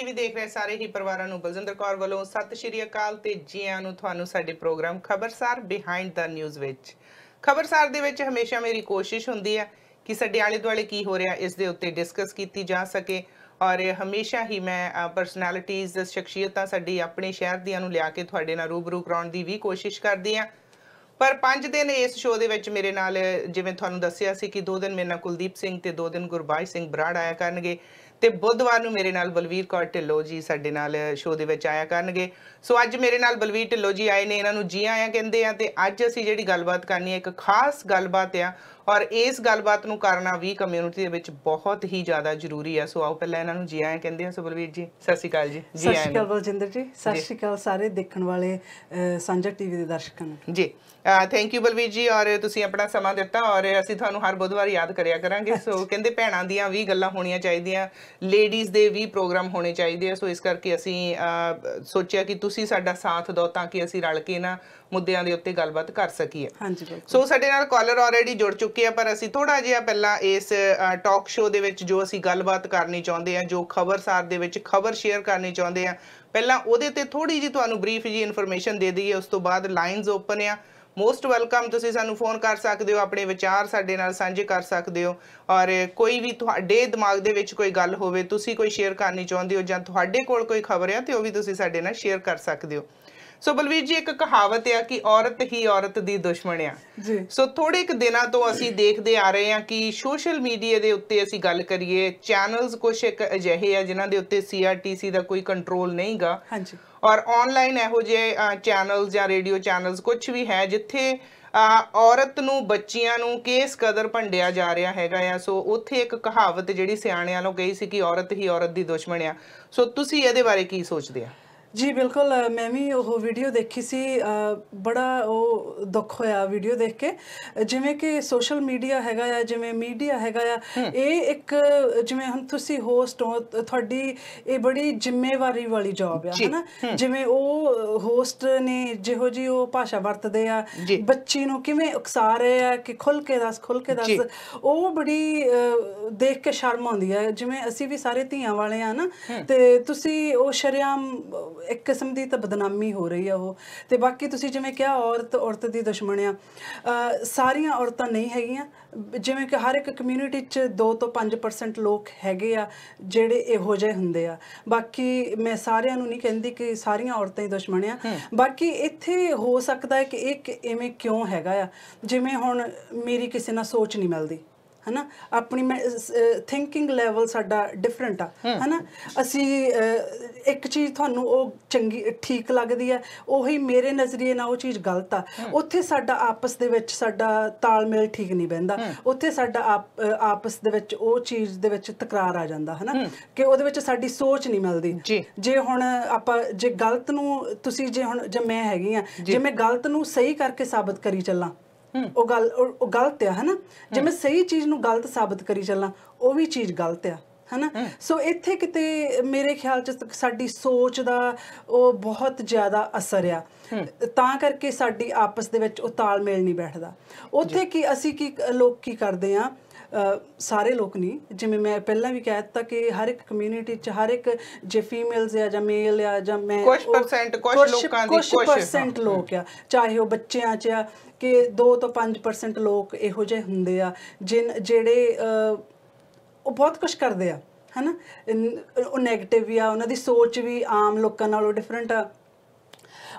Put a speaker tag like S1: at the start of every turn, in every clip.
S1: TV ਦੇਖ ਰਹੇ ਸਾਰੇ ਹੀ ਪਰਿਵਾਰਾਂ ਨੂੰ ਬਲਜਿੰਦਰ ਕੌਰ ਵੱਲੋਂ ਸਤਿ ਸ਼੍ਰੀ ਅਕਾਲ ਤੇ ਜੀ ਆਇਆਂ ਨੂੰ ਤੁਹਾਨੂੰ ਸਾਡੇ ਪ੍ਰੋਗਰਾਮ ਖਬਰਸਾਰ ਬਿਹਾਈਂਡ ਦਾ ਨਿਊਜ਼ ਵਿੱਚ। ਖਬਰਸਾਰ ਦੇ ਵਿੱਚ ਹਮੇਸ਼ਾ ਮੇਰੀ ਕੋਸ਼ਿਸ਼ ਹੁੰਦੀ ਹੈ ਕਿ ਸਾਡੇ ਆਲੇ ਦੁਆਲੇ ਕੀ ਹੋ ਰਿਹਾ ਇਸ ਦੇ ਉੱਤੇ ਡਿਸਕਸ ਕੀਤੀ ਜਾ ਸਕੇ और हमेशा ही मैं परसनैलिटीज़ शख्सियत साडी अपने शहर दियां नूं लिया के तुहाडे नाल रूबरू कराउण दी भी कोशिश करदी हां। पर 5 दिन इस शो दे विच मेरे नाल जिवें तुहानूं दस्सिया सी कि 2 दिन मेरे नाल कुलदीप सिंह ते 2 दिन गुरबाज सिंह बराड़ आया करनगे ते बुधवार नूं मेरे नाल बलवीर कौर ढिल्लों जी साडे नाल शो दे विच आया करनगे। सो अज मेरे नाल बलवीर ढिल्लों जी आए ने, इन्हां नूं जी आया कहंदे आ ते अज असीं जिहड़ी गलबात करनी है एक खास गलबात आ और इस गलबात नूं करना भी कम्यूनिटी दे विच बहुत ही ज़्यादा जरूरी है। सो आओ पहले इन्हां नूं जी आया कहंदे आ। सो बलवीर जी सत श्री अकाल जी।
S2: सत श्री अकाल बलजिंदर जी, सत श्री अकाल सारे देखण वाले सांझा टीवी दे दर्शकां नूं जी।
S1: थैंक यू बलवीर जी और तुसीं अपना समा दिता और असीं तुहानूं हर बुधवार याद करिया करांगे। सो कहंदे भैणां दियां भी गल्लां होणीਆਂ ਚਾਹੀਦੀਆਂ, लेडीज़ दे भी प्रोग्राम होने चाहिए। सो इस करके असीं सोचिया कि तुसीं साडा साथ दो ताकि असीं रल के ना मुद्दिਆਂ ਦੇ ਉੱਤੇ ਗੱਲਬਾਤ ਕਰ ਸਕੀਏ।
S2: ਹਾਂਜੀ ਬਿਲਕੁਲ।
S1: ਸੋ ਸਾਡੇ ਨਾਲ ਕਾਲਰ ਆਲਰੇਡੀ ਜੁੜ ਚੁੱਕੇ ਆ ਪਰ ਅਸੀਂ ਥੋੜਾ ਜਿਹਾ ਪਹਿਲਾਂ ਇਸ ਟਾਕ ਸ਼ੋ ਦੇ ਵਿੱਚ ਜੋ ਅਸੀਂ ਗੱਲਬਾਤ ਕਰਨੀ ਚਾਹੁੰਦੇ ਆ, ਜੋ ਖਬਰਸਾਰ ਦੇ ਵਿੱਚ ਖਬਰ ਸ਼ੇਅਰ ਕਰਨੀ ਚਾਹੁੰਦੇ ਆ, ਪਹਿਲਾਂ ਉਹਦੇ ਤੇ ਥੋੜੀ ਜੀ ਤੁਹਾਨੂੰ ਬਰੀਫ ਜੀ ਇਨਫੋਰਮੇਸ਼ਨ ਦੇ ਦਈਏ। ਉਸ ਤੋਂ ਬਾਅਦ ਲਾਈਨਸ ਓਪਨ ਆ, मोस्ट वेलकम। तुसीं सानूं फोन कर सकते हो, अपने विचार साडे नाल सांझे कर सकते हो और कोई भी तुहाडे दिमाग दे विच कोई गल होवे तुसीं कोई शेयर करनी चाहुंदे हो जां तुहाडे कोल कोई खबर है तो वो भी तुसीं साडे नाल शेयर कर सकते हो। सो बलवीर जी एक कहावत है कि औरत ही औरत दी दुश्मन आ। सो थोड़े क दिनां तो असीं देखदे आ रहे हैं कि सोशल मीडिया दे उत्ते असीं गल करिए चैनल्स कुछ एक अजिहे आ जिन्हां दे उत्ते CRTC दा कोई कंट्रोल नहीं गा और ऑनलाइन इहो जिहे चैनल्स या रेडियो चैनल्स कुछ भी है जिथे औरत नूं बच्चियां नूं किस कदर भंडिया जा रहा हैगा आ। सो उत्थे एक कहावत जिहड़ी सियाणियां वालों कही सी कि औरत ही औरत दी दुश्मन आ। सो तुसीं इहदे बारे की सोचदे आ?
S2: जी बिल्कुल, मैं भी वो वीडियो देखी सी, बड़ा वो दुख होया वीडियो देख के। जिमें कि सोशल मीडिया हैगा या जिमें मीडिया हैगा या ये एक जिमें हम तुसी होस्ट हो थोड़ी ये बड़ी जिम्मेवारी वाली जॉब है ना। जिमें वो होस्ट ने जिहो जी वो भाषा वरतदे आ बच्ची नूं किवें उकसा रहे आ कि खुल के दस वो बड़ी देख के शर्म आउंदी है। जिमें असी भी सारे धियां वाले आ ना ते तुसी वो शरेआम एक किस्म की तो बदनामी हो रही है वो। तो बाकी तुसी जिवें क्या औरत दी दुश्मन आ, सारियां औरतां नहीं हैगियां। जिवें कि हर एक कम्यूनिटी च 2 ਤੋਂ 5% लोग हैगे आ ਜਿਹੜੇ ਇਹੋ ਜਿਹੇ ਹੁੰਦੇ ਆ। बाकी मैं ਸਾਰਿਆਂ ਨੂੰ नहीं कहती कि सारियां औरतां ही दुश्मन आ। बाकी ਇੱਥੇ हो सकता है कि एक इवें क्यों हैगा आ, जिवें हुण मेरी किसी नाल सोच नहीं मिलती है ना, अपनी मैं थिंकिंग लैवल साडा डिफरेंट आ है ना। असी एक चीज़ थानू वो चंगी ठीक लगदी है उही मेरे नज़रिए नाल वो चीज़ गलत आ। उत्थे साडा आपस दे विच साडा तालमेल ठीक नहीं बहंदा, उत्थे साडा आपस दे विच वो चीज़ दे विच तकरार आ जांदा है ना कि उहदे विच साडी सोच नहीं मिलदी। जे हुण आपां जे गलत नूं तुसी जे हुण जे मैं हैगी आ जे मैं गलत नूं सही करके साबित करी चलां वो गलत है ना। जे मैं सही चीज़ नूं गलत साबित करी चलां वो भी चीज़ गलत है ना। सो इत्थे किते मेरे ख्याल च साडी सोच दा वो बहुत ज़्यादा असर आ तां करके साडी आपस दे विच वो तालमेल नहीं बैठदा। उत्थे की असी की लोग की करदे आ सारे लोग नहीं, जिवें मैं पहला भी कह दिता कि हर एक कम्यूनिटी च हर एक जे फीमेल्स या मेल या जां मैं
S1: कुछ परसेंट
S2: लोग आ चाहे वो बच्चियां च आ कि 2 ਤੋਂ 5% लोग इहो ਜਿਹੇ ਹੁੰਦੇ ਆ ਜਿਹੜੇ ਉਹ ਬਹੁਤ ਕੁਝ ਕਰਦੇ ਆ ਹੈ ਨਾ। ਉਹ ਨੈਗੇਟਿਵ ਵੀ ਆ, ਉਹਨਾਂ ਦੀ ਸੋਚ ਵੀ ਆਮ ਲੋਕਾਂ ਨਾਲੋਂ ਡਿਫਰੈਂਟ ਆ।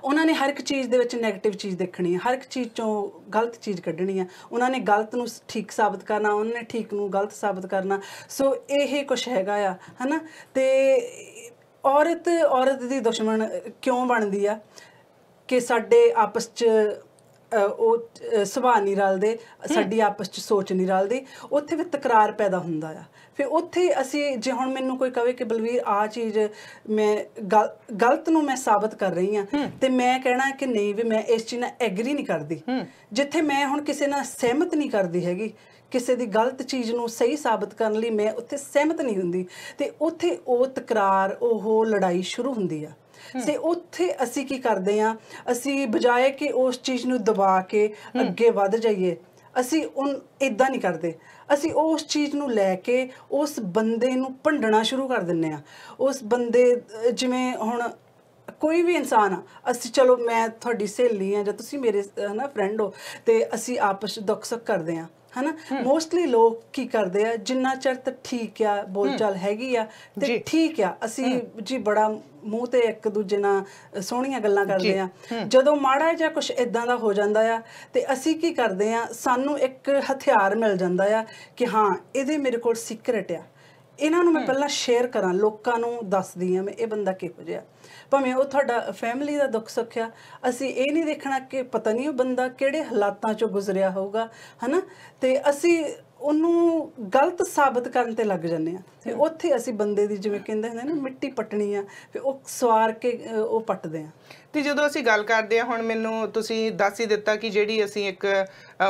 S2: ਉਹਨਾਂ ਨੇ ਹਰ ਇੱਕ ਚੀਜ਼ ਦੇ ਵਿੱਚ ਨੈਗੇਟਿਵ ਚੀਜ਼ ਦੇਖਣੀ ਹੈ, ਹਰ ਇੱਕ ਚੀਜ਼ ਚੋਂ ਗਲਤ ਚੀਜ਼ ਕੱਢਣੀ ਆ। ਉਹਨਾਂ ਨੇ ਗਲਤ ਨੂੰ ਠੀਕ ਸਾਬਤ ਕਰਨਾ, ਉਹਨਾਂ ਨੇ ਠੀਕ ਨੂੰ ਗਲਤ ਸਾਬਤ ਕਰਨਾ। ਸੋ ਇਹ ਕੁਛ ਹੈਗਾ ਆ ਹੈ ਨਾ। ਤੇ ਔਰਤ ਦੀ ਦੁਸ਼ਮਣ ਕਿਉਂ ਬਣਦੀ ਆ ਕਿ ਸਾਡੇ ਆਪਸ 'ਚ ਉਹ ਸੁਭਾਅ ਨਹੀਂ ਰਲਦੇ, ਸਾਡੀ ਆਪਸ 'ਚ ਸੋਚ ਨਹੀਂ ਰਲਦੀ, ਉੱਥੇ ਵੀ ਤਕਰਾਰ ਪੈਦਾ ਹੁੰਦਾ ਆ। ਫਿਰ ਉੱਥੇ ਅਸੀਂ ਜੇ ਹੁਣ ਮੈਨੂੰ ਕੋਈ ਕਹੇ ਕਿ ਬਲਵੀਰ ਆਹ ਚੀਜ਼ ਮੈਂ ਗਲਤ ਨੂੰ ਮੈਂ ਸਾਬਤ ਕਰ ਰਹੀ ਹਾਂ ਤੇ ਮੈਂ ਕਹਿਣਾ ਕਿ ਨਹੀਂ ਵੀ ਮੈਂ ਇਸ ਚੀਜ਼ ਨਾਲ ਐਗਰੀ ਨਹੀਂ ਕਰਦੀ। ਜਿੱਥੇ ਮੈਂ ਹੁਣ ਕਿਸੇ ਨਾਲ ਸਹਿਮਤ ਨਹੀਂ ਕਰਦੀ ਹੈਗੀ ਕਿਸੇ ਦੀ ਗਲਤ ਚੀਜ਼ ਨੂੰ ਸਹੀ ਸਾਬਤ ਕਰਨ ਲਈ ਮੈਂ ਉੱਥੇ ਸਹਿਮਤ ਨਹੀਂ ਹੁੰਦੀ ਤੇ ਉੱਥੇ ਉਹ ਤਕਰਾਰ ਉਹ ਲੜਾਈ ਸ਼ੁਰੂ ਹੁੰਦੀ ਆ। से उत्थे असी की करते हैं, असी बजाए कि उस चीज़ नूं दबा के अगे वध जाइए ਅਸੀਂ ਇਦਾਂ ਨਹੀਂ ਕਰਦੇ। ਅਸੀਂ ਉਸ ਚੀਜ਼ ਨੂੰ ਲੈ ਕੇ ਉਸ ਬੰਦੇ ਨੂੰ ਭੰਡਣਾ ਸ਼ੁਰੂ ਕਰ ਦਿੰਦੇ ਆ। ਉਸ ਬੰਦੇ ਜਿਵੇਂ ਹੁਣ ਕੋਈ ਵੀ ਇਨਸਾਨ ਆ, ਅਸੀਂ ਚਲੋ ਮੈਂ ਤੁਹਾਡੀ ਸਹੇਲੀ ਆ ਜਾਂ ਤੁਸੀਂ ਮੇਰੇ ਹਨਾ ਫਰੈਂਡ ਹੋ, ਤੇ ਅਸੀਂ ਆਪਸ ਦੁੱਖ ਸੁੱਖ ਕਰਦੇ ਆ ਹਨਾ। ਮੋਸਟਲੀ ਲੋਕ ਕੀ ਕਰਦੇ ਆ, ਜਿੰਨਾ ਚਿਰ ਤਾਂ ਠੀਕ ਆ, ਬੋਲਚਾਲ ਹੈਗੀ ਆ ਤੇ ਠੀਕ ਆ, ਅਸੀਂ ਜੀ ਬੜਾ ਮੂੰਹ ਤੇ ਇੱਕ ਦੂਜੇ ਨਾਲ ਸੋਹਣੀਆਂ ਗੱਲਾਂ ਕਰਦੇ ਆ। ਜਦੋਂ ਮਾੜਾ ਜਿਹਾ ਕੁਝ ਇਦਾਂ ਦਾ ਹੋ ਜਾਂਦਾ ਆ ਤੇ ਅਸੀਂ ਕੀ ਕਰਦੇ ਆ, ਸਾਨੂੰ ਇੱਕ ਹਥਿਆਰ ਮਿਲ ਜਾਂਦਾ ਆ ਕਿ ਹਾਂ ਇਹਦੇ ਮੇਰੇ ਕੋਲ ਸੀਕ੍ਰੇਟ ਆ, ਇਹਨਾਂ ਨੂੰ ਮੈਂ ਪਹਿਲਾਂ ਸ਼ੇਅਰ ਕਰਾਂ, ਲੋਕਾਂ ਨੂੰ ਦੱਸਦੀ ਆ ਮੈਂ ਇਹ ਬੰਦਾ ਕਿਹੋ ਜਿਹਾ। ਭਾਵੇਂ ਉਹ ਤੁਹਾਡਾ ਫੈਮਿਲੀ ਦਾ ਦੁੱਖ ਸੁੱਖ ਆ, ਅਸੀਂ ਇਹ ਨਹੀਂ ਦੇਖਣਾ ਕਿ ਪਤਾ ਨਹੀਂ ਉਹ ਬੰਦਾ ਕਿਹੜੇ ਹਾਲਾਤਾਂ ਚੋਂ ਗੁਜ਼ਰਿਆ ਹੋਊਗਾ ਹਨਾ, ਤੇ ਅਸੀਂ ਉਹਨੂੰ ਗਲਤ ਸਾਬਤ ਕਰਨ ਤੇ ਲੱਗ ਜਾਂਦੇ ਆ। ਤੇ ਉੱਥੇ ਅਸੀਂ ਬੰਦੇ ਦੀ ਜਿਵੇਂ ਕਹਿੰਦੇ ਹੁੰਦੇ ਨਾ ਮਿੱਟੀ ਪੱਟਣੀ ਆ, ਫਿਰ ਉਹ ਸਵਾਰ ਕੇ ਉਹ ਪੱਟਦੇ ਆ।
S1: ਤੇ ਜਦੋਂ ਅਸੀਂ ਗੱਲ ਕਰਦੇ ਹਾਂ, ਹੁਣ ਮੈਨੂੰ ਤੁਸੀਂ ਦੱਸ ਹੀ ਦਿੱਤਾ ਕਿ ਜਿਹੜੀ ਅਸੀਂ ਇੱਕ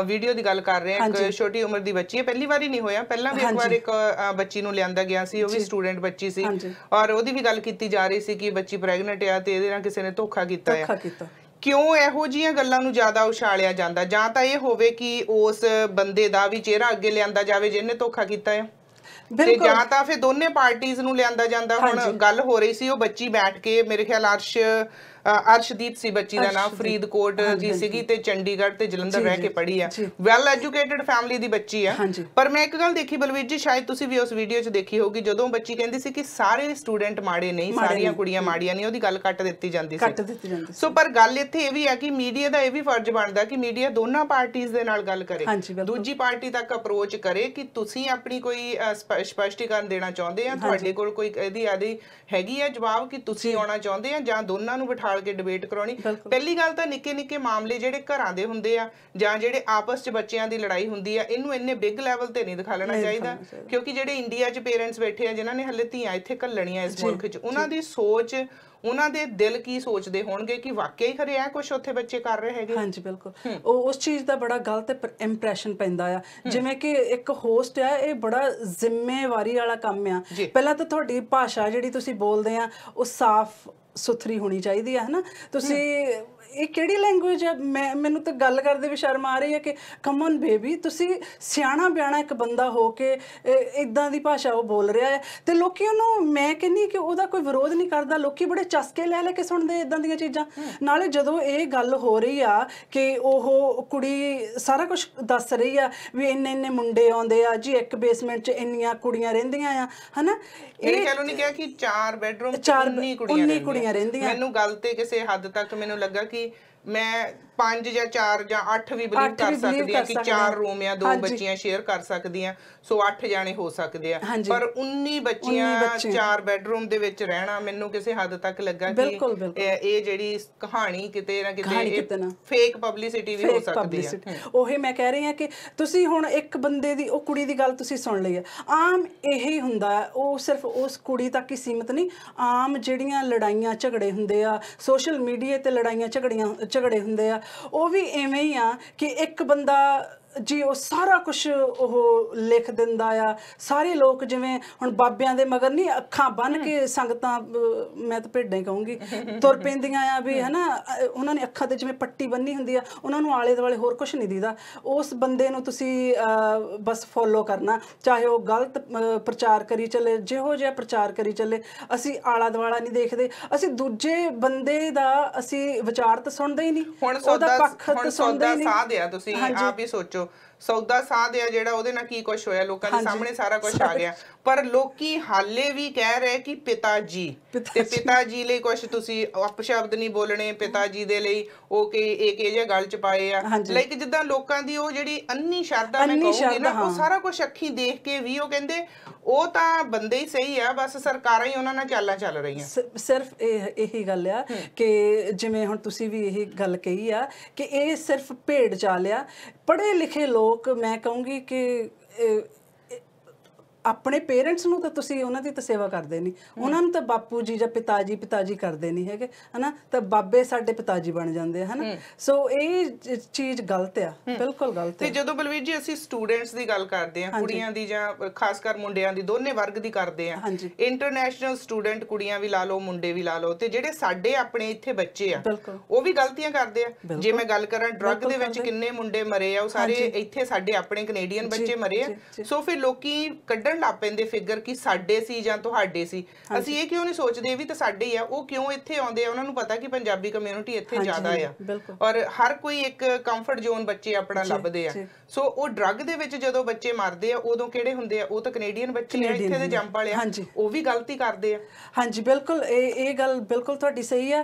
S1: ਵੀਡੀਓ ਦੀ ਗੱਲ ਕਰ ਰਹੇ ਹਾਂ, ਇੱਕ ਛੋਟੀ ਉਮਰ ਦੀ ਬੱਚੀ ਹੈ, ਪਹਿਲੀ ਵਾਰੀ ਨਹੀਂ ਹੋਇਆ, ਪਹਿਲਾਂ ਵੀ ਇੱਕ ਵਾਰ ਇੱਕ ਬੱਚੀ ਨੂੰ ਲਿਆਂਦਾ ਗਿਆ ਸੀ, ਉਹ ਵੀ ਸਟੂਡੈਂਟ ਬੱਚੀ ਸੀ, ਔਰ ਉਹਦੀ ਵੀ ਗੱਲ ਕੀਤੀ ਜਾ ਰਹੀ ਸੀ ਕਿ ਬੱਚੀ ਪ੍ਰੈਗਨੈਂਟ ਆ ਤੇ ਇਹਦੇ ਨਾਲ ਕਿਸੇ ਨੇ ਧੋਖਾ ਕੀਤਾ ਆ। ਕਿਉਂ ਇਹੋ ਜਿਹੀਆਂ ਗੱਲਾਂ ਨੂੰ ਜ਼ਿਆਦਾ ਉਛਾਲਿਆ ਜਾਂਦਾ? ਜਾਂ ਤਾਂ ਇਹ ਹੋਵੇ ਕਿ ਉਸ ਬੰਦੇ ਦਾ ਵੀ ਚਿਹਰਾ ਅੱਗੇ ਲਿਆਂਦਾ ਜਾਵੇ ਜਿਹਨੇ ਧੋਖਾ ਕੀਤਾ ਆ, ਤੇ ਜਾਂ ਤਾਂ ਫਿਰ ਦੋਨੇ ਪਾਰਟੀਆਂ ਨੂੰ ਲਿਆਂਦਾ ਜਾਂਦਾ। ਹੁਣ ਗੱਲ ਹੋ ਰਹੀ ਸੀ, ਉਹ ਬੱਚੀ ਬੈਠ ਕੇ, ਮੇਰੇ ਖਿਆਲ ਅਰਸ਼ਦੀਪ ਸੀ ਬੱਚੀ ਦਾ ਨਾਮ, ਫਰੀਦਕੋਟ ਦੀ ਸੀਗੀ ਤੇ ਚੰਡੀਗੜ੍ਹ ਤੇ ਜਲੰਧਰ ਰਹਿ ਕੇ ਪੜ੍ਹੀ ਆ, ਵੈਲ ਐਜੂਕੇਟਡ ਫੈਮਿਲੀ ਦੀ ਬੱਚੀ ਆ। ਪਰ ਮੈਂ ਇੱਕ ਗੱਲ ਦੇਖੀ ਬਲਵੀਰ ਜੀ, ਸ਼ਾਇਦ ਤੁਸੀਂ ਵੀ ਉਸ ਵੀਡੀਓ 'ਚ ਦੇਖੀ ਹੋਗੀ, ਜਦੋਂ ਬੱਚੀ ਕਹਿੰਦੀ ਸੀ ਕਿ ਸਾਰੇ ਸਟੂਡੈਂਟ ਮਾੜੇ ਨਹੀਂ, ਸਾਰੀਆਂ ਕੁੜੀਆਂ ਮਾੜੀਆਂ ਨਹੀਂ, ਉਹਦੀ ਗੱਲ ਕੱਟ ਦਿੱਤੀ ਜਾਂਦੀ ਸੀ। ਸੋ ਪਰ ਗੱਲ ਇੱਥੇ ਇਹ ਵੀ ਹੈ ਕਿ ਮੀਡੀਆ ਦਾ ਇਹ ਵੀ ਫਰਜ਼ ਬਣਦਾ ਕਿ ਮੀਡੀਆ ਦੋਨਾਂ ਪਾਰਟੀਆਂ ਦੇ ਨਾਲ ਗੱਲ ਕਰੇ, ਦੂਜੀ ਪਾਰਟੀ ਤੱਕ ਅਪਰੋਚ ਕਰੇ ਕਿ ਤੁਸੀਂ ਆਪਣੀ ਕੋਈ ਸਪਸ਼ਟੀਕਰਨ ਦੇਣਾ ਚਾਹੁੰਦੇ ਆ, ਤੁਹਾਡੇ ਕੋਲ ਕੋਈ ਇਹਦੀ ਹੈਗੀ ਆ ਜਵਾਬ ਕਿ ਤੁਸੀਂ ਆਉਣਾ ਚਾਹੁੰਦੇ ਆ, ਜਾਂ ਦੋਨਾਂ ਨੂੰ ਬਿਠਾਲ ਕੇ ਡਿਬੇਟ ਕਰਾਉਣੀ। ਪਹਿਲੀ ਗੱਲ ਤਾਂ ਨਿੱਕੇ ਨਿੱਕੇ ਮਾਮਲੇ ਜਿਹੜੇ ਘਰਾਂ ਦੇ ਹੁੰਦੇ ਆ ਜਾਂ ਜਿਹੜੇ ਆਪਸ 'ਚ ਬੱਚਿਆਂ ਦੀ ਲੜਾਈ ਹੁੰਦੀ ਆ, ਇਹਨੂੰ ਇੰਨੇ ਬਿਗ ਲੈਵਲ ਤੇ ਨਹੀਂ ਦਿਖਾ ਲੈਣਾ ਚਾਹੀਦਾ, ਕਿਉਂਕਿ ਜਿਹੜੇ ਇੰਡੀਆ 'ਚ ਪੇਰੈਂਟਸ ਬੈਠੇ ਆ ਜਿਨ੍ਹਾਂ ਨੇ ਹਲੇ ਧੀਆਂ ਇੱਥੇ ਘੱਲਣੀਆਂ ਇਸ ਮੁਲਕ 'ਚ, ਉਹਨਾਂ ਦੀ ਸੋਚ, ਉਹਨਾਂ ਦੇ ਦਿਲ ਕੀ ਸੋਚਦੇ ਹੋਣਗੇ ਕਿ ਵਾਕਿਆ ਹੀ ਖਰੇ ਆ ਕੁਝ ਉੱਥੇ ਬੱਚੇ ਕਰ ਰਹੇ ਹੈਗੇ।
S2: ਹਾਂਜੀ ਬਿਲਕੁਲ, ਉਹ ਉਸ ਚੀਜ਼ ਦਾ ਬੜਾ ਗਲਤ ਇੰਪ੍ਰੈਸ਼ਨ ਪੈਂਦਾ ਆ। ਜਿਵੇਂ ਕਿ ਇੱਕ ਹੋਸਟ ਆ, ਇਹ ਬੜਾ ਜ਼ਿੰਮੇਵਾਰੀ ਵਾਲਾ ਕੰਮ ਆ। ਪਹਿਲਾਂ ਤਾਂ ਤੁਹਾਡੀ ਭਾਸ਼ਾ ਜਿਹੜੀ ਤੁਸੀਂ ਬੋਲਦੇ ਆ ਉਹ ਸਾਫ਼ ਸੁਥਰੀ ਹੋਣੀ ਚਾਹੀਦੀ ਆ ਹਨਾ। ਤੁਸੀਂ ਇਹ ਕਿਹੜੀ ਲੈਂਗੁਏਜ ਆ? ਮੈਨੂੰ ਤਾਂ ਗੱਲ ਕਰਦੇ ਵੀ ਸ਼ਰਮ ਆ ਰਹੀ ਹੈ ਕਿ ਕਮ ਔਨ ਬੇਬੀ, ਤੁਸੀਂ ਸਿਆਣਾ ਬਿਆਣਾ ਇੱਕ ਬੰਦਾ ਹੋ ਕੇ ਇਦਾਂ ਦੀ ਭਾਸ਼ਾ ਉਹ ਬੋਲ ਰਿਹਾ ਹੈ, ਤੇ ਲੋਕੀ ਉਹਨੂੰ, ਮੈਂ ਕਹਿੰਦੀ ਕਿ ਉਹਦਾ ਕੋਈ ਵਿਰੋਧ ਨਹੀਂ ਕਰਦਾ, ਲੋਕੀ ਬੜੇ ਚਸਕੇ ਲੈ ਕੇ ਸੁਣਦੇ ਇਦਾਂ ਦੀਆਂ ਚੀਜ਼ਾਂ। ਨਾਲੇ ਜਦੋਂ ਇਹ ਗੱਲ ਹੋ ਰਹੀ ਆ ਕਿ ਉਹ ਕੁੜੀ ਸਾਰਾ ਕੁਝ ਦੱਸ ਰਹੀ ਆ ਵੀ ਇੰਨੇ ਮੁੰਡੇ ਆਉਂਦੇ ਆ ਜੀ, ਇੱਕ ਬੇਸਮੈਂਟ 'ਚ ਇੰਨੀਆਂ ਕੁੜੀਆਂ ਰਹਿੰਦੀਆਂ ਆ ਹਨਾ।
S1: ਇਹ ਕਹਿ ਲੋ ਨਹੀਂ ਕਿਹਾ ਕਿ 4 ਬੈਡਰੂਮ 'ਚ 19 ਕੁੜੀਆਂ ਰਹਿੰਦੀਆਂ। ਮੈਨੂੰ ਗੱਲ ਤੇ ਕਿਸੇ ਹੱਦ ਤੱਕ ਮੈਨੂੰ ਲੱਗਾ ਕਿ ਮੈਂ 5 ਜਾਂ 4 ਜਾਂ 8 ਵੀ ਬਲੀਵ ਕਰ ਸਕਦੀ ਆ ਕਿ 4 ਰੂਮ ਆ, 2 ਬੱਚੀਆਂ ਸ਼ੇਅਰ ਕਰ ਸਕਦੀਆਂ, ਸੋ 8 ਜਾਣੇ ਹੋ ਸਕਦੇ ਆ, ਪਰ 19 ਬੱਚੀਆਂ 4 ਬੈਡਰੂਮ ਦੇ ਵਿੱਚ ਰਹਿਣਾ ਮੈਨੂੰ ਕਿਸੇ ਹੱਦ ਤੱਕ ਲੱਗਾ ਕਿ ਇਹ ਜਿਹੜੀ ਕਹਾਣੀ ਕਿਤੇ ਨਾ ਕਿਤੇ ਫੇਕ ਪਬਲਿਸਿਟੀ ਵੀ ਹੋ ਸਕਦੀ ਹੈ।
S2: ਉਹੀ ਮੈਂ ਕਹਿ ਰਹੀ ਹਾਂ ਕਿ ਤੁਸੀਂ ਹੁਣ ਇੱਕ ਬੰਦੇ ਦੀ, ਉਹ ਕੁੜੀ ਦੀ ਗੱਲ ਤੁਸੀਂ ਸੁਣ ਲਈ ਹੈ, ਆਮ ਇਹੀ ਹੁੰਦਾ, ਉਹ ਸਿਰਫ ਉਸ ਕੁੜੀ ਤੱਕ ਹੀ ਸੀਮਿਤ ਨਹੀਂ, ਆਮ ਜਿਹੜੀਆਂ ਲੜਾਈਆਂ ਝਗੜੇ ਹੁੰਦੇ ਆ ਸੋਸ਼ਲ ਮੀਡੀਆ ਤੇ, ਲੜਾਈਆਂ ਝਗੜੇ ਹੁੰਦੇ ਆ, ਉਹ ਵੀ ਐਵੇਂ ਹੀ ਆ ਕਿ ਇੱਕ ਬੰਦਾ ਜੀ ਉਹ ਸਾਰਾ ਕੁਝ ਉਹ ਲਿਖ ਦਿੰਦਾ ਆ। ਸਾਰੇ ਲੋਕ ਜਿਵੇਂ ਹੁਣ ਬਾਬਿਆਂ ਦੇ ਮਗਰ ਨਹੀਂ, ਅੱਖਾਂ ਬੰਨ ਕੇ ਸੰਗਤਾਂ, ਮੈਂ ਤਾਂ ਭੇਡਾਂ ਹੀ ਕਹੂੰਗੀ, ਤੁਰ ਪੈਂਦੀਆਂ ਆ ਵੀ ਹਨਾ, ਉਹਨਾਂ ਨੇ ਅੱਖਾਂ ਤੇ ਜਿਵੇਂ ਪੱਟੀ ਬੰਨੀ ਹੁੰਦੀ ਆ, ਉਹਨਾਂ ਨੂੰ ਆਲੇ ਦੁਆਲੇ ਹੋਰ ਕੁਝ ਨਹੀਂ ਦਿਖਦਾ, ਉਸ ਬੰਦੇ ਨੂੰ ਤੁਸੀਂ ਬਸ ਫੋਲੋ ਕਰਨਾ, ਚਾਹੇ ਉਹ ਗਲਤ ਪ੍ਰਚਾਰ ਕਰੀ ਚੱਲੇ, ਜਿਹੋ ਜਿਹਾ ਪ੍ਰਚਾਰ ਕਰੀ ਚੱਲੇ, ਅਸੀਂ ਆਲਾ ਦੁਆਲਾ ਨਹੀਂ ਦੇਖਦੇ, ਅਸੀਂ ਦੂਜੇ ਬੰਦੇ ਦਾ ਅਸੀਂ ਵਿਚਾਰ ਤਾਂ ਸੁਣਦੇ ਹੀ ਨਹੀਂ, ਉਹਦਾ ਪੱਖ ਤਾਂ ਸੁਣਦੇ ਹੀ ਨਹੀਂ।
S1: ਤੁਸੀਂ ਆਪ ਹੀ ਸੋਚੋ, ਸੌਦਾ ਸਾਧ ਆ ਜਿਹੜਾ, ਉਹਦੇ ਨਾਲ ਕੀ ਕੁਛ ਹੋਇਆ, ਲੋਕਾਂ ਦੇ ਸਾਹਮਣੇ ਸਾਰਾ ਕੁਝ ਆ ਗਿਆ, ਪਰ ਲੋਕੀ ਹਾਲੇ ਵੀ ਕਹਿ ਰਹੇ ਕਿ ਪਿਤਾ ਜੀ, ਤੇ ਪਿਤਾ ਜੀ ਲਈ ਕੁਛ ਤੁਸੀਂ ਅਪਸ਼ਬਦ ਨਹੀਂ ਬੋਲਣੇ, ਪਿਤਾ ਜੀ ਦੇ ਲਈ ਉਹ ਕਿ ਇੱਕ ਇਹ ਜਿਹਾ ਗੱਲ ਚ ਪਾਏ ਆ, ਲਾਈਕ ਜਿੱਦਾਂ ਲੋਕਾਂ ਦੀ ਉਹ ਜਿਹੜੀ ਅੰਨੀ ਸ਼ਰਧਾ ਮੈਂ ਕਹੂੰਗੀ ਨਾ, ਉਹ ਸਾਰਾ ਕੁਝ ਅੱਖੀਂ ਦੇਖ ਕੇ ਵੀ ਉਹ ਕਹਿੰਦੇ ਉਹ ਤਾਂ ਬੰਦੇ ਹੀ ਸਹੀ ਆ, ਬਸ ਸਰਕਾਰਾਂ ਹੀ ਉਹਨਾਂ ਨਾਲ ਚਾਲਾਂ ਚੱਲ ਰਹੀਆਂ।
S2: ਸਿਰਫ ਇਹੀ ਗੱਲ ਆ ਕਿ ਜਿਵੇਂ ਹੁਣ ਤੁਸੀਂ ਵੀ ਇਹੀ ਗੱਲ ਕਹੀ ਆ ਕਿ ਇਹ ਸਿਰਫ ਭੇਡ ਚਾਲ ਆ। ਪੜ੍ਹੇ ਲਿਖੇ ਲੋਕ, ਮੈਂ ਕਹੂੰਗੀ ਕਿ ਆਪਣੇ ਪੇਰੈਂਟਸ ਨੂੰ ਤਾਂ ਤੁਸੀਂ ਉਹਨਾਂ ਦੀ ਤਾਂ ਸੇਵਾ ਕਰਦੇ ਨਹੀਂ, ਉਹਨਾਂ ਨੂੰ ਤਾਂ ਬਾਪੂ ਜੀ ਜਾਂ ਪਿਤਾ ਜੀ ਕਰਦੇ ਨਹੀਂ ਹੈਗੇ ਹਨਾ, ਤਾਂ ਬਾਬੇ ਸਾਡੇ ਪਿਤਾ ਜੀ ਬਣ ਜਾਂਦੇ ਆ ਹਨਾ। ਸੋ ਇਹ ਚੀਜ਼ ਗਲਤ ਆ, ਬਿਲਕੁਲ ਗਲਤ
S1: ਤੇ
S2: ਹੈ।
S1: ਜਦੋਂ ਬਲਵੀਰ ਜੀ ਅਸੀਂ ਸਟੂਡੈਂਟਸ ਦੀ ਗੱਲ ਕਰਦੇ ਆ, ਕੁੜੀਆਂ ਦੀ ਜਾਂ ਖਾਸ ਕਰ ਮੁੰਡਿਆਂ ਦੀ, ਦੋਨੇ ਵਰਗ ਦੀ ਕਰਦੇ ਆ, ਇੰਟਰਨੈਸ਼ਨਲ ਸਟੂਡੈਂਟ ਕੁੜੀਆਂ ਵੀ ਲਾ ਲਓ ਮੁੰਡੇ ਵੀ ਲਾ ਲਓ, ਤੇ ਜਿਹੜੇ ਸਾਡੇ ਆਪਣੇ ਇੱਥੇ ਬੱਚੇ ਆ ਉਹ ਵੀ ਗਲਤੀਆਂ ਕਰਦੇ ਆ। ਜੇ ਮੈਂ ਗੱਲ ਕਰਾਂ ਡਰੱਗ ਦੇ ਵਿੱਚ ਕਿੰਨੇ ਮੁੰਡੇ ਮਰੇ ਆ, ਉਹ ਸਾਰੇ ਇੱਥੇ ਸਾਡੇ ਆਪਣੇ ਕੈਨੇਡੀਅਨ ਬੱਚੇ ਮਰੇ ਆ। ਸੋ ਫਿਰ ਲੋਕੀ ਕੱਢਣ ਲੱਗ ਪੈਂਦੇ ਫਿਗਰ ਕਿ ਸਾਡੇ ਸੀ ਜਾਂ ਤੁਹਾਡੇ ਸੀ। ਅਸੀਂ ਇਹ ਕਿਉਂ ਨਹੀਂ ਸੋਚਦੇ ਵੀ ਤਾਂ ਸਾਡੇ ਹੀ ਆ, ਉਹ ਕਿਉਂ ਇੱਥੇ ਆਉਂਦੇ ਆ? ਉਹਨਾਂ ਨੂੰ ਪਤਾ ਕਿ ਪੰਜਾਬੀ ਕਮਿਊਨਿਟੀ ਇੱਥੇ ਜ਼ਿਆਦਾ ਆ, ਔਰ ਹਰ ਕੋਈ ਇੱਕ ਕੰਫਰਟ ਜ਼ੋਨ ਬੱਚੇ ਆਪਣਾ ਲੱਭਦੇ ਆ। ਸੋ ਉਹ ਡਰੱਗ ਦੇ ਵਿੱਚ ਜਦੋਂ ਬੱਚੇ ਮਰਦੇ ਆ, ਉਦੋਂ ਕਿਹੜੇ ਹੁੰਦੇ ਆ? ਉਹ ਤਾਂ ਕੈਨੇਡੀਅਨ ਬੱਚੇ ਆ, ਇੱਥੇ ਦੇ ਜੰਪ ਵਾਲੇ ਆ, ਉਹ ਵੀ ਗਲਤੀ ਕਰਦੇ ਆ।
S2: ਹਾਂਜੀ ਬਿਲਕੁਲ, ਇਹ ਗੱਲ ਬਿਲਕੁਲ ਤੁਹਾਡੀ ਸਹੀ ਆ।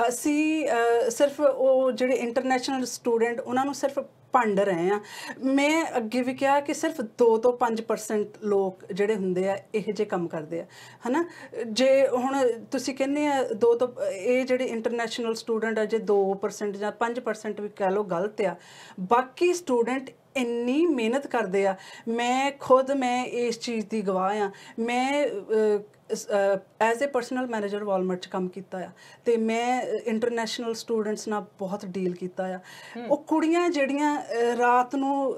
S2: ਅਸੀਂ ਸਿਰਫ ਉਹ ਜਿਹੜੇ ਇੰਟਰਨੈਸ਼ਨਲ ਸਟੂਡੈਂਟ ਉਹਨਾਂ ਨੂੰ ਸਿਰਫ ਭੰਡ ਰਹੇ ਆ। ਮੈਂ ਅੱਗੇ ਵੀ ਕਿਹਾ ਕਿ ਸਿਰਫ 2 ਤੋਂ 5% ਲੋਕ ਜਿਹੜੇ ਹੁੰਦੇ ਆ ਇਹੋ ਜਿਹੇ ਕੰਮ ਕਰਦੇ ਆ ਹਨਾ। ਜੇ ਹੁਣ ਤੁਸੀਂ ਕਹਿੰਦੇ ਆ 2 ਤੋਂ, ਇਹ ਜਿਹੜੇ ਇੰਟਰਨੈਸ਼ਨਲ ਸਟੂਡੈਂਟ ਆ ਜੇ 2% ਜਾਂ 5% ਵੀ ਕਹਿ ਲਓ ਗਲਤ ਆ, ਬਾਕੀ ਸਟੂਡੈਂਟ ਇੰਨੀ ਮਿਹਨਤ ਕਰਦੇ ਆ। ਮੈਂ ਇਸ ਚੀਜ਼ ਦੀ ਗਵਾਹ ਆ। ਮੈਂ as a personal manager Walmart 'ਚ ਕੰਮ ਕੀਤਾ ਆ, ਅਤੇ ਮੈਂ ਇੰਟਰਨੈਸ਼ਨਲ ਸਟੂਡੈਂਟਸ ਨਾਲ ਬਹੁਤ ਡੀਲ ਕੀਤਾ ਆ। ਉਹ ਕੁੜੀਆਂ ਜਿਹੜੀਆਂ ਰਾਤ ਨੂੰ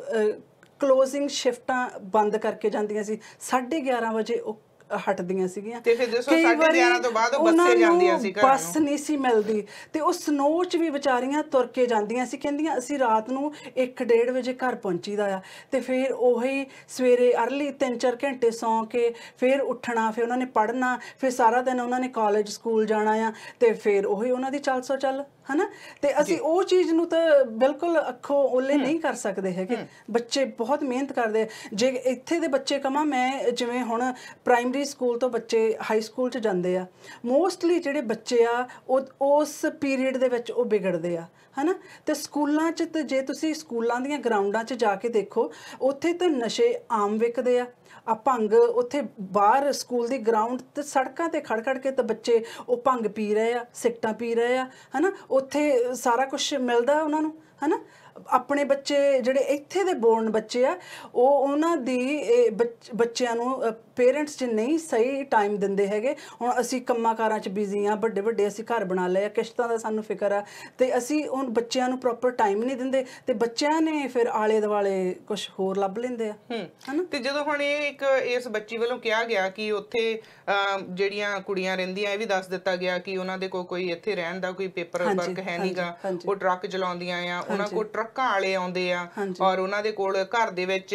S2: ਕਲੋਜ਼ਿੰਗ ਸ਼ਿਫਟਾਂ ਬੰਦ ਕਰਕੇ ਜਾਂਦੀਆਂ ਸੀ, 11:30 ਵਜੇ ਉਹ ਹਟਦੀਆਂ ਸੀਗੀਆਂ,
S1: ਤੇ ਫਿਰ ਦੱਸੋ 11:30 ਤੋਂ ਬਾਅਦ ਉਹ ਬੱਸੇ ਜਾਂਦੀਆਂ ਸੀ ਘਰ ਨੂੰ,
S2: ਬੱਸ ਨਹੀਂ ਸੀ ਮਿਲਦੀ, ਤੇ ਉਹ ਸਨੋ 'ਚ ਵੀ ਵਿਚਾਰੀਆਂ ਤੁਰ ਕੇ ਜਾਂਦੀਆਂ ਸੀ। ਕਹਿੰਦੀਆਂ ਅਸੀਂ ਰਾਤ ਨੂੰ 1-1:30 ਵਜੇ ਘਰ ਪਹੁੰਚੀਦਾ ਆ, ਤੇ ਫਿਰ ਉਹੀ ਸਵੇਰੇ ਅਰਲੀ 3-4 ਘੰਟੇ ਸੌਂ ਕੇ ਫਿਰ ਉੱਠਣਾ, ਫਿਰ ਉਹਨਾਂ ਨੇ ਪੜ੍ਹਨਾ, ਫਿਰ ਸਾਰਾ ਦਿਨ ਉਹਨਾਂ ਨੇ ਕਾਲਜ ਸਕੂਲ ਜਾਣਾ ਆ, ਤੇ ਫਿਰ ਉਹੀ ਉਹਨਾਂ ਦੀ ਚੱਲ ਸੋ ਚੱਲ ਹਨਾ। ਤੇ ਅਸੀਂ ਉਹ ਚੀਜ਼ ਨੂੰ ਤਾਂ ਬਿਲਕੁਲ ਅੱਖੋਂ ਓਲੇ ਨਹੀਂ ਕਰ ਸਕਦੇ ਹੈਗੇ। ਬੱਚੇ ਬਹੁਤ ਮਿਹਨਤ ਕਰਦੇ। ਜੇ ਇੱਥੇ ਦੇ ਬੱਚੇ ਕਮਾਂ, ਮੈਂ ਜਿਵੇਂ ਹੁਣ ਪ੍ਰਾਇਮਰੀ ਸਕੂਲ ਤੋਂ ਬੱਚੇ ਹਾਈ ਸਕੂਲ 'ਚ ਜਾਂਦੇ ਆ, ਮੋਸਟਲੀ ਜਿਹੜੇ ਬੱਚੇ ਆ ਉਹ ਉਸ ਪੀਰੀਅਡ ਦੇ ਵਿੱਚ ਉਹ ਵਿਗੜਦੇ ਆ ਹਨਾ। ਤੇ ਸਕੂਲਾਂ 'ਚ ਤੇ ਜੇ ਤੁਸੀਂ ਸਕੂਲਾਂ ਦੀਆਂ ਗਰਾਊਂਡਾਂ 'ਚ ਜਾ ਕੇ ਦੇਖੋ, ਉੱਥੇ ਤਾਂ ਨਸ਼ੇ ਆਮ ਵਿਕਦੇ ਆ। ਭੰਗ ਉੱਥੇ ਬਾਹਰ ਸਕੂਲ ਦੀ ਗਰਾਊਂਡ ਤੇ ਸੜਕਾਂ ਤੇ ਖੜ ਕੇ ਤਾਂ ਬੱਚੇ ਉਹ ਭੰਗ ਪੀ ਰਹੇ ਆ, ਸਿਗਰਟਾਂ ਪੀ ਰਹੇ ਆ ਹਨਾ। ਉੱਥੇ ਸਾਰਾ ਕੁਝ ਮਿਲਦਾ ਉਹਨਾਂ ਨੂੰ ਹਨਾ। ਆਪਣੇ ਬੱਚੇ ਜਿਹੜੇ ਇੱਥੇ ਦੇ ਬੋਰਨ ਬੱਚੇ ਆ, ਉਹਨਾਂ ਦੀ ਬੱਚਿਆਂ ਨੂੰ ਪੇਰੈਂਟਸ 'ਚ ਨਹੀਂ ਸਹੀ ਟਾਈਮ ਦਿੰਦੇ ਹੈਗੇ। ਹੁਣ ਅਸੀਂ ਕੰਮਾਂ ਕਾਰਾਂ 'ਚ ਬਿਜ਼ੀ ਆ, ਵੱਡੇ ਅਸੀਂ ਘਰ ਬਣਾ ਲਏ ਆ, ਕਿਸ਼ਤਾਂ ਦਾ ਸਾਨੂੰ ਫਿਕਰ ਆ, ਤੇ ਅਸੀਂ ਹੁਣ ਬੱਚਿਆਂ ਨੂੰ ਪ੍ਰੋਪਰ ਟਾਈਮ ਨਹੀਂ ਦਿੰਦੇ, ਤੇ ਬੱਚਿਆਂ ਨੇ ਫਿਰ ਆਲੇ ਦੁਆਲੇ ਕੁਝ ਹੋਰ ਲੱਭ ਲੈਂਦੇ ਆ ਹਨਾ।
S1: ਤੇ ਜਦੋਂ ਹੁਣ ਇਹ ਇਸ ਬੱਚੀ ਵੱਲੋਂ ਕਿਹਾ ਗਿਆ ਕਿ ਉੱਥੇ ਜਿਹੜੀਆਂ ਕੁੜੀਆਂ ਰਹਿੰਦੀਆਂ, ਇਹ ਵੀ ਦੱਸ ਦਿੱਤਾ ਗਿਆ ਕਿ ਉਹਨਾਂ ਦੇ ਕੋਲ ਕੋਈ ਇੱਥੇ ਰਹਿਣ ਦਾ ਕੋਈ ਪੇਪਰ ਵਰਕ ਹੈ ਨਹੀਂਗਾ, ਉਹ ਟਰੱਕ ਚਲਾਉਂਦੀਆਂ ਆ, ਉਹਨਾਂ ਕੋਲ ਟਰੱਕਾਂ ਵਾਲੇ ਆਉਂਦੇ ਆ, ਔਰ ਉਹਨਾਂ ਦੇ ਕੋਲ ਘਰ ਦੇ ਵਿੱਚ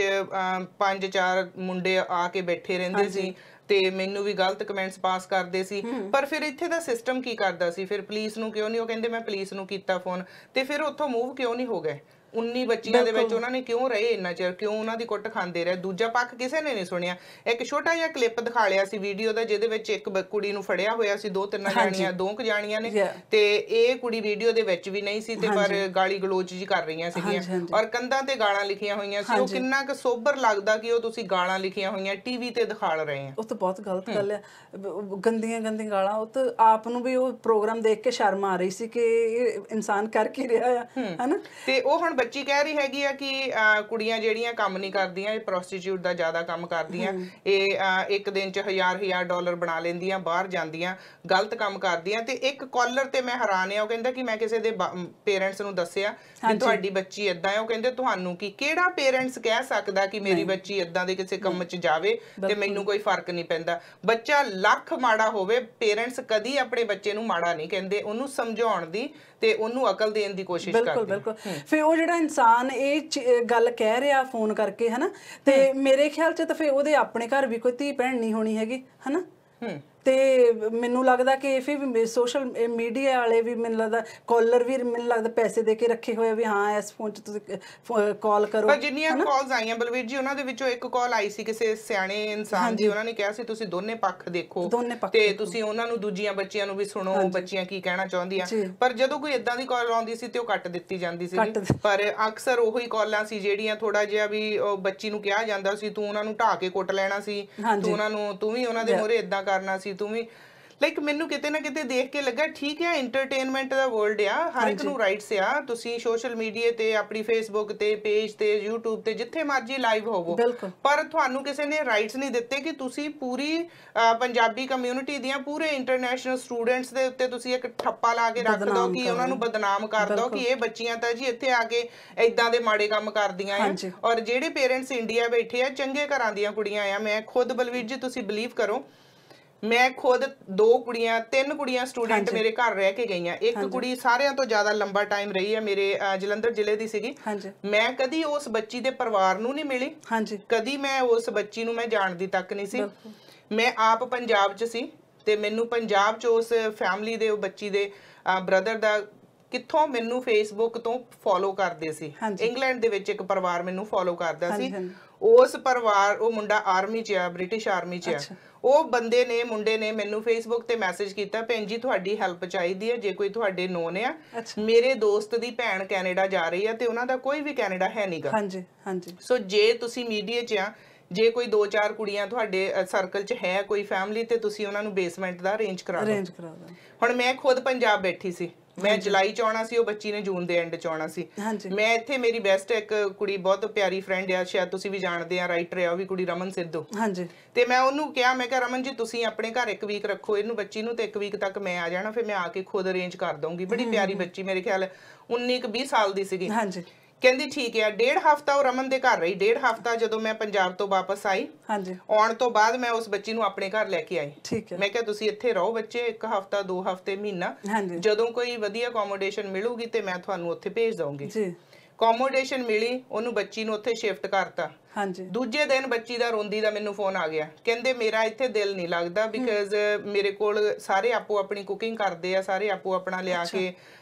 S1: 5-4 ਮੁੰਡੇ ਆ ਕੇ ਬੈਠੇ ਰਹਿੰਦੇ ਸੀ, ਤੇ ਮੈਨੂੰ ਵੀ ਗਲਤ ਕਮੈਂਟਸ ਪਾਸ ਕਰਦੇ ਸੀ। ਪਰ ਫਿਰ ਇੱਥੇ ਦਾ ਸਿਸਟਮ ਕੀ ਕਰਦਾ ਸੀ? ਫਿਰ ਪੁਲਿਸ ਨੂੰ ਕਿਉਂ ਨਹੀਂ? ਉਹ ਕਹਿੰਦੇ ਮੈਂ ਪੁਲਿਸ ਨੂੰ ਕੀਤਾ ਫੋਨ, ਤੇ ਫਿਰ ਉੱਥੋਂ ਮੂਵ ਕਿਉਂ ਨਹੀਂ ਹੋ ਗਏ? 19 ਬੱਚੀਆਂ ਦੇ ਵਿੱਚ ਉਹਨਾਂ ਨੇ ਕਿਉਂ ਰਹੇ ਇੰਨਾ ਚਿਰ? ਕਿਉਂ ਉਹਨਾਂ ਦੀ ਕੁੱਟ ਖਾਂਦੇ ਰਹੇ? ਦੂਜਾ ਪੱਖ ਕਿਸੇ ਨੇ ਨਹੀਂ ਸੁਣਿਆ। ਇੱਕ ਛੋਟਾ ਜਿਹਾ ਕਲਿੱਪ ਦਿਖਾ ਲਿਆ ਸੀ ਵੀਡੀਓ ਦਾ, ਜਿਹਦੇ ਵਿੱਚ ਇੱਕ ਕੁੜੀ ਨੂੰ ਫੜਿਆ ਹੋਇਆ ਸੀ, 2-3 ਜਾਣੀਆਂ, 2 ਜਾਣੀਆਂ ਨੇ, ਤੇ ਇਹ ਕੁੜੀ ਵੀਡੀਓ ਦੇ ਵਿੱਚ ਵੀ ਨਹੀਂ ਸੀ, ਤੇ ਪਰ ਗਾਲੀ ਗਲੋਚ ਜੀ ਕਰ ਰਹੀਆਂ ਸੀਗੀਆਂ, ਔਰ ਕੰਧਾਂ ਤੇ ਗਾਲਾਂ ਲਿਖੀਆਂ ਹੋਈਆਂ ਸੀ। ਉਹ ਕਿੰਨਾ ਕੁ ਸੋਬਰ ਲੱਗਦਾ ਕਿ ਉਹ ਤੁਸੀਂ ਗਾਲਾਂ ਲਿਖੀਆਂ ਹੋਈਆਂ ਟੀਵੀ ਤੇ ਦਿਖਾਲ ਰਹੇ ਆ?
S2: ਉਹ ਤਾਂ ਬਹੁਤ ਗਲਤ ਗੱਲ ਆ, ਗੰਦੀਆਂ ਗਾਲਾਂ। ਉਹ ਤਾਂ ਆਪ ਨੂੰ ਵੀ ਉਹ ਪ੍ਰੋਗਰਾਮ ਦੇਖ ਕੇ ਸ਼ਰਮ ਆ ਰਹੀ ਸੀ ਕਿ ਇਹ ਇਨਸਾਨ ਕਰ ਕੀ ਰਿਹਾ ਆ ਹਨਾ।
S1: ਤੇ ਉਹ ਹੁਣ ਬੱਚੀ ਕਹਿ ਰਹੀ ਹੈਗੀ ਆ ਕਿ ਕੁੜੀਆਂ ਜਿਹੜੀਆਂ ਕੰਮ ਨਹੀਂ ਕਰਦੀਆਂ, ਇਹ ਪ੍ਰੋਸਟੀਟਿਊਟ ਦਾ ਜ਼ਿਆਦਾ ਕੰਮ ਕਰਦੀਆਂ, ਇਹ ਇੱਕ ਦਿਨ 'ਚ $1000 ਬਣਾ ਲੈਂਦੀਆਂ, ਬਾਹਰ ਜਾਂਦੀਆਂ, ਗਲਤ ਕੰਮ ਕਰਦੀਆਂ। ਤੇ ਇੱਕ ਕਾਲਰ ਤੇ ਮੈਂ ਹੈਰਾਨ ਆ, ਉਹ ਕਹਿੰਦਾ ਕਿ ਮੈਂ ਕਿਸੇ ਦੇ ਪੇਰੈਂਟਸ ਨੂੰ ਦੱਸਿਆ ਕਿ ਤੁਹਾਡੀ ਬੱਚੀ ਏਦਾਂ ਹੈ। ਉਹ ਕਹਿੰਦੇ ਤੁਹਾਨੂੰ ਕੀ, ਕਿਹੜਾ ਪੇਰੈਂਟਸ ਕਹਿ ਸਕਦਾ ਕਿ ਮੇਰੀ ਬੱਚੀ ਏਦਾਂ ਦੇ ਕਿਸੇ ਕੰਮ 'ਚ ਜਾਵੇ ਤੇ ਮੈਨੂੰ ਕੋਈ ਫਰਕ ਨਹੀਂ ਪੈਂਦਾ? ਬੱਚਾ ਲੱਖ ਮਾੜਾ ਹੋਵੇ, ਪੇਰੈਂਟਸ ਕਦੀ ਆਪਣੇ ਬੱਚੇ ਨੂੰ ਮਾੜਾ ਨਹੀਂ ਕਹਿੰਦੇ, ਉਹਨੂੰ ਸਮਝਾਉਣ ਦੀ ਤੇ ਉਹਨੂੰ ਅਕਲ ਦੇਣ ਦੀ ਕੋਸ਼ਿਸ਼ ਕਰਦੇ।
S2: ਬਿਲਕੁਲ। ਫਿਰ ਉਹ ਜਿਹੜਾ ਇਨਸਾਨ ਇਹ ਗੱਲ ਕਹਿ ਰਿਹਾ ਫੋਨ ਕਰਕੇ ਹਨਾ, ਤੇ ਮੇਰੇ ਖਿਆਲ 'ਚ ਤਾਂ ਫਿਰ ਉਹਦੇ ਆਪਣੇ ਘਰ ਵੀ ਕੋਈ ਧੀ ਭੈਣ ਨਹੀਂ ਹੋਣੀ ਹੈਗੀ ਹਨਾ। ਤੇ ਮੈਨੂੰ ਲੱਗਦਾ ਕਿ ਫਿਰ ਵੀ ਸੋਸ਼ਲ ਮੀਡੀਆ ਵਾਲੇ ਵੀ, ਮੈਨੂੰ ਲੱਗਦਾ ਕਾਲਰ ਵੀ, ਮੈਨੂੰ ਲੱਗਦਾ ਪੈਸੇ ਦੇ ਕੇ ਰੱਖੇ ਹੋਏ ਵੀ ਹਾਂ ਇਸ ਫੋਨ 'ਚ ਤੁਸੀਂ ਕਾਲ ਕਰੋ।
S1: ਪਰ ਜਿੰਨੀਆਂ ਕਾਲਸ ਆਈਆਂ ਬਲਵੀਰ ਜੀ, ਉਹਨਾਂ ਦੇ ਵਿੱਚੋਂ ਇੱਕ ਕਾਲ ਆਈ ਸੀ ਕਿਸੇ ਸਿਆਣੇ ਇਨਸਾਨ ਦੀ, ਉਹਨਾਂ ਨੇ ਕਿਹਾ ਸੀ ਤੁਸੀਂ ਦੋਨੇ ਪੱਖ ਦੇਖੋ ਤੇ ਤੁਸੀਂ ਉਹਨਾਂ ਨੂੰ, ਦੂਜੀਆਂ ਬੱਚੀਆਂ ਨੂੰ ਵੀ ਸੁਣੋ, ਬੱਚੀਆਂ ਕੀ ਕਹਿਣਾ ਚਾਹੁੰਦੀਆਂ। ਪਰ ਜਦੋਂ ਕੋਈ ਇਦਾਂ ਦੀ ਕਾਲ ਆਉਂਦੀ ਸੀ ਤੇ ਉਹ ਕੱਟ ਦਿੱਤੀ ਜਾਂਦੀ ਸੀ। ਪਰ ਅਕਸਰ ਉਹੀ ਕਾਲਾਂ ਸੀ ਜਿਹੜੀਆਂ ਥੋੜਾ ਜਿਹਾ ਵੀ ਬੱਚੀ ਨੂੰ ਕਿਹਾ ਜਾਂਦਾ ਸੀ, ਤੂੰ ਉਹਨਾਂ ਨੂੰ ਢਾ ਕੇ ਕੁੱਟ ਲੈਣਾ ਸੀ, ਤੂੰ ਵੀ ਉਹਨਾਂ ਦੇ ਮੂਹਰੇ ਇਦਾਂ ਕਰਨਾ ਸੀ, ਤੂੰ ਵੀ। ਲਾਈਕ ਮੈਨੂੰ ਕਿਤੇ ਨਾ ਕਿਤੇ ਦੇਖ ਕੇ ਲੱਗਾ ਠੀਕ ਹੈ ਐਂਟਰਟੇਨਮੈਂਟ ਦਾ ਵਰਲਡ ਆ, ਹਰ ਇੱਕ ਨੂੰ ਰਾਈਟਸ ਆ, ਤੁਸੀਂ ਸੋਸ਼ਲ ਮੀਡੀਆ ਤੇ ਆਪਣੀ ਫੇਸਬੁੱਕ ਤੇ ਪੇਜ ਤੇ YouTube ਤੇ ਜਿੱਥੇ ਮਰਜ਼ੀ ਲਾਈਵ ਹੋਵੋ, ਪਰ ਤੁਹਾਨੂੰ ਕਿਸੇ ਨੇ ਰਾਈਟਸ ਨਹੀਂ ਦਿੱਤੇ ਕਿ ਤੁਸੀਂ ਪੂਰੀ ਪੰਜਾਬੀ ਕਮਿਊਨਿਟੀ ਦੀਆਂ ਪੂਰੇ ਇੰਟਰਨੈਸ਼ਨਲ ਸਟੂਡੈਂਟਸ ਦੇ ਉੱਤੇ ਤੁਸੀਂ ਇੱਕ ਠੱਪਾ ਲਾ ਕੇ ਰੱਖ ਦੋ ਕਿ ਉਹਨਾਂ ਨੂੰ ਬਦਨਾਮ ਕਰ ਦੋ ਕਿ ਇਹ ਬੱਚੀਆਂ ਤਾਂ ਜੀ ਇੱਥੇ ਆ ਕੇ ਏਦਾਂ ਦੇ ਮਾੜੇ ਕੰਮ ਕਰਦੀਆਂ ਆ। ਔਰ ਜਿਹੜੇ ਪੇਰੈਂਟਸ ਇੰਡੀਆ ਬੈਠੇ ਆ ਚੰਗੇ ਘਰਾਂ ਦੀਆਂ ਕੁੜੀਆਂ ਆ, ਮੈਂ ਖੁਦ ਬਲਵੀਰ ਜੀ ਤੁਸੀਂ ਬਿਲੀਵ ਕਰੋ, ਮੈਂ ਖੁਦ 3 ਕੁੜੀਆਂ ਸਟੂਡੈਂਟ ਮੇਰੇ ਘਰ ਰਹਿ ਕੇ ਗਈਆਂ। ਇੱਕ ਕੁੜੀ ਸਾਰਿਆਂ ਤੋਂ ਜ਼ਿਆਦਾ ਲੰਬਾ ਟਾਈਮ ਰਹੀ ਹੈ ਮੇਰੇ ਜਲੰਧਰ ਜ਼ਿਲ੍ਹੇ ਦੀ ਸੀਗੀ। ਮੈਂ ਕਦੀ ਉਸ ਬੱਚੀ ਦੇ ਪਰਿਵਾਰ ਨੂੰ ਨਹੀਂ ਮਿਲੀ, ਕਦੀ ਮੈਂ ਉਸ ਬੱਚੀ ਨੂੰ ਮੈਂ ਜਾਣਦੀ ਤੱਕ ਨਹੀਂ ਸੀ। ਮੈਂ ਆਪ ਪੰਜਾਬ 'ਚ ਸੀ ਤੇ ਮੈਨੂੰ ਪੰਜਾਬ 'ਚ ਉਸ ਫੈਮਿਲੀ ਦੇ ਉਹ ਬੱਚੀ ਦੇ ਬ੍ਰਦਰ ਦਾ ਕਿੱਥੋਂ ਮੈਨੂੰ ਫੇਸਬੁੱਕ ਤੋਂ ਫੋਲੋ ਕਰਦੇ ਸੀ। ਇੰਗਲੈਂਡ ਦੇ ਵਿੱਚ ਇੱਕ ਪਰਿਵਾਰ ਮੈਨੂੰ ਫੋਲੋ ਕਰਦਾ ਸੀ। ਉਸ ਪਰਿਵਾਰ, ਉਹ ਮੁੰਡਾ ਆਰਮੀ 'ਚ ਆ, ਬ੍ਰਿਟਿਸ਼ ਆਰਮੀ 'ਚ ਆ। ਉਹ ਬੰਦੇ ਨੇ, ਮੁੰਡੇ ਨੇ ਮੈਨੂੰ ਫੇਸਬੁੱਕ ਤੇ ਮੈਸੇਜ ਕੀਤਾ, ਭੈਣ ਜੀ ਤੁਹਾਡੀ ਹੈਲਪ ਚਾਹੀਦੀ ਹੈ, ਜੇ ਕੋਈ ਤੁਹਾਡੇ ਨੋਨ ਆ। ਮੇਰੇ ਦੋਸਤ ਦੀ ਭੈਣ ਕੈਨੇਡਾ ਜਾ ਰਹੀ ਆ ਤੇ ਉਹਨਾਂ ਦਾ ਕੋਈ ਵੀ ਕੈਨੇਡਾ ਹੈ ਨਹੀਂਗਾ। ਸੋ ਜੇ ਤੁਸੀਂ ਮੀਡੀਆ 'ਚ ਆ, ਜੇ ਕੋਈ 2-4 ਕੁੜੀਆਂ ਤੁਹਾਡੇ ਸਰਕਲ 'ਚ ਹੈ ਕੋਈ ਫੈਮਿਲੀ, ਤੇ ਤੁਸੀਂ ਉਹਨਾਂ ਨੂੰ ਬੇਸਮੈਂਟ ਦਾ ਅਰੇਂਜ ਕਰਾ ਦਿਓ। ਹੁਣ ਮੈਂ ਖੁਦ ਪੰਜਾਬ ਬੈਠੀ ਸੀ, ਮੈਂ ਜੁਲਾਈ 'ਚ ਆਉਣਾ ਸੀ, ਉਹ ਬੱਚੀ ਨੇ ਜੂਨ ਦੇ ਐਂਡ 'ਚ ਆਉਣਾ ਸੀ। ਮੈਂ ਇੱਥੇ ਮੇਰੀ ਬੈਸਟ ਇੱਕ ਕੁੜੀ ਬਹੁਤ ਪਿਆਰੀ ਫਰੈਂਡ ਆ, ਸ਼ਾਇਦ ਤੁਸੀਂ ਵੀ ਜਾਣਦੇ ਆ, ਰਾਈਟਰ ਆ ਉਹ ਵੀ ਕੁੜੀ, ਰਮਨ ਸਿੱਧੂ। ਤੇ ਮੈਂ ਉਹਨੂੰ ਕਿਹਾ, ਮੈਂ ਕਿਹਾ ਰਮਨ ਜੀ ਤੁਸੀਂ ਆਪਣੇ ਘਰ 1 ਵੀਕ ਰੱਖੋ ਇਹਨੂੰ, ਬੱਚੀ ਨੂੰ, ਤੇ 1 ਵੀਕ ਤੱਕ ਮੈਂ ਆ ਜਾਣਾ, ਫਿਰ ਮੈਂ ਆ ਕੇ ਖੁਦ ਅਰੇਂਜ ਕਰ ਦਊਂਗੀ। ਬੜੀ ਪਿਆਰੀ ਬੱਚੀ, ਮੇਰੇ ਖਿਆਲ 19-20 ਸਾਲ ਦੀ ਸੀਗੀ। ਕਹਿੰਦੀ ਠੀਕ ਹੈ। 1.5 ਹਫ਼ਤਾ ਉਹ ਰਮਨ ਦੇ ਘਰ ਰਹੀ। 1.5 ਹਫ਼ਤਾ ਜਦੋਂ ਮੈਂ ਪੰਜਾਬ ਤੋਂ ਵਾਪਸ ਆਈ, ਆਉਣ ਤੋਂ ਬਾਅਦ ਮੈਂ ਉਸ ਬੱਚੀ ਨੂੰ ਆਪਣੇ ਘਰ ਲੈ ਕੇ ਆਈ। ਮੈਂ ਕਿਹਾ ਤੁਸੀਂ ਇੱਥੇ ਰਹੋ ਬੱਚੇ, 1 ਹਫ਼ਤਾ 2 ਹਫ਼ਤੇ ਮਹੀਨਾ, ਜਦੋਂ ਕੋਈ ਵਧੀਆ ਅਕੋਮੋਡੇਸ਼ਨ ਮਿਲੂਗੀ ਤੇ ਮੈਂ ਤੁਹਾਨੂੰ ਉੱਥੇ ਭੇਜ ਦਊਂਗੀ। ਅਕੋਮੋਡੇਸ਼ਨ ਮਿਲੀ, ਉਹਨੂੰ ਬੱਚੀ ਨੂੰ ਉੱਥੇ ਸ਼ਿਫਟ ਕਰਤਾ। ਦੂਜੇ ਦਿਨ ਬੱਚੀ ਦਾ ਰੋਂਦੀ ਦਾ ਮੈਨੂੰ ਫੋਨ ਆ ਗਿਆ, ਕਹਿੰਦੇ ਮੇਰਾ ਇੱਥੇ ਦਿਲ ਨਹੀਂ ਲੱਗਦਾ, ਬਿਕਾਜ਼ ਮੇਰੇ ਕੋਲ ਸਾਰੇ ਆਪੋ ਆਪਣੀ ਕੁਕਿੰਗ ਕਰਦੇ ਆ, ਸਾਰੇ ਆਪੋ ਆਪਣਾ ਲਿਆ ਕੇ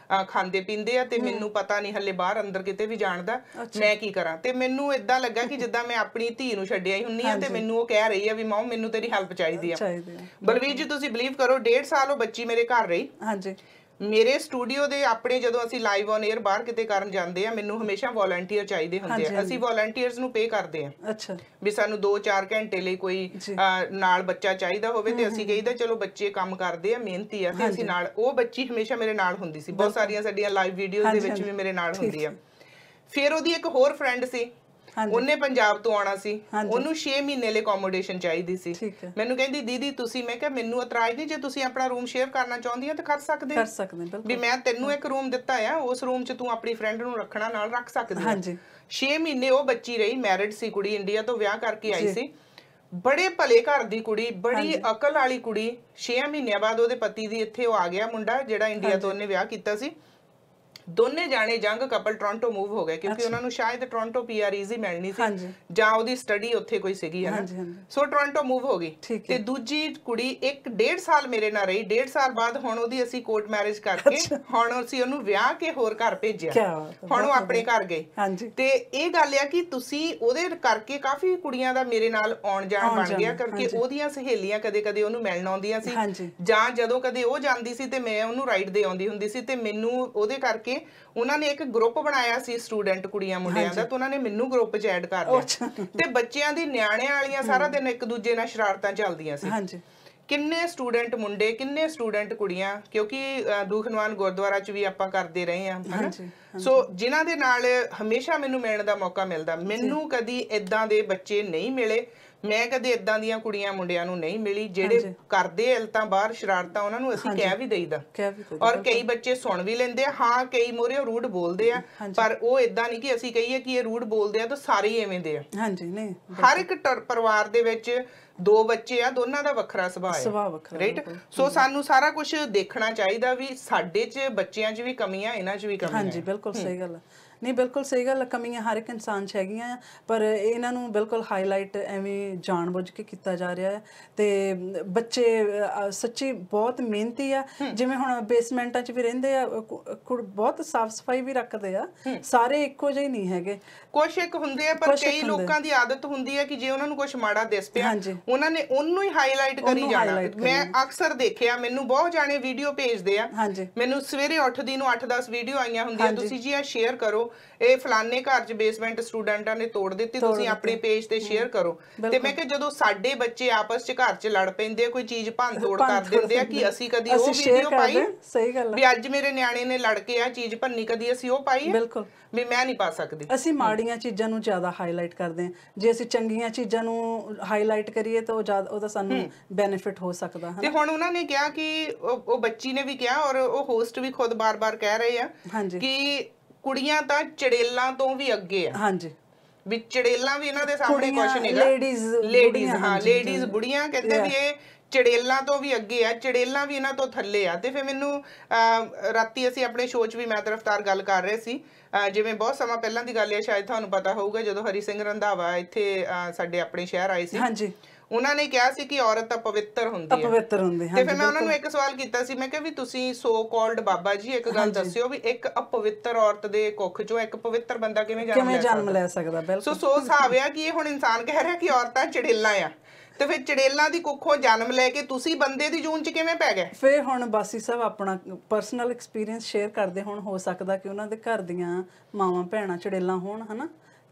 S1: ਖਾਂਦੇ ਪੀਂਦੇ ਆ, ਤੇ ਮੈਨੂੰ ਪਤਾ ਨਹੀਂ ਹੱਲੇ ਬਾਹਰ ਅੰਦਰ ਕਿਤੇ ਵੀ ਜਾਣ ਦਾ, ਮੈਂ ਕੀ ਕਰਾਂ। ਤੇ ਮੈਨੂੰ ਏਦਾਂ ਲੱਗਾ ਕਿ ਜਿੱਦਾਂ ਮੈਂ ਆਪਣੀ ਧੀ ਨੂੰ ਛੱਡਿਆ ਹੀ ਹੁੰਨੀ ਆ, ਤੇ ਮੈਨੂੰ ਉਹ ਕਹਿ ਰਹੀ ਆ ਵੀ ਮਾਂ ਮੈਨੂੰ ਤੇਰੀ ਹੈਲਪ ਚਾਹੀਦੀ ਆ। ਬਲਵੀਰ ਜੀ ਤੁਸੀਂ ਬਿਲੀਵ ਕਰੋ, 1.5 ਸਾਲ ਉਹ ਬੱਚੀ ਮੇਰੇ ਘਰ ਰਹੀ। ਮੇਰੇ ਸਟੂਡੀਓ ਦੇ ਆਪਣੇ ਜਦੋਂ ਅਸੀਂ ਲਾਈਵ ਔਨ 에ਅਰ ਬਾਹਰ ਕਿਤੇ ਕਰਨ ਜਾਂਦੇ ਆ, ਮੈਨੂੰ ਹਮੇਸ਼ਾ ਵੋਲੰਟੀਅਰ ਚਾਹੀਦੇ ਹੁੰਦੇ ਆ। ਅਸੀਂ ਵੋਲੰਟੀਅਰਸ ਨੂੰ ਪੇ ਕਰਦੇ ਆ ਵੀ ਸਾਨੂੰ 2-4 ਘੰਟੇ ਲਈ ਕੋਈ ਨਾਲ ਬੱਚਾ ਚਾਹੀਦਾ ਹੋਵੇ, ਤੇ ਅਸੀਂ ਕਹੀਦਾ ਚਲੋ ਬੱਚੇ ਕੰਮ ਕਰਦੇ ਆ, ਮਿਹਨਤੀ ਆ, ਤੇ ਅਸੀਂ ਨਾਲ। ਉਹ ਬੱਚੀ ਹਮੇਸ਼ਾ ਮੇਰੇ ਨਾਲ ਹੁੰਦੀ ਸੀ, ਬਹੁਤ ਸਾਰੀਆਂ ਸਾਡੀਆਂ ਲਾਈਵ ਵੀਡੀਓਜ਼ ਦੇ ਵਿੱਚ ਵੀ ਮੇਰੇ ਨਾਲ ਹੁੰਦੀ ਆ। ਫਿਰ ਉਹਦੀ ਇੱਕ ਹੋਰ ਫਰੈਂਡ ਸੀ, ਉਹਨੇ ਪੰਜਾਬ ਤੋਂ ਆਉਣਾ ਸੀ, ਉਹਨੂੰ 6 ਮਹੀਨੇ ਲਈ ਅਕੋਮੋਡੇਸ਼ਨ ਚਾਹੀਦੀ ਸੀ। ਮੈਨੂੰ ਕਹਿੰਦੀ ਦੀਦੀ ਤੁਸੀਂ, ਮੈਂ ਕਿਹਾ ਮੈਨੂੰ ਇਤਰਾਜ਼ ਨਹੀਂ, ਜੇ ਤੁਸੀਂ ਆਪਣਾ ਰੂਮ ਸ਼ੇਅਰ ਕਰਨਾ ਚਾਹੁੰਦੀ ਆ ਤਾਂ ਕਰ ਸਕਦੇ ਵੀ, ਮੈਂ ਤੈਨੂੰ ਇੱਕ ਰੂਮ ਦਿੱਤਾ ਆ, ਉਸ ਰੂਮ 'ਚ ਤੂੰ ਆਪਣੀ ਫਰੈਂਡ ਨੂੰ ਰੱਖਣਾ, ਨਾਲ ਰੱਖ ਸਕਦੀ। 6 ਮਹੀਨੇ ਉਹ ਬੱਚੀ ਰਹੀ, ਮੈਰਿਡ ਸੀ ਕੁੜੀ, ਇੰਡੀਆ ਤੋਂ ਵਿਆਹ ਕਰਕੇ ਆਈ ਸੀ, ਬੜੇ ਭਲੇ ਘਰ ਦੀ ਕੁੜੀ, ਬੜੀ ਅਕਲ ਵਾਲੀ ਕੁੜੀ। 6 ਮਹੀਨਿਆਂ ਬਾਅਦ ਉਹਦੇ ਪਤੀ ਦੀ ਇੱਥੇ ਉਹ ਆ ਗਿਆ ਮੁੰਡਾ, ਜਿਹੜਾ ਇੰਡੀਆ ਤੋਂ ਉਹਨੇ ਵਿਆਹ ਕੀਤਾ ਸੀ। ਦੋਨੇ ਜਾਣੇ ਯੰਗ ਕਪਲ ਟੋਰਾਂਟੋ ਮੂਵ ਹੋ ਗਏ, ਕਿਉਂਕਿ ਉਹਨਾਂ ਨੂੰ ਸ਼ਾਇਦ ਟੋਰਾਂਟੋ PR ਈਜ਼ੀ ਮਿਲਣੀ ਸੀ, ਜਾਂ ਉਹਦੀ ਸਟੱਡੀ ਉੱਥੇ ਕੋਈ ਸੀਗੀ, ਹੈ ਨਾ। ਸੋ ਟੋਰਾਂਟੋ ਮੂਵ ਹੋ ਗਈ। ਤੇ ਦੂਜੀ ਕੁੜੀ 1.5 ਸਾਲ ਮੇਰੇ ਨਾਲ ਰਹੀ। 1.5 ਸਾਲ ਬਾਅਦ ਹੁਣ ਉਹਦੀ ਅਸੀਂ ਕੋਰਟ ਮੈਰਿਜ ਕਰਕੇ ਹੁਣ ਅਸੀਂ ਉਹਨੂੰ ਵਿਆਹ ਕੇ ਹੋਰ ਘਰ ਭੇਜਿਆ, ਹੁਣ ਉਹ ਆਪਣੇ ਘਰ ਗਈ। ਤੇ ਇਹ ਗੱਲ ਆ ਕਿ ਤੁਸੀਂ ਉਹਦੇ ਕਰਕੇ ਕਾਫੀ ਕੁੜੀਆਂ ਦਾ ਮੇਰੇ ਨਾਲ ਆਉਣ ਜਾਣ ਬਣ ਗਿਆ, ਕਰਕੇ ਉਹਦੀਆਂ ਸਹੇਲੀਆਂ ਕਦੇ ਕਦੇ ਉਹਨੂੰ ਮਿਲਣ ਆਉਂਦੀਆਂ ਸੀ, ਜਾਂ ਜਦੋਂ ਕਦੇ ਉਹ ਜਾਂਦੀ ਸੀ ਤੇ ਮੈਂ ਉਹਨੂੰ ਰਾਈਡ ਦੇ ਆਉਂਦੀ ਹੁੰਦੀ ਸੀ। ਤੇ ਮੈਨੂੰ ਉਹਦੇ ਕਰਕੇ ਉਹਨਾਂ ਨੇ ਇੱਕ ਗਰੁੱਪ ਬਣਾਇਆ ਸੀ ਸਟੂਡੈਂਟ ਕੁੜੀਆਂ ਮੁੰਡਿਆਂ ਦਾ, ਤੇ ਉਹਨਾਂ ਨੇ ਮੈਨੂੰ ਗਰੁੱਪ 'ਚ ਐਡ ਕਰ ਲਿਆ। ਤੇ ਬੱਚਿਆਂ ਦੀ, ਨਿਆਣਿਆਂ ਵਾਲੀਆਂ ਸਾਰਾ ਦਿਨ ਇੱਕ ਦੂਜੇ ਨਾਲ ਸ਼ਰਾਰਤਾਂ ਚੱਲਦੀਆਂ ਸੀ। ਕਿੰਨੇ ਸਟੂਡੈਂਟ ਮੁੰਡੇ, ਕਿੰਨੇ ਸਟੂਡੈਂਟ ਕੁੜੀਆਂ, ਕਿਉਂਕਿ ਦੂਖਨਿਵਾਰਨ ਗੁਰਦੁਆਰਾ 'ਚ ਵੀ ਆਪਾਂ ਕਰਦੇ ਰਹੇ ਆ, ਹਨਾ। ਸੋ ਜਿਨ੍ਹਾਂ ਦੇ ਨਾਲ ਹਮੇਸ਼ਾ ਮੈਨੂੰ ਮਿਲਣ ਦਾ ਮੌਕਾ ਮਿਲਦਾ, ਮੈਨੂੰ ਕਦੀ ਏਦਾਂ ਦੇ ਬੱਚੇ ਨਹੀਂ ਮਿਲੇ, ਮੈਂ ਕਦੇ ਏਦਾਂ ਦੀਆਂ ਕੁੜੀਆਂ ਮੁੰਡਿਆਂ ਨੂੰ ਨਹੀਂ ਮਿਲੀ ਜਿਹੜੇ ਕਰਦੇ ਇਲਤਾਂ ਬਾਹਰ ਸ਼ਰਾਰਤਾਂ, ਉਹਨਾਂ ਨੂੰ ਅਸੀਂ ਕਹਿ ਵੀ ਦੇਈਦਾ। ਔਰ ਕਈ ਬੱਚੇ ਸੁਣ ਵੀ ਲੈਂਦੇ ਆ, ਹਾਂ ਕਈ ਮੋਰੇ ਰੂਡ ਬੋਲਦੇ ਆ, ਪਰ ਉਹ ਏਦਾਂ ਨਹੀਂ ਕਿ ਅਸੀਂ ਕਹੀਏ ਕਿ ਇਹ ਰੂਡ ਬੋਲਦੇ ਆ ਤਾਂ ਸਾਰੇ ਹੀ ਐਵੇਂ ਦੇ ਆ। ਹਰ ਇੱਕ ਪਰਿਵਾਰ ਦੇ ਵਿੱਚ 2 ਬੱਚੇ ਆ, ਦੋਨਾਂ ਦਾ ਵੱਖਰਾ ਸੁਭਾਅ ਹੈ, ਰਾਈਟ। ਸੋ ਸਾਨੂੰ ਸਾਰਾ ਕੁਝ ਦੇਖਣਾ ਚਾਹੀਦਾ ਵੀ ਸਾਡੇ 'ਚ ਬੱਚਿਆਂ 'ਚ ਵੀ ਕਮੀਆਂ, ਇਹਨਾਂ 'ਚ ਵੀ ਕਮੀਆਂ।
S2: ਬਿਲਕੁਲ ਸਹੀ ਗੱਲ। ਨਹੀਂ ਬਿਲਕੁਲ ਸਹੀ ਗੱਲ, ਕਮੀਆਂ ਹਰ ਇੱਕ ਇਨਸਾਨ 'ਚ ਹੈਗੀਆਂ ਆ, ਪਰ ਇਹਨਾਂ ਨੂੰ ਬਿਲਕੁਲ ਹਾਈਲਾਈਟ ਐਵੇਂ ਜਾਣਬੁੱਝ ਕੇ ਕੀਤਾ ਜਾ ਰਿਹਾ ਹੈ। ਤੇ ਬੱਚੇ ਸੱਚੀ ਬਹੁਤ ਮਿਹਨਤੀ ਆ, ਜਿਵੇਂ ਹੁਣ ਬੇਸਮੈਂਟਾਂ 'ਚ ਵੀ ਰਹਿੰਦੇ ਆ, ਬਹੁਤ ਸਾਫ਼ ਸਫਾਈ ਵੀ ਰੱਖਦੇ ਆ, ਸਾਰੇ ਇੱਕੋ ਜਿਹੇ ਨਹੀਂ ਹੈਗੇ,
S1: ਕੁਛ ਇੱਕ ਹੁੰਦੇ ਆ। ਪਰ ਕਈ ਲੋਕਾਂ ਦੀ ਆਦਤ ਹੁੰਦੀ ਹੈ ਕਿ ਜੇ ਉਹਨਾਂ ਨੂੰ ਕੁਝ ਮਾੜਾ ਦਿਸ ਪਿਆ, ਉਹਨਾਂ ਨੇ ਉਹਨੂੰ ਹੀ ਹਾਈਲਾਈਟ ਕਰੀ ਜਾਣਾ। ਮੈਂ ਅਕਸਰ ਦੇਖਿਆ, ਮੈਨੂੰ ਬਹੁਤ ਜਾਣੇ ਵੀਡੀਓ ਭੇਜਦੇ ਆ, ਮੈਨੂੰ ਸਵੇਰੇ ਉੱਠਦੀ ਨੂੰ 8-10 ਵੀਡੀਓ ਆਈਆਂ ਹੁੰਦੀਆਂ, ਤੁਸੀਂ ਜੀ ਆ ਸ਼ੇਅਰ ਕਰੋ, ਇਹ ਫਲਾਣੇ ਘਰ 'ਚ ਬੇਸਮੈਂਟ ਸਟੂਡੈਂਟਾਂ ਨੇ ਤੋੜ ਦਿੱਤੀ, ਤੁਸੀਂ ਆਪਣੇ ਪੇਜ ਤੇ ਸ਼ੇਅਰ ਕਰੋ। ਤੇ ਮੈਂ ਕਿਹਾ ਜਦੋਂ ਸਾਡੇ ਬੱਚੇ ਆਪਸ 'ਚ ਘਰ 'ਚ ਲੜ ਪੈਂਦੇ ਆ, ਕੋਈ ਚੀਜ਼ ਭੰਨ ਤੋੜ ਕਰ ਦਿੰਦੇ ਆ, ਕਿ ਅਸੀਂ ਕਦੀ ਉਹ ਵੀਡੀਓ ਪਾਈ?
S2: ਸਹੀ ਗੱਲ
S1: ਵੀ ਅੱਜ ਮੇਰੇ ਨਿਆਣੇ ਨੇ ਲੜ ਕੇ ਆ ਚੀਜ਼ ਭੰਨੀ, ਕਦੀ ਅਸੀਂ ਉਹ ਪਾਈ?
S2: ਬਿਲਕੁਲ
S1: ਵੀ ਮੈਂ ਨਹੀਂ ਪਾ ਸਕਦੀ।
S2: ਅਸੀਂ ਮਾੜੀਆਂ ਚੀਜ਼ਾਂ ਨੂੰ ਜ਼ਿਆਦਾ ਹਾਈਲਾਈਟ ਕਰਦੇ ਹਾਂ, ਜੇ ਅਸੀਂ ਚੰਗੀਆਂ ਚੀਜ਼ਾਂ ਨੂੰ ਹਾਈਲਾਈਟ ਕਰੀਏ ਤਾਂ ਉਹਦਾ ਸਾਨੂੰ ਬੈਨੀਫਿਟ ਹੋ ਸਕਦਾ ਹੈ।
S1: ਤੇ ਹੁਣ ਉਹਨਾਂ ਨੇ ਕਿਹਾ ਕਿ ਉਹ ਬੱਚੀ ਨੇ ਵੀ ਕਿਹਾ, ਔਰ ਉਹ ਹੋਸਟ ਵੀ ਖੁਦ ਬਾਰ-ਬਾਰ ਕਹਿ ਰਹੇ ਆ ਕਿ ਕੁੜੀਆਂ ਤਾਂ ਚੜੇਲਾਂ ਤੋਂ ਵੀ ਅੱਗੇ ਆ।
S2: ਹਾਂਜੀ,
S1: ਵੀ ਚੜੇਲਾਂ ਵੀ ਇਹਨਾਂ ਦੇ ਸਾਹਮਣੇ ਕੁਛ ਨਹੀਂਗਾ। ਲੇਡੀਜ਼, ਹਾਂ ਲੇਡੀਜ਼ ਬੁੜੀਆਂ ਕਹਿੰਦੇ ਵੀ ਇਹ ਚੜੇਲਾਂ ਤੋਂ ਵੀ ਅੱਗੇ ਆ, ਚੜੇਲਾਂ ਵੀ ਇਹਨਾਂ ਤੋਂ ਥੱਲੇ ਆ। ਤੇ ਫਿਰ ਮੈਨੂੰ ਰਾਤੀ ਅਸੀਂ ਆਪਣੇ ਸ਼ੋਅ 'ਚ ਵੀ ਮੈਂ ਤੇ ਰਫਤਾਰ ਗੱਲ ਕਰ ਰਹੇ ਸੀ, ਜਿਵੇਂ ਬਹੁਤ ਸਮਾਂ ਪਹਿਲਾਂ ਦੀ ਗੱਲ ਹੈ, ਸ਼ਾਇਦ ਤੁਹਾਨੂੰ ਪਤਾ ਹੋਊਗਾ, ਜਦੋਂ ਹਰੀ ਸਿੰਘ ਰੰਧਾਵਾ ਇੱਥੇ ਸਾਡੇ ਆਪਣੇ ਸ਼ਹਿਰ ਆਏ ਸੀ।
S2: ਹਾਂਜੀ,
S1: ਉਹਨਾਂ ਨੇ ਕਿਹਾ ਸੀ ਕਿ ਔਰਤ ਅਪਵਿੱਤਰ ਹੁੰਦੀ ਹੈ।
S2: ਅਪਵਿੱਤਰ ਹੁੰਦੀ ਹੈ।
S1: ਤੇ ਫਿਰ ਮੈਂ ਉਹਨਾਂ ਨੂੰ ਇੱਕ ਸਵਾਲ ਕੀਤਾ ਸੀ, ਮੈਂ ਕਿਹਾ ਵੀ ਤੁਸੀਂ ਸੋ ਕਾਲਡ ਬਾਬਾ ਜੀ ਇੱਕ ਗੱਲ ਦੱਸਿਓ, ਵੀ ਇੱਕ ਅਪਵਿੱਤਰ ਔਰਤ ਦੇ ਕੁੱਖ ਚੋਂ ਇੱਕ ਪਵਿੱਤਰ ਬੰਦਾ ਕਿਵੇਂ ਜਨਮ ਲੈ ਸਕਦਾ?
S2: ਬਿਲਕੁਲ।
S1: ਸੋ ਹਿਸਾਬ ਆ ਕਿ ਇਹ ਹੁਣ ਇਨਸਾਨ ਕਹਿ ਰਿਹਾ ਕਿ ਔਰਤਾਂ ਚੜੇਲਾਂ ਆ, ਤੇ ਫਿਰ ਚੜੇਲਾਂ ਦੀ ਕੁੱਖੋਂ ਜਨਮ ਲੈ ਕੇ ਤੁਸੀਂ ਬੰਦੇ ਦੀ ਜੂਨ 'ਚ ਕਿਵੇਂ ਪੈ ਗਏ?
S2: ਫਿਰ ਹੁਣ ਬਾਸੀ ਸਾਹਿਬ ਆਪਣਾ ਪਰਸਨਲ ਐਕਸਪੀਰੀਅੰਸ ਸ਼ੇਅਰ ਕਰਦੇ, ਹੁਣ ਹੋ ਸਕਦਾ ਕਿ ਉਹਨਾਂ ਦੇ ਘਰ ਦੀਆਂ ਮਾਵਾਂ ਭੈਣਾਂ ਚੜੇਲਾਂ ਹੋਣ, ਹਨਾ।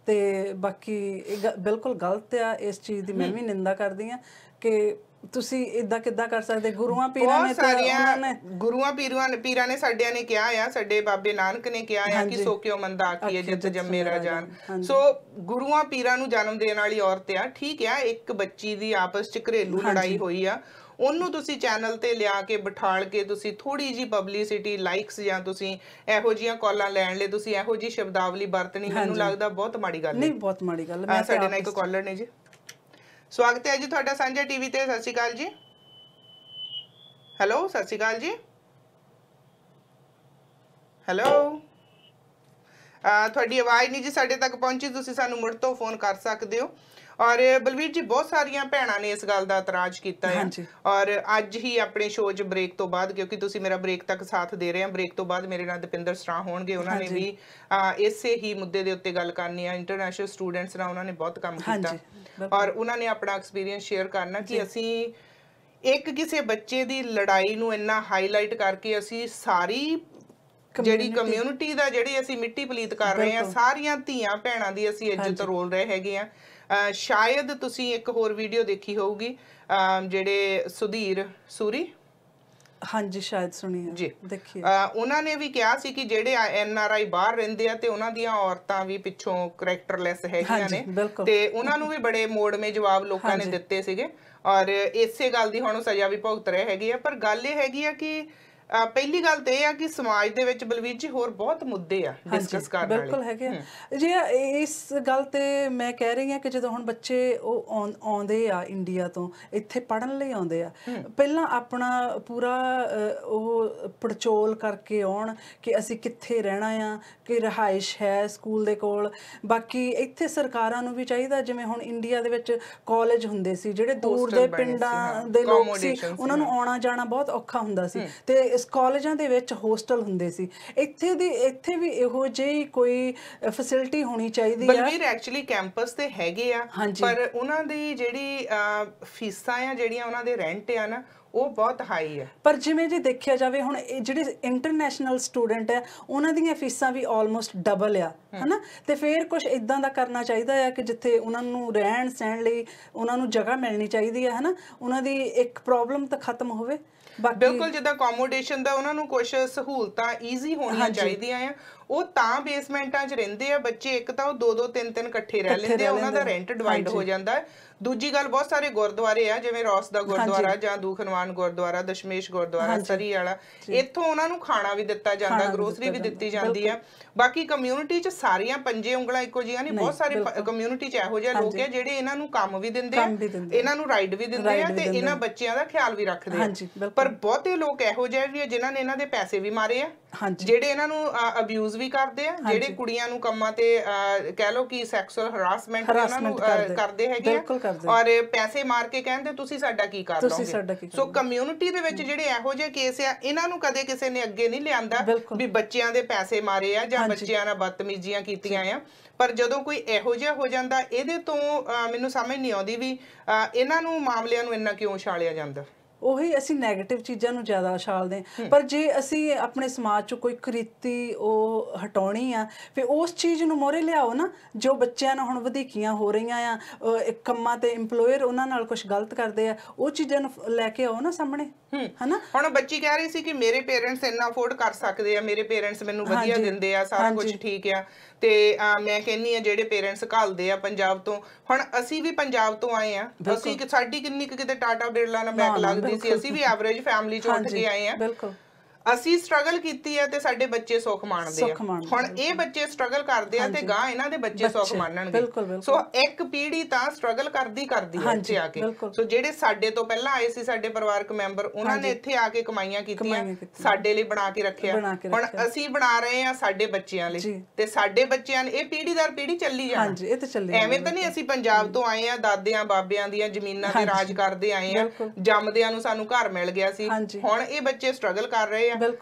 S2: ਤੇ ਬਾਕੀ ਇਹ ਬਿਲਕੁਲ ਗਲਤ ਆ, ਇਸ ਚੀਜ਼ ਦੀ ਮੈਂ ਵੀ ਨਿੰਦਾ ਕਰਦੀ ਆ ਕਿ ਤੁਸੀਂ ਇਦਾਂ ਕਿੱਦਾਂ ਕਰ ਸਕਦੇ? ਗੁਰੂਆਂ ਪੀਰਾਂ ਨੇ
S1: ਪੀਰਾਂ ਨੇ ਸਾਡਿਆਂ ਨੇ ਕਿਹਾ ਆ, ਸਾਡੇ ਬਾਬੇ ਨਾਨਕ ਨੇ ਕਿਹਾ ਆ ਕਿ ਸੋ ਕਿਉ ਮੰਦਾ ਆਖੀਏ ਜਿਤ ਜੰਮੇ ਰਾਜਾਨ। ਸੋ ਗੁਰੂਆਂ ਪੀਰਾਂ ਨੂੰ ਜਨਮ ਦੇਣ ਵਾਲੀ ਔਰਤ ਆ, ਠੀਕ ਆ। ਇੱਕ ਬੱਚੀ ਦੀ ਆਪਸ 'ਚ ਘਰੇਲੂ ਲੜਾਈ ਹੋਈ ਆ, ਉਹਨੂੰ ਤੁਸੀਂ ਚੈਨਲ ਤੇ ਲਿਆ ਕੇ ਬਿਠਾਲ ਕੇ ਤੁਸੀਂ ਥੋੜੀ ਜੀ ਪਬਲਿਸਿਟੀ, ਲਾਈਕਸ, ਜਾਂ ਤੁਸੀਂ ਇਹੋ ਜੀਆਂ ਕਾਲਾਂ ਲੈਣ ਲਈ ਤੁਸੀਂ ਇਹੋ ਜੀ ਸ਼ਬਦਾਵਲੀ ਵਰਤਣੀ, ਮੈਨੂੰ ਲੱਗਦਾ ਬਹੁਤ ਮਾੜੀ ਗੱਲ ਹੈ।
S2: ਨਹੀਂ, ਬਹੁਤ ਮਾੜੀ ਗੱਲ ਹੈ।
S1: ਸਾਡੇ ਨਾਲ ਇੱਕ ਕਾਲਰ ਨੇ ਜੀ, ਸਵਾਗਤ ਹੈ ਜੀ ਤੁਹਾਡਾ ਸਾਂਝਾ ਟੀਵੀ ਤੇ। ਸਤਿ ਸ਼੍ਰੀ ਅਕਾਲ ਜੀ। ਹੈਲੋ, ਸਤਿ ਸ਼੍ਰੀ ਅਕਾਲ ਜੀ। ਹੈਲੋ, ਤੁਹਾਡੀ ਆਵਾਜ਼ ਨਹੀਂ ਜੀ ਸਾਡੇ ਤੱਕ ਪਹੁੰਚੀ, ਤੁਸੀਂ ਸਾਨੂੰ ਮੁੜ ਤੋਂ ਫੋਨ ਕਰ ਸਕਦੇ ਹੋ। ਔਰ ਬਲਵੀਰ ਜੀ, ਬਹੁਤ ਸਾਰੀਆਂ ਭੈਣਾਂ ਨੇ ਇਸ ਗੱਲ ਦਾ ਇਤਰਾਜ਼ ਕੀਤਾ ਹੈ, ਔਰ ਅੱਜ ਹੀ ਆਪਣੇ ਸ਼ੋਅ 'ਚ ਬ੍ਰੇਕ ਤੋਂ ਬਾਅਦ, ਕਿਉਂਕਿ ਤੁਸੀਂ ਮੇਰਾ ਬ੍ਰੇਕ ਤੱਕ ਸਾਥ ਦੇ ਰਹੇ ਆ, ਬ੍ਰੇਕ ਤੋਂ ਬਾਅਦ ਮੇਰੇ ਨਾਲ ਦਪਿੰਦਰ ਸਰਾਂ ਹੋਣਗੇ, ਉਹਨਾਂ ਨੇ ਵੀ ਇਸੇ ਹੀ ਮੁੱਦੇ ਦੇ ਉੱਤੇ ਗੱਲ ਕਰਨੀ ਆ। ਇੰਟਰਨੈਸ਼ਨਲ ਸਟੂਡੈਂਟਸ ਨਾਲ ਉਹਨਾਂ ਨੇ ਬਹੁਤ ਕੰਮ ਕੀਤਾ, ਔਰ ਉਹਨਾਂ ਨੇ ਆਪਣਾ ਐਕਸਪੀਰੀਅੰਸ ਸ਼ੇਅਰ ਕਰਨਾ ਕਿ ਅਸੀਂ ਇੱਕ ਕਿਸੇ ਬੱਚੇ ਦੀ ਲੜਾਈ ਨੂੰ ਇੰਨਾ ਹਾਈਲਾਈਟ ਕਰਕੇ ਅਸੀਂ ਸਾਰੀ ਜਿਹੜੀ ਕਮਿਊਨਿਟੀ ਦਾ ਜਿਹੜੀ ਅਸੀਂ ਮਿੱਟੀ ਪਲੀਤ ਕਰ ਰਹੇ ਆ, ਸਾਰੀਆਂ ਧੀਆਂ ਭੈਣਾਂ ਦੀ ਅਸੀਂ ਇੱਜ਼ਤ ਰੋਲ ਰਹੇ ਹੈਗੇ ਆ। ਸ਼ਾਇਦ ਤੁਸੀਂ ਇੱਕ ਹੋਰ ਵੀਡੀਓ ਦੇਖੀ ਹੋਊਗੀ, ਜਿਹੜੇ ਸੁਧੀਰ ਸੂਰੀ,
S2: ਹਾਂਜੀ ਸ਼ਾਇਦ ਸੁਣੀ ਹੈ ਜੀ, ਦੇਖੀ।
S1: ਉਹਨਾਂ ਨੇ ਵੀ ਕਿਹਾ ਸੀ ਕਿ ਜਿਹੜੇ NRI ਬਾਹਰ ਰਹਿੰਦੇ ਆ ਤੇ ਉਹਨਾਂ ਦੀਆਂ ਔਰਤਾਂ ਵੀ ਪਿੱਛੋਂ ਕਰੈਕਟਰਲੈਸ ਹੈਗੀਆਂ ਨੇ, ਤੇ ਉਹਨਾਂ ਨੂੰ ਵੀ ਬੜੇ ਮੋੜਵੇਂ ਜਵਾਬ ਲੋਕਾਂ ਨੇ ਦਿੱਤੇ ਸੀਗੇ, ਔਰ ਇਸੇ ਗੱਲ ਦੀ ਹੁਣ ਸਜ਼ਾ ਵੀ ਭੁਗਤ ਰਹੇ ਹੈਗੇ ਆ। ਪਰ ਗੱਲ ਇਹ ਹੈਗੀ ਆ ਕਿ ਪਹਿਲੀ ਗੱਲ ਤੇ ਇਹ ਆ ਕਿ ਸਮਾਜ ਦੇ ਵਿੱਚ ਬਲਵੀਰ ਜੀ ਹੋਰ ਬਹੁਤ ਮੁੱਦੇ ਆ ਡਿਸਕਸ ਕਰਨ ਵਾਲੇ।
S2: ਬਿਲਕੁਲ ਹੈਗੇ ਆ ਜੀ। ਇਸ ਗੱਲ ਤੇ ਮੈਂ ਕਹਿ ਰਹੀ ਹਾਂ ਕਿ ਜਦੋਂ ਹੁਣ ਬੱਚੇ ਉਹ ਆਉਂਦੇ ਆ ਇੰਡੀਆ ਤੋਂ, ਇੱਥੇ ਪੜ੍ਹਨ ਲਈ ਆਉਂਦੇ ਆ, ਪਹਿਲਾਂ ਆਪਣਾ ਪੂਰਾ ਉਹ ਪੜਚੋਲ ਕਰਕੇ ਆਉਣ ਕਿ ਅਸੀਂ ਕਿੱਥੇ ਰਹਿਣਾ ਆ, ਕਿ ਰਿਹਾਇਸ਼ ਹੈ ਸਕੂਲ ਦੇ ਕੋਲ। ਬਾਕੀ ਇੱਥੇ ਸਰਕਾਰਾਂ ਨੂੰ ਵੀ ਚਾਹੀਦਾ, ਜਿਵੇਂ ਹੁਣ ਇੰਡੀਆ ਦੇ ਵਿੱਚ ਕਾਲਜ ਹੁੰਦੇ ਸੀ, ਜਿਹੜੇ ਦੂਰ ਦੇ ਪਿੰਡਾਂ ਦੇ ਲੋਕ ਸੀ, ਉਹਨਾਂ ਨੂੰ ਆਉਣਾ ਜਾਣਾ ਬਹੁਤ ਔਖਾ ਹੁੰਦਾ ਸੀ, ਤੇ ਇਸ ਕਾਲਜਾਂ ਦੇ ਵਿੱਚ ਹੋਸਟਲ ਹੁੰਦੇ ਸੀ। ਇੱਥੇ ਵੀ ਇਹੋ ਜਿਹੀ ਕੋਈ ਫੈਸਿਲਿਟੀ ਹੋਣੀ ਚਾਹੀਦੀ ਆ।
S1: ਬਲਵੀਰ, ਐਕਚੁਅਲੀ ਕੈਂਪਸ ਤੇ ਹੈਗੇ ਆ, ਪਰ ਉਹਨਾਂ ਦੀ ਜਿਹੜੀ ਫੀਸਾਂ ਆ, ਜਿਹੜੀਆਂ ਉਹਨਾਂ ਦੇ ਰੈਂਟ ਆ ਨਾ, ਉਹ ਬਹੁਤ ਹਾਈ ਹੈ।
S2: ਪਰ ਜਿਵੇਂ ਜੇ ਦੇਖਿਆ ਜਾਵੇ, ਹੁਣ ਜਿਹੜੇ ਇੰਟਰਨੈਸ਼ਨਲ ਸਟੂਡੈਂਟ ਹੈ, ਉਹਨਾਂ ਦੀਆਂ ਫੀਸਾਂ ਵੀ ਆਲਮੋਸਟ ਡਬਲ ਆ, ਹਨਾ। ਤੇ ਫਿਰ ਕੁਝ ਇਦਾਂ ਦਾ ਕਰਨਾ ਚਾਹੀਦਾ ਹੈ ਕਿ ਜਿੱਥੇ ਉਹਨਾਂ ਨੂੰ ਰਹਿਣ ਸਹਿਣ ਲਈ ਉਹਨਾਂ ਨੂੰ ਜਗ੍ਹਾ ਮਿਲਣੀ ਚਾਹੀਦੀ ਹੈ, ਹਨਾ। ਉਹਨਾਂ ਦੀ ਇੱਕ ਪ੍ਰੋਬਲਮ ਤਾਂ ਖਤਮ ਹੋਵੇ।
S1: ਬਿਲਕੁਲ, ਜਿੱਦਾਂ ਅਕੋਮੋਡੇਸ਼ਨ ਦਾ ਉਹਨਾਂ ਨੂੰ ਕੁਝ ਸਹੂਲਤਾਂ ਈਜ਼ੀ ਹੋਣੀਆਂ ਚਾਹੀਦੀਆਂ ਆ। ਉਹ ਤਾਂ ਬੇਸਮੈਂਟਾਂ 'ਚ ਰਹਿੰਦੇ ਆ ਬੱਚੇ, ਇੱਕ ਤਾਂ ਉਹ 2-2 3-3 ਇਕੱਠੇ ਰਹਿ ਲੈਂਦੇ ਆ, ਉਹਨਾਂ ਦਾ ਰੈਂਟ ਡਿਵਾਈਡ ਹੋ ਜਾਂਦਾ। ਦੂਜੀ ਗੱਲ, ਬਹੁਤ ਸਾਰੇ ਗੁਰਦੁਆਰੇ ਆ, ਜਿਵੇਂ ਰੌਸ ਦਾ ਗੁਰਦੁਆਰਾ ਜਾਂ ਦੂਖਨਵਾਨ ਗੁਰਦੁਆਰਾ, ਦਸ਼ਮੇਸ਼ ਗੁਰਦੁਆਰਾ, ਸਰੀ ਵਾਲਾ, ਇੱਥੋਂ ਉਹਨਾਂ ਨੂੰ ਖਾਣਾ ਵੀ ਦਿੱਤਾ ਜਾਂਦਾ, ਗਰੋਸਰੀ ਵੀ ਦਿੱਤੀ ਜਾਂਦੀ ਆ। ਬਾਕੀ ਕਮਿਊਨਿਟੀ 'ਚ ਸਾਰੀਆਂ ਪੰਜੇ ਉਂਗਲਾਂ ਇੱਕੋ ਜਿਹੀਆਂ ਨਹੀਂ, ਬਹੁਤ ਸਾਰੇ ਕਮਿਊਨਿਟੀ 'ਚ ਇਹੋ ਜਿਹੇ ਲੋਕ ਆ ਜਿਹੜੇ ਇਹਨਾਂ ਨੂੰ ਕੰਮ ਵੀ ਦਿੰਦੇ ਆ, ਇਹਨਾਂ ਨੂੰ ਰਾਈਡ ਵੀ ਦਿੰਦੇ ਆ, ਤੇ ਇਹਨਾਂ ਬੱਚਿਆਂ ਦਾ ਖਿਆਲ ਵੀ ਰੱਖਦੇ ਆ। ਪਰ ਬਹੁਤੇ ਲੋਕ ਇਹੋ ਜਿਹੇ ਵੀ ਆ ਜਿਨ੍ਹਾਂ ਨੇ ਇਹਨਾਂ ਦੇ ਪੈਸੇ ਵੀ ਮਾਰੇ ਆ, ਜਿਹੜੇ ਇਹਨਾਂ ਨੂੰ ਅਬਿਊਜ਼ ਵੀ ਕਰਦੇ ਆ, ਜਿਹੜੇ ਕੁੜੀਆਂ ਨੂੰ ਕੰਮਾਂ ਤੇ ਕਹਿ ਲਓ ਕਿ ਸੈਕਸੁਅਲ ਹਰਾਸਮੈਂਟ ਇਹਨਾਂ ਨੂੰ ਕਰਦੇ ਹੈਗੇ ਆ, ਔਰ ਪੈਸੇ ਮਾਰ ਕੇ ਕਹਿੰਦੇ ਤੁਸੀਂ ਸਾਡਾ ਕੀ ਕਰ ਲਓਗੇ। ਸੋ ਕਮਿਊਨਿਟੀ ਦੇ ਵਿੱਚ ਜਿਹੜੇ ਇਹੋ ਜਿਹੇ ਕੇਸ ਆ, ਇਹਨਾਂ ਨੂੰ ਕਦੇ ਕਿਸੇ ਨੇ ਅੱਗੇ ਨਹੀਂ ਲਿਆਂਦਾ ਵੀ ਬੱਚਿਆਂ ਦੇ ਪੈਸੇ ਮਾਰੇ ਆ ਜਾਂ ਬੱਚਿਆਂ ਨਾਲ ਬਦਤਮੀਜ਼ੀਆਂ ਕੀਤੀਆਂ ਆ। ਪਰ ਜਦੋਂ ਕੋਈ ਇਹੋ ਜਿਹਾ ਹੋ ਜਾਂਦਾ, ਇਹਦੇ ਤੋਂ ਮੈਨੂੰ ਸਮਝ ਨਹੀਂ ਆਉਂਦੀ ਵੀ ਇਹਨਾਂ ਨੂੰ ਮਾਮਲਿਆਂ ਨੂੰ ਇੰਨਾ ਕਿਉਂ ਉਛਾਲਿਆ ਜਾਂਦਾ।
S2: ਉਹੀ ਅਸੀਂ ਨੈਗੇਟਿਵ ਚੀਜ਼ਾਂ ਨੂੰ ਜ਼ਿਆਦਾ ਉਛਾਲਦੇ ਹਾਂ। ਪਰ ਜੇ ਅਸੀਂ ਆਪਣੇ ਸਮਾਜ 'ਚੋਂ ਕੋਈ ਕੁਰੀਤੀ ਉਹ ਹਟਾਉਣੀ ਆ, ਫਿਰ ਉਸ ਚੀਜ਼ ਨੂੰ ਮੋਹਰੇ ਲਿਆਓ ਨਾ। ਜੋ ਬੱਚਿਆਂ ਨਾਲ ਹੁਣ ਵਧੀਕੀਆਂ ਹੋ ਰਹੀਆਂ ਆ, ਕੰਮਾਂ ਤੇ ਇੰਪਲੋਇਰ ਉਹਨਾਂ ਨਾਲ ਕੁਝ ਗਲਤ ਕਰਦੇ ਆ, ਉਹ ਚੀਜ਼ਾਂ ਨੂੰ ਲੈ ਕੇ ਆਓ ਨਾ ਸਾਹਮਣੇ, ਹਨਾ।
S1: ਹੁਣ ਬੱਚੀ ਕਹਿ ਰਹੀ ਸੀ ਕਿ ਮੇਰੇ ਪੇਰੈਂਟਸ ਇੰਨਾ ਅਫੋਰਡ ਕਰ ਸਕਦੇ ਆ, ਮੇਰੇ ਪੇਰੈਂਟਸ ਮੈਨੂੰ ਵਧੀਆ ਦਿੰਦੇ ਆ, ਸਾਰਾ ਕੁਝ ਠੀਕ ਆ। ਤੇ ਮੈਂ ਕਹਿੰਨੀ ਆ ਜਿਹੜੇ ਪੇਰੈਂਟਸ ਘੱਲਦੇ ਆ ਪੰਜਾਬ ਤੋਂ, ਹੁਣ ਅਸੀਂ ਵੀ ਪੰਜਾਬ ਤੋਂ ਆਏ ਆ, ਅਸੀਂ ਸਾਡੀ ਕਿੰਨੀ ਕਿਤੇ ਟਾਟਾ ਬਿਰਲਾ ਨਾਲ ਬੈਕ ਲੱਗਦੀ ਸੀ, ਅਸੀਂ ਵੀ ਐਵਰੇਜ ਫੈਮਿਲੀ ਚੋਂ ਉੱਠ ਕੇ ਆਏ ਆ। ਅਸੀਂ ਸਟਰਗਲ ਕੀਤੀ ਹੈ ਤੇ ਸਾਡੇ ਬੱਚੇ ਸੁੱਖ ਮਾਣਦੇ ਆ। ਹੁਣ ਇਹ ਬੱਚੇ ਸਟਰਗਲ ਕਰਦੇ ਆ ਤੇ ਗਾਂ ਇਹਨਾਂ ਦੇ ਬੱਚੇ ਸੁੱਖ ਮਾਣਨਗੇ। ਸੋ ਇੱਕ ਪੀੜ੍ਹੀ ਤਾਂ ਸਟਰਗਲ ਕਰਦੀ ਹੈ ਇੱਥੇ ਆ ਕੇ। ਸੋ ਜਿਹੜੇ ਸਾਡੇ ਤੋਂ ਪਹਿਲਾਂ ਆਏ ਸੀ, ਸਾਡੇ ਪਰਿਵਾਰਕ ਮੈਂਬਰ, ਉਹਨਾਂ ਨੇ ਇੱਥੇ ਆ ਕੇ ਕਮਾਈਆਂ ਕੀਤੀਆਂ, ਸਾਡੇ ਲਈ ਬਣਾ ਕੇ ਰੱਖਿਆ। ਹੁਣ ਅਸੀਂ ਬਣਾ ਰਹੇ ਆ ਸਾਡੇ ਬੱਚਿਆਂ ਲਈ, ਤੇ ਸਾਡੇ ਬੱਚਿਆਂ ਨੇ ਇਹ ਪੀੜ੍ਹੀ ਦਰ ਪੀੜ੍ਹੀ ਚੱਲੀ ਜਾਣਾ। ਐਵੇਂ ਤਾਂ ਨਹੀਂ ਅਸੀਂ ਪੰਜਾਬ ਤੋਂ ਆਏ ਆ, ਦਾਦਿਆਂ ਬਾਬਿਆਂ ਦੀਆਂ ਜ਼ਮੀਨਾਂ ਤੇ ਰਾਜ ਕਰਦੇ ਆਏ ਆ, ਜੰਮਦਿਆਂ ਨੂੰ ਸਾਨੂੰ ਘਰ ਮਿਲ ਗਿਆ ਸੀ। ਹੁਣ ਇਹ ਬੱਚੇ ਸਟਰਗਲ ਕਰ ਰਹੇ ਆ।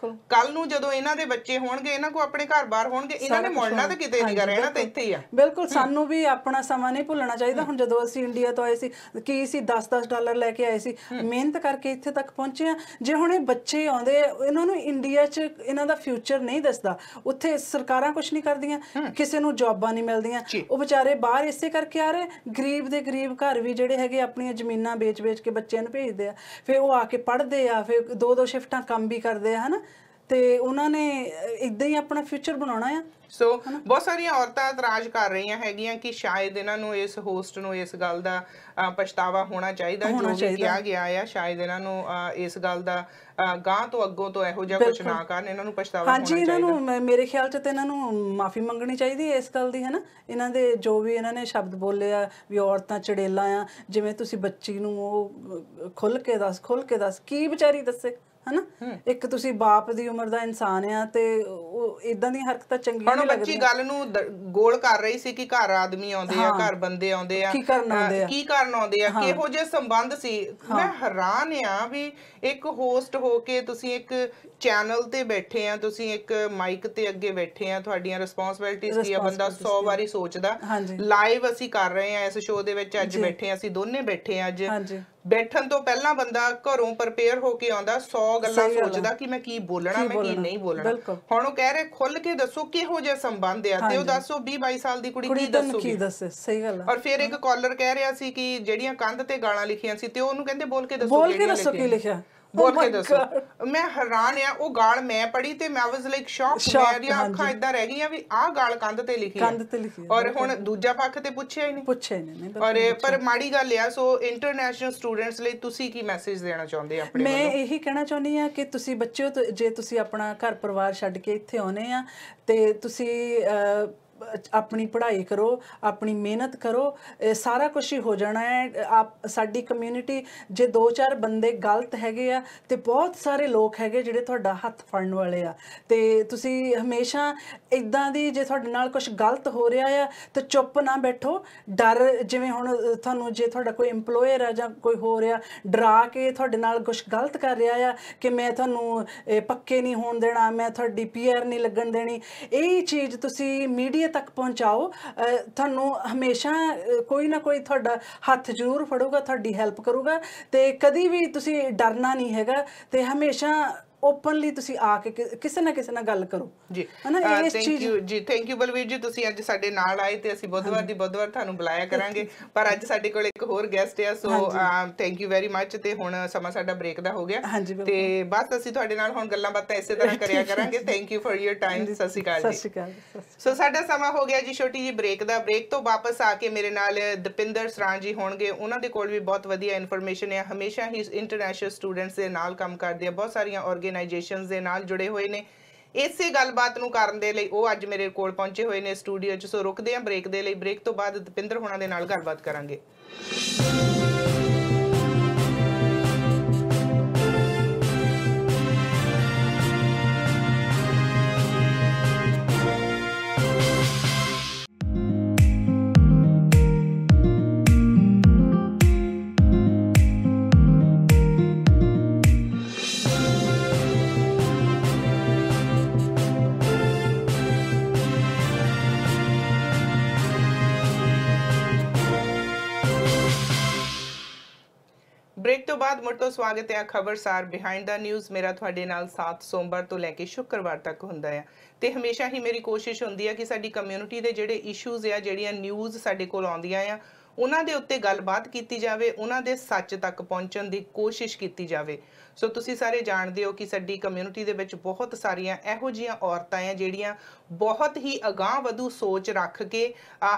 S1: ਕੱਲ ਨੂੰ ਜਦੋਂ ਇਹਨਾਂ ਦੇ ਬੱਚੇ ਹੋਣਗੇ, ਇਹਨਾਂ ਕੋ ਆਪਣੇ ਘਰ-ਬਾਰ ਹੋਣਗੇ, ਇਹਨਾਂ ਨੇ ਮੁੜਨਾ ਤਾਂ ਕਿਤੇ ਨਹੀਂ ਰਹਿਣਾ, ਤਾਂ ਇੱਥੇ ਹੀ ਆ।
S2: ਬਿਲਕੁਲ, ਸਾਨੂੰ ਵੀ ਆਪਣਾ ਸਮਾਂ ਨਹੀਂ ਭੁੱਲਣਾ ਚਾਹੀਦਾ। ਹੁਣ ਜਦੋਂ ਅਸੀਂ ਇੰਡੀਆ ਤੋਂ ਆਏ ਸੀ, ਕੀ ਸੀ, $10 ਲੈ ਕੇ ਆਏ ਸੀ, ਮਿਹਨਤ ਕਰਕੇ ਇੱਥੇ ਤੱਕ ਪਹੁੰਚੇ ਆ। ਜੇ ਹੁਣ ਇਹ ਬੱਚੇ ਆਉਂਦੇ, ਇਹਨਾਂ ਨੂੰ ਇੰਡੀਆ 'ਚ ਇਹਨਾਂ ਦਾ ਫਿਊਚਰ ਨਹੀਂ ਦੱਸਦਾ, ਉੱਥੇ ਸਰਕਾਰਾਂ ਕੁਝ ਨਹੀਂ ਕਰਦੀਆਂ, ਕਿਸੇ ਨੂੰ ਜੌਬਾਂ ਨਹੀਂ ਮਿਲਦੀਆਂ, ਉਹ ਵਿਚਾਰੇ ਬਾਹਰ ਇਸੇ ਕਰਕੇ ਆ ਰਹੇ। ਗਰੀਬ ਦੇ ਗਰੀਬ ਘਰ ਵੀ ਜਿਹੜੇ ਹੈਗੇ ਆਪਣੀਆਂ ਜ਼ਮੀਨਾਂ ਵੇਚ-ਵੇਚ ਕੇ ਬੱਚਿਆਂ ਨੂੰ ਭੇਜਦੇ ਆ, ਫਿਰ ਉਹ ਆ ਕੇ ਪੜ੍ਹਦੇ ਆ, ਫਿਰ 2-2 ਸ਼ਿਫਟਾਂ ਕੰਮ ਵੀ ਕਰਦੇ ਆ, ਹਨਾ। ਤੇ ਉਹਨਾਂ ਨੇ ਇਦਾਂ ਹੀ ਆਪਣਾ ਫਿਊਚਰ ਬਣਾਉਣਾ ਆ।
S1: ਸੋ ਬਹੁਤ ਸਾਰੀਆਂ ਔਰਤਾਂ ਇਤਰਾਜ਼ ਕਰ ਰਹੀਆਂ ਹੈਗੀਆਂ ਕਿ ਸ਼ਾਇਦ ਇਹਨਾਂ ਨੂੰ, ਇਸ ਹੋਸਟ ਨੂੰ ਇਸ ਗੱਲ ਦਾ ਪਛਤਾਵਾ ਹੋਣਾ ਚਾਹੀਦਾ, ਜੋ ਵੀ ਕਿਹਾ ਗਿਆ ਆ। ਸ਼ਾਇਦ ਇਹਨਾਂ ਨੂੰ ਇਸ ਗੱਲ ਦਾ ਗਾਂ ਤੋਂ ਅੱਗੋਂ ਤੋਂ ਇਹੋ ਜਿਹਾ ਕੁਝ ਨਾ ਕਰਨ, ਇਹਨਾਂ ਨੂੰ ਪਛਤਾਵਾ ਹੋਣਾ ਚਾਹੀਦਾ।
S2: ਇਹਨਾਂ ਨੂੰ ਮੇਰੇ ਖਿਆਲ 'ਚ ਤੇ ਇਹਨਾਂ ਨੂੰ ਮਾਫੀ ਮੰਗਣੀ ਚਾਹੀਦੀ ਹੈ ਇਸ ਗੱਲ ਦੀ, ਹਨਾ। ਇਹਨਾਂ ਦੇ ਜੋ ਵੀ ਇਹਨਾਂ ਨੇ ਸ਼ਬਦ ਬੋਲੇ ਆ ਵੀ ਔਰਤਾਂ ਚੜੇਲਾਂ ਆ, ਜਿਵੇਂ ਤੁਸੀਂ ਬੱਚੀ ਨੂੰ ਉਹ ਖੁੱਲ ਕੇ ਦੱਸ ਕੀ ਵਿਚਾਰੀ ਦੱਸੇ, ਹਨਾ। ਇੱਕ ਤੁਸੀਂ ਬਾਪ ਦੀ ਉਮਰ ਦਾ ਇਨਸਾਨ ਆ, ਤੇ ਉਹ ਇਦਾਂ ਦੀਆਂ ਹਰਕਤਾਂ ਚੰਗੀਆਂ ਨਹੀਂ ਲੱਗਦੀਆਂ।
S1: ਬੱਚੀ ਗੱਲ ਨੂੰ ਗੋਲ ਕਰ ਰਹੀ ਸੀ ਕਿ ਘਰ ਆਦਮੀ ਆਉਂਦੇ ਆ, ਘਰ ਬੰਦੇ ਆਉਂਦੇ ਆ, ਕੀ ਕਰਨ ਆਉਂਦੇ ਆ, ਕਿਹੋ ਜਿਹੇ ਸੰਬੰਧ ਸੀ। ਮੈਂ ਹੈਰਾਨ ਆ ਵੀ ਇੱਕ ਹੋਸਟ ਹੋ ਕੇ ਤੁਸੀਂ ਇੱਕ ਚੈਨਲ ਤੇ ਬੈਠੇ ਆ, ਤੁਸੀਂ ਇੱਕ ਮਾਈਕ ਤੇ ਅੱਗੇ ਬੈਠੇ ਆ, ਤੁਹਾਡੀਆਂ ਰਿਸਪੌਂਸਿਬਿਲਿਟੀਜ਼ ਕੀ ਆ, ਬੰਦਾ 100 ਵਾਰੀ ਸੋਚਦਾ। ਲਾਈਵ ਅਸੀਂ ਕਰ ਰਹੇ ਆ ਇਸ ਸ਼ੋਅ ਦੇ ਵਿੱਚ, ਅੱਜ ਬੈਠੇ ਆ, ਅਸੀਂ ਦੋਨੇ ਬੈਠੇ ਆ। ਅੱਜ ਬੈਠਣ ਤੋਂ ਪਹਿਲਾਂ ਬੰਦਾ ਘਰੋਂ ਪ੍ਰਪੇਅਰ ਹੋ ਕੇ ਆਉਂਦਾ, 100 ਗੱਲਾਂ ਸੋਚਦਾ ਕਿ ਮੈਂ ਕੀ ਬੋਲਣਾ, ਮੈਂ ਕੀ ਨਹੀਂ ਬੋਲਣਾ। ਹੁਣ ਉਹ ਕਹਿ ਰਹੇ ਖੁੱਲ ਕੇ ਦੱਸੋ ਕਿਹੋ ਜਿਹੇ ਸੰਬੰਧ ਆ, ਤੇ ਉਹ ਦੱਸੋ 20-22 ਸਾਲ ਦੀ ਕੁੜੀ ਕੀ ਦੱਸੂਗੀ।
S2: ਸਹੀ ਗੱਲ ਆ।
S1: ਔਰ ਫਿਰ ਇੱਕ ਕਾਲਰ ਕਹਿ ਰਿਹਾ ਸੀ ਕਿ ਜਿਹੜੀਆਂ ਕੰਧ ਤੇ ਗਾਲਾਂ ਲਿਖੀਆਂ ਸੀ, ਤੇ ਉਹਨੂੰ ਕਹਿੰਦੇ ਬੋਲ ਕੇ ਦੱਸੋ
S2: ਕੀ ਲਿਖਿਆ,
S1: ਬੋਲ ਕੇ ਦੱਸੋ। ਮੈਂ ਹੈਰਾਨ ਆ, ਉਹ ਗਾਲ ਮੈਂ ਪੜ੍ਹੀ ਤੇ ਮੈਂ ਵਾਸ ਲਾਈਕ ਸ਼ੌਕ, ਮੇਰੀਆਂ ਅੱਖਾਂ ਏਦਾਂ ਰਹਿ ਗਈਆਂ ਵੀ ਆਹ ਗਾਲ ਕੰਧ ਤੇ ਲਿਖੀ ਹੈ। ਔਰ ਹੁਣ ਦੂਜਾ ਪੱਖ ਤੇ ਪੁੱਛਿਆ ਹੀ ਨਹੀਂ। ਔਰ ਪਰ ਮਾੜੀ ਗੱਲ ਆ। ਸੋ ਇੰਟਰਨੈਸ਼ਨਲ ਸਟੂਡੈਂਟਸ ਲਈ ਤੁਸੀਂ ਕੀ ਮੈਸੇਜ ਦੇਣਾ ਚਾਹੁੰਦੇ ਆ ਆਪਣੇ ਵੱਲੋਂ?
S2: ਮੈਂ ਇਹੀ ਕਹਿਣਾ ਚਾਹੁੰਦੀ ਆ ਕਿ ਤੁਸੀਂ ਬੱਚਿਓ, ਜੇ ਤੁਸੀਂ ਆਪਣਾ ਘਰ ਪਰਿਵਾਰ ਛੱਡ ਕੇ ਇੱਥੇ ਆਉਨੇ ਆ, ਤੇ ਤੁਸੀਂ ਆਪਣੀ ਪੜ੍ਹਾਈ ਕਰੋ, ਆਪਣੀ ਮਿਹਨਤ ਕਰੋ, ਸਾਰਾ ਕੁਝ ਹੀ ਹੋ ਜਾਣਾ ਹੈ। ਸਾਡੀ ਕਮਿਊਨਿਟੀ ਜੇ 2-4 ਬੰਦੇ ਗਲਤ ਹੈਗੇ ਆ, ਤੇ ਬਹੁਤ ਸਾਰੇ ਲੋਕ ਹੈਗੇ ਜਿਹੜੇ ਤੁਹਾਡਾ ਹੱਥ ਫੜਨ ਵਾਲੇ ਆ। ਤੇ ਤੁਸੀਂ ਹਮੇਸ਼ਾ ਇਦਾਂ ਦੀ, ਜੇ ਤੁਹਾਡੇ ਨਾਲ ਕੁਝ ਗਲਤ ਹੋ ਰਿਹਾ ਆ ਤੇ ਚੁੱਪ ਨਾ ਬੈਠੋ। ਡਰ, ਜਿਵੇਂ ਹੁਣ ਤੁਹਾਨੂੰ ਜੇ ਤੁਹਾਡਾ ਕੋਈ ਇੰਪਲੋਇਰ ਆ ਜਾਂ ਕੋਈ ਹੋ ਰਿਹਾ, ਡਰਾ ਕੇ ਤੁਹਾਡੇ ਨਾਲ ਕੁਝ ਗਲਤ ਕਰ ਰਿਹਾ ਆ ਕਿ ਮੈਂ ਤੁਹਾਨੂੰ ਪੱਕੇ ਨਹੀਂ ਹੋਣ ਦੇਣਾ, ਮੈਂ ਤੁਹਾਡੀ PR ਨਹੀਂ ਲੱਗਣ ਦੇਣੀ, ਇਹ ਚੀਜ਼ ਤੁਸੀਂ ਮੀਡੀਆ ਤੱਕ ਪਹੁੰਚਾਓ। ਤੁਹਾਨੂੰ ਹਮੇਸ਼ਾ ਕੋਈ ਨਾ ਕੋਈ ਤੁਹਾਡਾ ਹੱਥ ਜ਼ਰੂਰ ਫੜੂਗਾ, ਤੁਹਾਡੀ ਹੈਲਪ ਕਰੂਗਾ, ਤੇ ਕਦੀ ਵੀ ਤੁਸੀਂ ਡਰਨਾ ਨਹੀਂ ਹੈਗਾ। ਤੇ ਹਮੇਸ਼ਾ ਓਪਨਲੀ ਤੁਸੀਂ ਆ ਕੇ ਕਿਸੇ ਨਾ ਕਿਸੇ ਨਾਲ ਗੱਲ ਕਰੋ
S1: ਜੀ, ਹਨਾ। ਥੈਂਕ ਯੂ ਬਲਵੀਰ ਜੀ, ਤੁਸੀਂ ਅੱਜ ਸਾਡੇ ਨਾਲ ਆਏ, ਤੇ ਅਸੀਂ ਬੁੱਧਵਾਰ ਤੁਹਾਨੂੰ ਬੁਲਾਇਆ ਕਰਾਂਗੇ। ਪਰ ਅੱਜ ਸਾਡੇ ਕੋਲ ਇੱਕ ਹੋਰ ਗੈਸਟ ਆ, so thank you very much. ਤੇ ਹੁਣ ਸਮਾਂ ਸਾਡਾ ਬ੍ਰੇਕ ਦਾ ਹੋ ਗਿਆ, ਤੇ ਬਸ ਅਸੀਂ ਤੁਹਾਡੇ ਨਾਲ ਹੁਣ ਗੱਲਾਂ ਬਾਤਾਂ ਇਸੇ ਤਰ੍ਹਾਂ ਕਰਿਆ ਕਰਾਂਗੇ। Thank you for your time. ਸਤਿ ਸ਼੍ਰੀ ਅਕਾਲ ਜੀ। ਸੋ ਸਾਡਾ ਸਮਾਂ ਹੋ ਗਿਆ ਜੀ ਛੋਟੀ ਜੀ ਬ੍ਰੇਕ ਦਾ। ਬ੍ਰੇਕ ਤੋਂ ਵਾਪਸ ਆ ਕੇ ਮੇਰੇ ਨਾਲ ਦਪਿੰਦਰ ਸਰਾਂ ਜੀ ਹੋਣਗੇ। ਉਹਨਾਂ ਦੇ ਕੋਲ ਵੀ ਬਹੁਤ ਵਧੀਆ ਇਨਫੋਰਮੇਸ਼ਨ ਹੈ। ਹਮੇਸ਼ਾ ਹੀ ਇੰਟਰਨੈਸ਼ਨਲ ਸਟੂਡੈਂਟਸ ਦੇ ਨਾਲ ਕੰਮ ਕਰਦੇ ਆ, ਬਹੁਤ ਸਾਰੀਆਂ ਆਰਗੇਨਾਈਜੇਸ਼ਨਸ ਦੇ ਨਾਲ ਜੁੜੇ ਹੋਏ ਨੇ। ਇਸੇ ਗੱਲਬਾਤ ਨੂੰ ਕਰਨ ਦੇ ਲਈ ਉਹ ਅੱਜ ਮੇਰੇ ਕੋਲ ਪਹੁੰਚੇ ਹੋਏ ਨੇ ਸਟੂਡੀਓ 'ਚ। ਸੋ ਰੁਕਦੇ ਆ ਬ੍ਰੇਕ ਦੇ ਲਈ। ਬ੍ਰੇਕ ਤੋਂ ਬਾਅਦ ਦਪਿੰਦਰ ਹੋਣਾ ਦੇ ਨਾਲ ਗੱਲਬਾਤ ਕਰਾਂਗੇ। ਬ੍ਰੇਕ ਤੋਂ ਬਾਅਦ ਮੁੜ ਤੋਂ ਸਵਾਗਤ ਹੈ ਖਬਰਸਾਰ ਬਿਹਾਈਂਡ ਦਾ ਨਿਊਜ਼। ਮੇਰਾ ਤੁਹਾਡੇ ਨਾਲ ਸਾਥ ਸੋਮਵਾਰ ਤੋਂ ਲੈ ਕੇ ਸ਼ੁੱਕਰਵਾਰ ਤੱਕ ਹੁੰਦਾ ਹੈ ਤੇ ਹਮੇਸ਼ਾ ਹੀ ਮੇਰੀ ਕੋਸ਼ਿਸ਼ ਹੁੰਦੀ ਹੈ ਕਿ ਸਾਡੀ ਕਮਿਊਨਿਟੀ ਦੇ ਜਿਹੜੇ ਇਸ਼ੂਜ਼ ਆ, ਜਿਹੜੀਆਂ ਨਿਊਜ਼ ਸਾਡੇ ਕੋਲ ਆਉਂਦੀਆਂ ਆ, ਉਹਨਾਂ ਦੇ ਉੱਤੇ ਗੱਲਬਾਤ ਕੀਤੀ ਜਾਵੇ, ਉਹਨਾਂ ਦੇ ਸੱਚ ਤੱਕ ਪਹੁੰਚਣ ਦੀ ਕੋਸ਼ਿਸ਼ ਕੀਤੀ ਜਾਵੇ। ਸੋ ਤੁਸੀਂ ਸਾਰੇ ਜਾਣਦੇ ਹੋ ਕਿ ਸਾਡੀ ਕਮਿਊਨਿਟੀ ਦੇ ਵਿੱਚ ਬਹੁਤ ਸਾਰੀਆਂ ਇਹੋ ਜਿਹੀਆਂ ਔਰਤਾਂ ਆ ਜਿਹੜੀਆਂ ਬਹੁਤ ਹੀ ਅਗਾਂਹ ਵਧੂ ਸੋਚ ਰੱਖ ਕੇ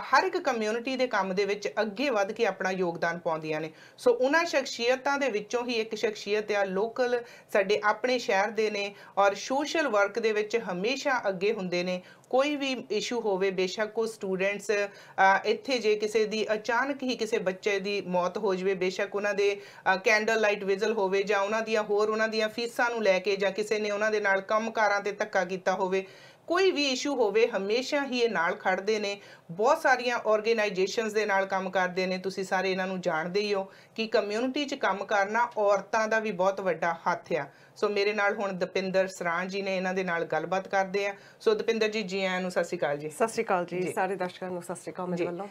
S1: ਹਰ ਇੱਕ ਕਮਿਊਨਿਟੀ ਦੇ ਕੰਮ ਦੇ ਵਿੱਚ ਅੱਗੇ ਵਧ ਕੇ ਆਪਣਾ ਯੋਗਦਾਨ ਪਾਉਂਦੀਆਂ ਨੇ। ਸੋ ਉਹਨਾਂ ਸ਼ਖਸੀਅਤਾਂ ਦੇ ਵਿੱਚੋਂ ਹੀ ਇੱਕ ਸ਼ਖਸੀਅਤ ਆ, ਲੋਕਲ ਸਾਡੇ ਆਪਣੇ ਸ਼ਹਿਰ ਦੇ ਨੇ ਔਰ ਸੋਸ਼ਲ ਵਰਕ ਦੇ ਵਿੱਚ ਹਮੇਸ਼ਾ ਅੱਗੇ ਹੁੰਦੇ ਨੇ। ਕੋਈ ਵੀ ਇਸ਼ੂ ਹੋਵੇ, ਬੇਸ਼ੱਕ ਉਹ ਸਟੂਡੈਂਟਸ ਇੱਥੇ ਜੇ ਕਿਸੇ ਦੀ ਅਚਾਨਕ ਹੀ ਕਿਸੇ ਬੱਚੇ ਦੀ ਮੌਤ ਹੋ ਜਾਵੇ, ਬੇਸ਼ੱਕ ਉਹਨਾਂ ਦੇ ਕੈਂਡਲ ਲਾਈਟ ਵਿਜ਼ਲ ਹੋਵੇ ਜਾਂ ਉਹਨਾਂ ਦੀਆਂ ਹੋਰ ਉਹਨਾਂ ਦੀਆਂ ਫੀਸਾਂ ਨੂੰ ਲੈ ਕੇ ਜਾਂ ਕਿਸੇ ਨੇ ਉਹਨਾਂ ਦੇ ਨਾਲ ਕੰਮਕਾਰਾਂ ਤੇ ਧੱਕਾ ਕੀਤਾ ਹੋਵੇ, ਕੋਈ ਵੀ ਇਸ਼ੂ ਹੋਵੇ ਹਮੇਸ਼ਾ ਹੀ ਇਹ ਨਾਲ ਖੜਦੇ ਨੇ। ਬਹੁਤ ਸਾਰੀਆਂ ਆਰਗੇਨਾਈਜੇਸ਼ਨਸ ਦੇ ਨਾਲ ਕੰਮ ਕਰਦੇ ਨੇ। ਤੁਸੀਂ ਸਾਰੇ ਇਹਨਾਂ ਨੂੰ ਜਾਣਦੇ ਹੀ ਹੋ ਕਿ ਕਮਿਊਨਿਟੀ 'ਚ ਕੰਮ ਕਰਨਾ ਔਰਤਾਂ ਦਾ ਵੀ ਬਹੁਤ ਵੱਡਾ ਹੱਥ ਆ। ਸੋ ਮੇਰੇ ਨਾਲ ਹੁਣ ਦਪਿੰਦਰ ਸਰਾਂ ਜੀ ਨੇ, ਇਹਨਾਂ ਦੇ ਨਾਲ ਗੱਲਬਾਤ ਕਰਦੇ ਆ। ਸੋ ਦਪਿੰਦਰ ਜੀ ਆਇਆਂ ਨੂੰ ਸਤਿ ਸ਼੍ਰੀ ਅਕਾਲ ਜੀ।
S3: ਸਤਿ ਸ਼੍ਰੀ ਅਕਾਲ ਜੀ, ਸਾਰੇ ਦਰਸ਼ਕਾਂ ਨੂੰ ਸਤਿ ਸ਼੍ਰੀ ਅਕਾਲ ਮੇਰੇ ਵੱਲੋਂ।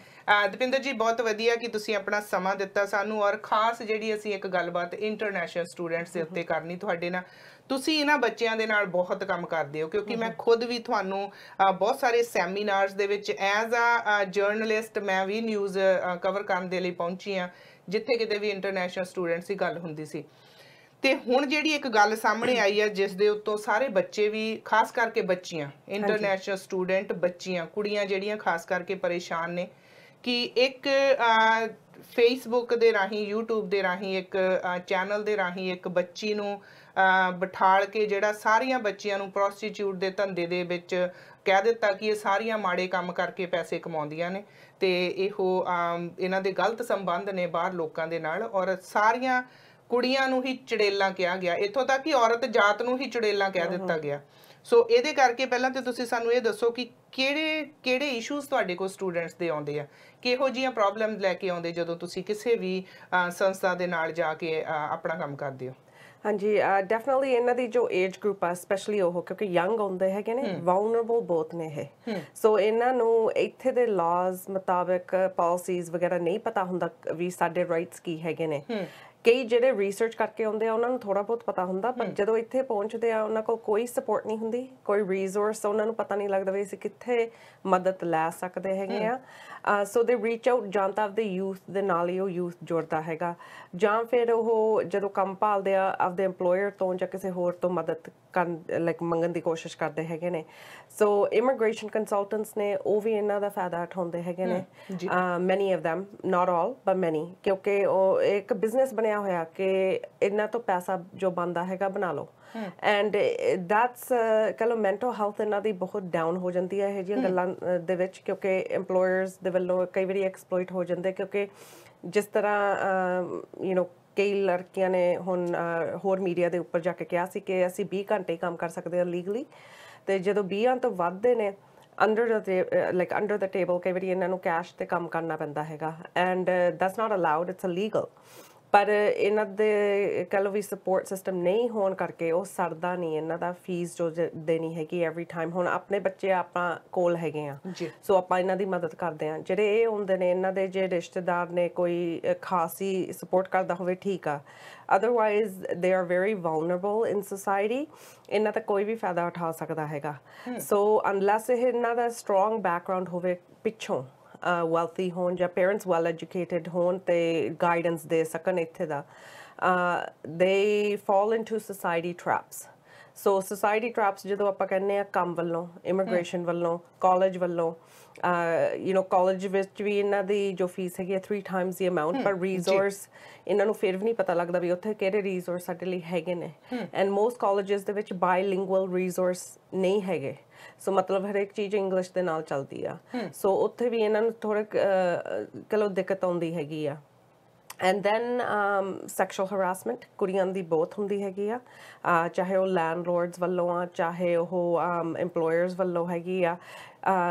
S1: ਦਪਿੰਦਰ ਜੀ ਬਹੁਤ ਵਧੀਆ ਕਿ ਤੁਸੀਂ ਆਪਣਾ ਸਮਾਂ ਦਿੱਤਾ ਸਾਨੂੰ ਔਰ ਖਾਸ ਜਿਹੜੀ ਅਸੀਂ ਇੱਕ ਗੱਲਬਾਤ ਇੰਟਰਨੈਸ਼ਨਲ ਸਟੂਡੈਂਟਸ ਦੇ ਉੱਤੇ ਕਰਨੀ ਤੁਹਾਡੇ ਨਾਲ। ਤੁਸੀਂ ਇਹਨਾਂ ਬੱਚਿਆਂ ਦੇ ਨਾਲ ਬਹੁਤ ਕੰਮ ਕਰਦੇ ਹੋ ਕਿਉਂਕਿ ਮੈਂ ਖੁਦ ਵੀ ਤੁਹਾਨੂੰ ਬਹੁਤ ਸਾਰੇ ਸੈਮੀਨਾਰਸ ਦੇ ਵਿੱਚ ਐਜ਼ ਆ ਜਰਨਲਿਸਟ ਮੈਂ ਵੀ ਨਿਊਜ਼ ਕਵਰ ਕਰਨ ਦੇ ਲਈ ਪਹੁੰਚੀ ਹਾਂ, ਜਿੱਥੇ ਕਿਤੇ ਵੀ ਇੰਟਰਨੈਸ਼ਨਲ ਸਟੂਡੈਂਟਸ ਦੀ ਗੱਲ ਹੁੰਦੀ ਸੀ। ਤੇ ਹੁਣ ਜਿਹੜੀ ਇੱਕ ਗੱਲ ਸਾਹਮਣੇ ਆਈ ਹੈ ਜਿਸ ਦੇ ਉੱਤੋਂ ਸਾਰੇ ਬੱਚੇ ਵੀ, ਖਾਸ ਕਰਕੇ ਬੱਚੀਆਂ, ਇੰਟਰਨੈਸ਼ਨਲ ਸਟੂਡੈਂਟ ਬੱਚੀਆਂ, ਕੁੜੀਆਂ ਜਿਹੜੀਆਂ ਖਾਸ ਕਰਕੇ ਪਰੇਸ਼ਾਨ ਨੇ ਕਿ ਇੱਕ ਫੇਸਬੁੱਕ ਦੇ ਰਾਹੀਂ, YouTube ਦੇ ਰਾਹੀਂ, ਇੱਕ ਚੈਨਲ ਦੇ ਰਾਹੀਂ ਇੱਕ ਬੱਚੀ ਨੂੰ ਬਿਠਾਲ ਕੇ ਜਿਹੜਾ ਸਾਰੀਆਂ ਬੱਚੀਆਂ ਨੂੰ ਪ੍ਰੋਸਟੀਟਿਊਟ ਦੇ ਧੰਦੇ ਦੇ ਵਿੱਚ ਕਹਿ ਦਿੱਤਾ ਕਿ ਇਹ ਸਾਰੀਆਂ ਮਾੜੇ ਕੰਮ ਕਰਕੇ ਪੈਸੇ ਕਮਾਉਂਦੀਆਂ ਨੇ ਤੇ ਇਹੋ ਇਹਨਾਂ ਦੇ ਗਲਤ ਸੰਬੰਧ ਨੇ ਬਾਹਰ ਲੋਕਾਂ ਦੇ ਨਾਲ ਔਰ ਸਾਰੀਆਂ ਕੁੜੀਆਂ ਨੂੰ ਹੀ ਚੜੇਲਾਂ ਕਿਹਾ ਗਿਆ, ਇੱਥੋਂ ਤੱਕ ਕਿ ਔਰਤ ਜਾਤ ਨੂੰ ਹੀ ਚੜੇਲਾਂ ਕਹਿ ਦਿੱਤਾ ਗਿਆ। ਸੋ ਇਹਦੇ ਕਰਕੇ ਪਹਿਲਾਂ ਤੇ ਤੁਸੀਂ ਸਾਨੂੰ ਇਹ ਦੱਸੋ ਕਿ ਕਿਹੜੇ ਇਸ਼ੂਜ਼ ਤੁਹਾਡੇ ਕੋਲ ਸਟੂਡੈਂਟਸ ਦੇ ਆਉਂਦੇ ਆ, ਕਿਹੋ ਜਿਹੀਆਂ ਪ੍ਰੋਬਲਮ ਲੈ ਕੇ ਆਉਂਦੇ ਜਦੋਂ ਤੁਸੀਂ ਕਿਸੇ ਵੀ ਸੰਸਥਾ ਦੇ ਨਾਲ ਜਾ ਕੇ ਆਪਣਾ ਕੰਮ ਕਰਦੇ ਹੋ?
S3: ਹਾਂਜੀ, ਡੈਫੀਨਿਟਲੀ ਇਹਨਾਂ ਦੀ ਜੋ ਏਜ ਗਰੁੱਪ ਆ ਸਪੈਸ਼ਲੀ ਉਹ ਕਿਉਂਕਿ ਯੰਗ ਹੁੰਦੇ ਹੈਗੇ ਨੇ, ਵਾਲਨਰੇਬਲ ਬਹੁਤ ਨੇ ਇਹ। ਸੋ ਇਹਨਾਂ ਨੂੰ ਇੱਥੇ ਦੇ ਲਾਜ਼ ਮੁਤਾਬਕ ਪਾਲਿਸੀਜ਼ ਵਗੈਰਾ ਨਹੀਂ ਪਤਾ ਹੁੰਦਾ ਵੀ ਸਾਡੇ ਰਾਈਟਸ ਕੀ ਹੈਗੇ ਨੇ। ਕਈ ਜਿਹੜੇ ਰਿਸਰਚ ਕਰਕੇ ਆਉਂਦੇ ਆ ਉਹਨਾਂ ਨੂੰ ਥੋੜਾ ਬਹੁਤ ਪਤਾ ਹੁੰਦਾ, ਪਰ ਜਦੋਂ ਇੱਥੇ ਪਹੁੰਚਦੇ ਆ ਉਹਨਾਂ ਕੋਲ ਕੋਈ ਸਪੋਰਟ ਨਹੀਂ ਹੁੰਦੀ, ਕੋਈ ਰਿਸੋਰਸ, ਉਹਨਾਂ ਨੂੰ ਪਤਾ ਨਹੀਂ ਲੱਗਦਾ ਵੀ ਅਸੀਂ ਕਿੱਥੇ ਮਦਦ ਲੈ ਸਕਦੇ ਹੈਗੇ ਆ। ਸੋ ਦੇ ਰੀਚ ਆਊਟ ਜਾਂ ਤਾਂ ਆਪਦੇ ਯੂਥ ਦੇ ਨਾਲ ਹੀ ਉਹ ਯੂਥ ਜੁੜਦਾ ਹੈਗਾ, ਜਾਂ ਫਿਰ ਉਹ ਜਦੋਂ ਕੰਮ ਭਾਲਦੇ ਆ ਆਪਦੇ EMPLOYER ਤੋਂ ਜਾਂ ਕਿਸੇ ਹੋਰ ਤੋਂ ਮਦਦ ਕਰਨ ਮੰਗਣ ਦੀ ਕੋਸ਼ਿਸ਼ ਕਰਦੇ ਹੈਗੇ ਨੇ। ਸੋ ਇਮੀਗ੍ਰੇਸ਼ਨ ਕੰਸਲਟੈਂਟਸ ਨੇ, ਉਹ ਵੀ ਇਹਨਾਂ ਦਾ ਫਾਇਦਾ ਉਠਾਉਂਦੇ ਹੈਗੇ ਨੇ। ਮੈਨੀ of them, not all but many, ਕਿਉਂਕਿ ਉਹ ਇੱਕ ਬਿਜ਼ਨਸ ਬਣਿਆ ਹੋਇਆ ਕਿ ਇਹਨਾਂ ਤੋਂ ਪੈਸਾ ਜੋ ਬਣਦਾ ਹੈਗਾ ਬਣਾ ਲਓ। ਐਂਡ ਦੈਟਸ ਕਹ ਲਓ ਮੈਂਟਲ ਹੈਲਥ ਇਹਨਾਂ ਦੀ ਬਹੁਤ ਡਾਊਨ ਹੋ ਜਾਂਦੀ ਹੈ ਇਹ ਜਿਹੀਆਂ ਗੱਲਾਂ ਦੇ ਵਿੱਚ, ਕਿਉਂਕਿ EMPLOYERS ਦੇ ਵੱਲੋਂ ਕਈ ਵਾਰੀ ਐਕਸਪਲੋਇਟ ਹੋ ਜਾਂਦੇ। ਕਿਉਂਕਿ ਜਿਸ ਤਰ੍ਹਾਂ ਕਈ ਲੜਕੀਆਂ ਨੇ ਹੁਣ ਹੋਰ ਮੀਡੀਆ ਦੇ ਉੱਪਰ ਜਾ ਕੇ ਕਿਹਾ ਸੀ ਕਿ ਅਸੀਂ 20 ਘੰਟੇ ਕੰਮ ਕਰ ਸਕਦੇ ਹਾਂ ਲੀਗਲੀ, ਤੇ ਜਦੋਂ 20 ਤੋਂ ਵੱਧਦੇ ਨੇ ਅੰਡਰ ਦ ਟੇਬਲ ਕਈ ਵਾਰੀ ਇਹਨਾਂ ਨੂੰ ਕੈਸ਼ ਤੇ ਕੰਮ ਕਰਨਾ ਪੈਂਦਾ ਹੈਗਾ। And that's not allowed, it's illegal. ਪਰ ਇਹਨਾਂ ਦੇ ਕਹਿ ਲਓ ਵੀ ਸਪੋਰਟ ਸਿਸਟਮ ਨਹੀਂ ਹੋਣ ਕਰਕੇ ਉਹ ਸਰਦਾ ਨਹੀਂ ਇਹਨਾਂ ਦਾ ਫੀਸ ਜੋ ਦੇਣੀ ਹੈਗੀ ਐਵਰੀ ਟਾਈਮ। ਹੁਣ ਆਪਣੇ ਬੱਚੇ ਆਪਾਂ ਕੋਲ ਹੈਗੇ ਆ, ਸੋ ਆਪਾਂ ਇਹਨਾਂ ਦੀ ਮਦਦ ਕਰਦੇ ਆ। ਜਿਹੜੇ ਇਹ ਹੁੰਦੇ ਨੇ ਇਹਨਾਂ ਦੇ ਜੇ ਰਿਸ਼ਤੇਦਾਰ ਨੇ ਕੋਈ ਖਾਸੀ ਸਪੋਰਟ ਕਰਦਾ ਹੋਵੇ ਠੀਕ ਆ, otherwise they are very vulnerable in society. ਇਹਨਾਂ ਦਾ ਕੋਈ ਵੀ ਫਾਇਦਾ ਉਠਾ ਸਕਦਾ ਹੈਗਾ। ਸੋ ਅਨਲੈਸ ਇਹ ਇਹਨਾਂ ਦਾ ਸਟਰੋਂਗ ਬੈਕਗਰਾਉਂਡ ਹੋਵੇ ਪਿੱਛੋਂ, wealthy ਹੋਣ ਜਾਂ ਪੇਰੈਂਟਸ ਵੈਲ ਐਜੂਕੇਟਡ ਹੋਣ ਤੇ ਗਾਈਡੈਂਸ ਦੇ ਸਕਣ ਇੱਥੇ ਦਾ, they fall into society traps। So society traps ਜਦੋਂ ਆਪਾਂ ਕਹਿੰਦੇ ਆ ਕੰਮ ਵੱਲੋਂ, ਇਮੀਗ੍ਰੇਸ਼ਨ ਵੱਲੋਂ, ਕਾਲਜ ਵੱਲੋਂ, ਕਾਲਜ ਵਿੱਚ ਵੀ ਇਹਨਾਂ ਦੀ ਜੋ ਫੀਸ ਹੈਗੀ 3 times the amount, ਪਰ ਰਿਸੋਰਸ ਇਹਨਾਂ ਨੂੰ ਫਿਰ ਵੀ ਨਹੀਂ ਪਤਾ ਲੱਗਦਾ ਵੀ ਉੱਥੇ ਕਿਹੜੇ ਰਿਸੋਰਸ ਸਾਡੇ ਲਈ ਹੈਗੇ ਨੇ। ਐਂਡ ਮੋਸਟ ਕਾਲਜਸ ਦੇ ਵਿੱਚ ਬਾਇਲਿੰਗੁਅਲ ਰਿਸੋਰਸ ਨਹੀਂ ਹੈਗੇ, ਸੋ ਮਤਲਬ ਹਰੇਕ ਚੀਜ਼ ਇੰਗਲਿਸ਼ ਦੇ ਨਾਲ ਚੱਲਦੀ ਆ। ਸੋ ਉੱਥੇ ਵੀ ਇਹਨਾਂ ਨੂੰ ਥੋੜ੍ਹਾ ਕਹਿ ਲਓ ਦਿੱਕਤ ਆਉਂਦੀ ਹੈਗੀ ਆ। ਐਂਡ ਦੈਨ ਸੈਕਸ਼ੂਅਲ ਹਰਾਸਮੈਂਟ ਕੁੜੀਆਂ ਦੀ ਬਹੁਤ ਹੁੰਦੀ ਹੈਗੀ ਆ, ਚਾਹੇ ਉਹ ਲੈਂਡਲੋਰਡਸ ਵੱਲੋਂ ਆ, ਚਾਹੇ ਉਹ EMPLOYERS ਵੱਲੋਂ ਹੈਗੀ ਆ।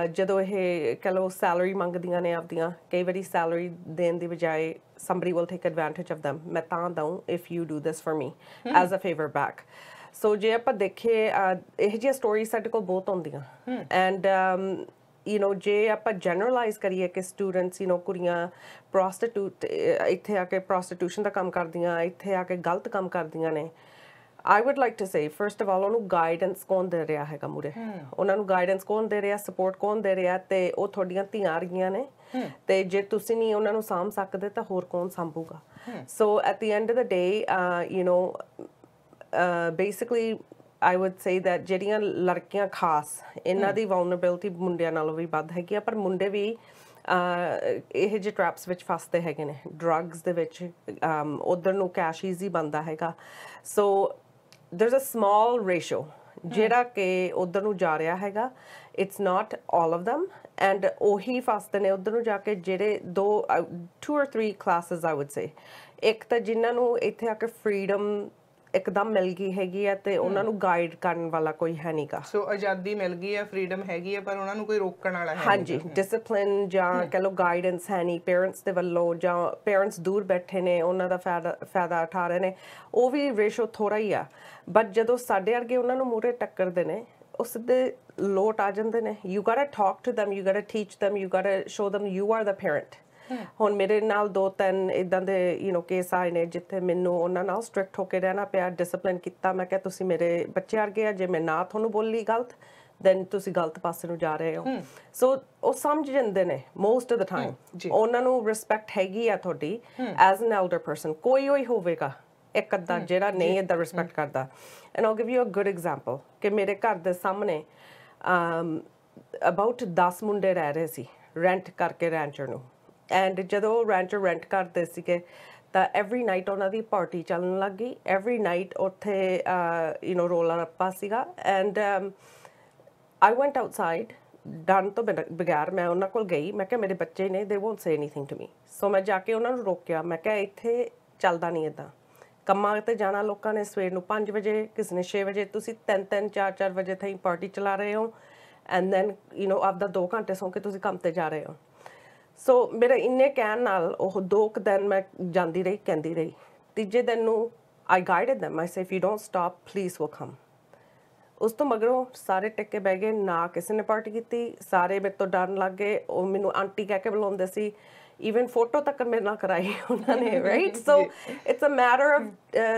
S3: ਜਦੋਂ ਇਹ ਕਹਿ ਲਓ ਸੈਲਰੀ ਮੰਗਦੀਆਂ ਨੇ ਆਪਦੀਆਂ, ਕਈ ਵਾਰੀ ਸੈਲਰੀ ਦੇਣ ਦੀ ਬਜਾਏ somebody will take advantage of them, ਮੈਂ ਤਾਂ ਦਊਂ if you do this for me as a favor back। ਸੋ ਜੇ ਆਪਾਂ ਦੇਖੀਏ ਇਹੋ ਜਿਹੀਆਂ ਸਟੋਰੀ ਸਾਡੇ ਕੋਲ ਬਹੁਤ ਆਉਂਦੀਆਂ। ਐਂਡ you know ਜੇ ਆਪਾਂ ਜਨਰਲਾਈਜ਼ ਕਰੀਏ ਕਿ ਸਟੂਡੈਂਟਸ you know ਕੁੜੀਆਂ ਪ੍ਰੋਸਟੀਟਿਊਟ ਇੱਥੇ ਆ ਕੇ ਪ੍ਰੋਸਟੀਟਿਊਸ਼ਨ ਦਾ ਕੰਮ ਕਰਦੀਆਂ ਇੱਥੇ ਆ ਕੇ ਗਲਤ ਕੰਮ ਕਰਦੀਆਂ ਨੇ I would like to say first of all ਉਹਨੂੰ ਗਾਈਡੈਂਸ ਕੌਣ ਦੇ ਰਿਹਾ ਹੈਗਾ ਮੂਰੇ ਉਹਨਾਂ ਨੂੰ ਗਾਈਡੈਂਸ ਕੌਣ ਦੇ ਰਿਹਾ ਸਪੋਰਟ ਕੌਣ ਦੇ ਰਿਹਾ ਤੇ ਉਹ ਤੁਹਾਡੀਆਂ ਧੀਆਂ ਰਹੀਆਂ ਨੇ ਤੇ ਜੇ ਤੁਸੀਂ ਨਹੀਂ ਉਹਨਾਂ ਨੂੰ ਸਾਂਭ ਸਕਦੇ ਤਾਂ ਹੋਰ ਕੌਣ ਸਾਂਭੂਗਾ so at the end of the day you know basically I would say that ਜਿਹੜੀਆਂ ਲੜਕੀਆਂ ਖਾਸ ਇਹਨਾਂ ਦੀ vulnerability ਮੁੰਡਿਆਂ ਨਾਲੋਂ ਵੀ ਵੱਧ ਹੈਗੀ ਆ ਪਰ ਮੁੰਡੇ ਵੀ ਇਹ ਜਿਹੇ ਟ੍ਰੈਪਸ ਵਿੱਚ ਫਸਦੇ ਹੈਗੇ ਨੇ ਡਰੱਗਸ ਦੇ ਵਿੱਚ ਉਧਰ ਨੂੰ ਕੈਸ਼ ਈਜ਼ੀ ਬਣਦਾ ਹੈਗਾ ਸੋ there's a small ratio ਜਿਹੜਾ ਕਿ ਉਧਰ ਨੂੰ ਜਾ ਰਿਹਾ ਹੈਗਾ it's not all of them and ਉਹੀ ਫਸਦੇ ਨੇ ਉਧਰ ਨੂੰ ਜਾ ਕੇ ਜਿਹੜੇ two or three classes I would say ਇੱਕ ਤਾਂ ਜਿਨ੍ਹਾਂ ਨੂੰ ਇੱਥੇ ਆ ਕੇ freedom ਇੱਕਦਮ ਮਿਲ ਗਈ ਹੈਗੀ ਆ ਤੇ ਉਹਨਾਂ ਨੂੰ ਗਾਈਡ ਕਰਨ ਵਾਲਾ ਕੋਈ ਹੈ ਨਹੀਂਗਾ
S1: ਸੋ ਆਜ਼ਾਦੀ ਮਿਲ ਗਈ ਹੈ ਫਰੀडम ਹੈਗੀ ਹੈ ਪਰ ਉਹਨਾਂ ਨੂੰ ਕੋਈ ਰੋਕਣ ਵਾਲਾ ਹੈ ਨਹੀਂ
S3: ਹਾਂਜੀ ਡਿਸਪਲਿਨ ਜਾਂ ਕਹ ਲੋ ਗਾਈਡੈਂਸ ਹੈ ਨਹੀਂ ਪੇਰੈਂਟਸ ਦੇ ਵੱਲੋਂ ਜਾਂ ਪੇਰੈਂਟਸ ਦੂਰ ਬੈਠੇ ਨੇ ਉਹਨਾਂ ਦਾ ਫਾਇਦਾ ਉਠਾ ਰਹੇ ਨੇ ਉਹ ਵੀ ਰੇਸ਼ੋ ਥੋੜਾ ਹੀ ਆ ਬਟ ਜਦੋਂ ਸਾਡੇ ਵਰਗੇ ਉਹਨਾਂ ਨੂੰ ਮੂਹਰੇ ਟੱਕਰਦੇ ਨੇ ਉਹ ਸਿੱਧੇ ਲੋਟ ਆ ਜਾਂਦੇ ਨੇ you gotta talk to them you gotta teach them you gotta show them you are the parent ਹੁਣ ਮੇਰੇ ਨਾਲ 2-3 ਇਦਾਂ ਦੇ ਯੂ نو ਕੇਸ ਆਏ ਨੇ ਜਿੱਥੇ ਮੈਨੂੰ ਉਹਨਾਂ ਨਾਲ ਸਟ੍ਰਿਕਟ ਹੋ ਕੇ ਰਹਿਣਾ ਪਿਆ ਡਿਸਪਲਿਨ ਕੀਤਾ ਮੈਂ ਕਿਹਾ ਤੁਸੀਂ ਮੇਰੇ ਬੱਚੇ ਵਰਗੇ ਆ ਜੇ ਮੈਂ ਨਾ ਤੁਹਾਨੂੰ ਬੋਲੀ ਗਲਤ then ਤੁਸੀਂ ਗਲਤ ਪਾਸੇ ਨੂੰ ਜਾ ਰਹੇ ਹੋ ਸੋ ਉਹ ਸਮਝ ਜਾਂਦੇ ਨੇ ਮੋਸਟ ਆਫ ਦ ਟਾਈਮ ਉਹਨਾਂ ਨੂੰ ਰਿਸਪੈਕਟ ਹੈਗੀ ਆ ਤੁਹਾਡੀ ਐਜ਼ ਐਨ ਐਲਡਰ ਪਰਸਨ ਕੋਈ ਹੋਵੇਗਾ ਇੱਕ ਅੱਧਾ ਜਿਹੜਾ ਨਹੀਂ ਇਦਾਂ ਰਿਸਪੈਕਟ ਕਰਦਾ and all give you a good example ਕਿ ਮੇਰੇ ਘਰ ਦੇ ਸਾਹਮਣੇ ਅਬਾਊਟ 10 ਮੁੰਡੇ ਰਹਿ ਰਹੇ ਸੀ ਰੈਂਟ ਕਰਕੇ ਰੈਂਚਰ ਨੂੰ ਐਂਡ ਜਦੋਂ ਰੈਂਚਰ ਰੈਂਟ ਕਰਦੇ ਸੀਗੇ ਤਾਂ ਐਵਰੀ ਨਾਈਟ ਉਹਨਾਂ ਦੀ ਪਾਰਟੀ ਚੱਲਣ ਲੱਗ ਗਈ ਐਵਰੀ ਨਾਈਟ ਉੱਥੇ ਯੂ نو ਰੋਲਾ ਰੱਪਾ ਸੀਗਾ ਐਂਡ ਆਈ ਵੈਂਟ ਆਊਟਸਾਈਡ ਡਨ ਤੋਂ ਬਗੈਰ ਮੈਂ ਉਹਨਾਂ ਕੋਲ ਗਈ ਮੈਂ ਕਿਹਾ ਮੇਰੇ ਬੱਚੇ ਨੇ they won't say anything to me so ਮੈਂ ਜਾ ਕੇ ਉਹਨਾਂ ਨੂੰ ਰੋਕਿਆ ਮੈਂ ਕਿਹਾ ਇੱਥੇ ਚੱਲਦਾ ਨਹੀਂ ਇਦਾਂ ਕੰਮਾਂ ਤੇ ਜਾਣਾ ਲੋਕਾਂ ਨੇ ਸਵੇਰ ਨੂੰ 5 ਵਜੇ ਕਿਸੇ ਨੇ 6 ਵਜੇ ਤੁਸੀਂ 3-3 4-4 ਵਜੇ ਤਾਈਂ ਪਾਰਟੀ ਚਲਾ ਰਹੇ ਹੋ ਐਂਡ ਦੈਨ ਯੂ نو ਆਪਦਾ 2 ਘੰਟੇ ਸੌਂ ਕੇ ਤੁਸੀਂ ਕੰਮ ਤੇ ਜਾ ਰਹੇ ਹੋ ਸੋ ਮੇਰੇ ਇੰਨੇ ਕਹਿਣ ਨਾਲ ਉਹ 2 ਦਿਨ ਮੈਂ ਜਾਂਦੀ ਰਹੀ ਕਹਿੰਦੀ ਰਹੀ ਤੀਜੇ ਦਿਨ ਨੂੰ ਆਈ guided them I say if you don't stop please will come ਉਸ ਤੋਂ ਮਗਰੋਂ ਸਾਰੇ ਟਿੱਕੇ ਬਹਿ ਗਏ ਨਾ ਕਿਸੇ ਨੇ ਪਾਰਟੀ ਕੀਤੀ ਸਾਰੇ ਮੇਰੇ ਤੋਂ ਡਰਨ ਲੱਗ ਗਏ ਉਹ ਮੈਨੂੰ ਆਂਟੀ ਕਹਿ ਕੇ ਬੁਲਾਉਂਦੇ ਸੀ even photo ਤੱਕ ਮੇਰੇ ਨਾਲ ਕਰਾਈ ਉਹਨਾਂ ਨੇ right so it's a matter of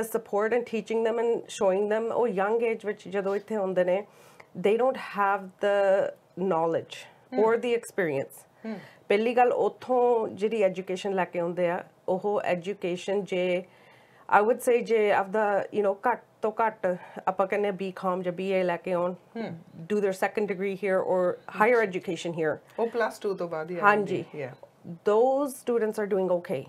S3: support and teaching them and showing them ਉਹ young age ਵਿੱਚ ਜਦੋਂ ਇੱਥੇ ਹੁੰਦੇ ਨੇ they don't have the knowledge or the experience ਪਹਿਲੀ ਗੱਲ ਉੱਥੋਂ ਜਿਹੜੀ ਐਜੂਕੇਸ਼ਨ ਲੈ ਕੇ ਆਉਂਦੇ ਆ ਉਹ ਐਜੂਕੇਸ਼ਨ ਜੇ I would say ਜੇ ਆਪਦਾ you know ਘੱਟ ਤੋਂ ਘੱਟ ਆਪਾਂ ਕਹਿੰਦੇ BCom ਜਾਂ BA ਲੈ ਕੇ ਆਉਣ do their second degree here or higher education here
S1: ਉਹ +2 ਤੋਂ ਬਾਅਦ ਹੀ
S3: ਹਾਂਜੀ those students are doing okay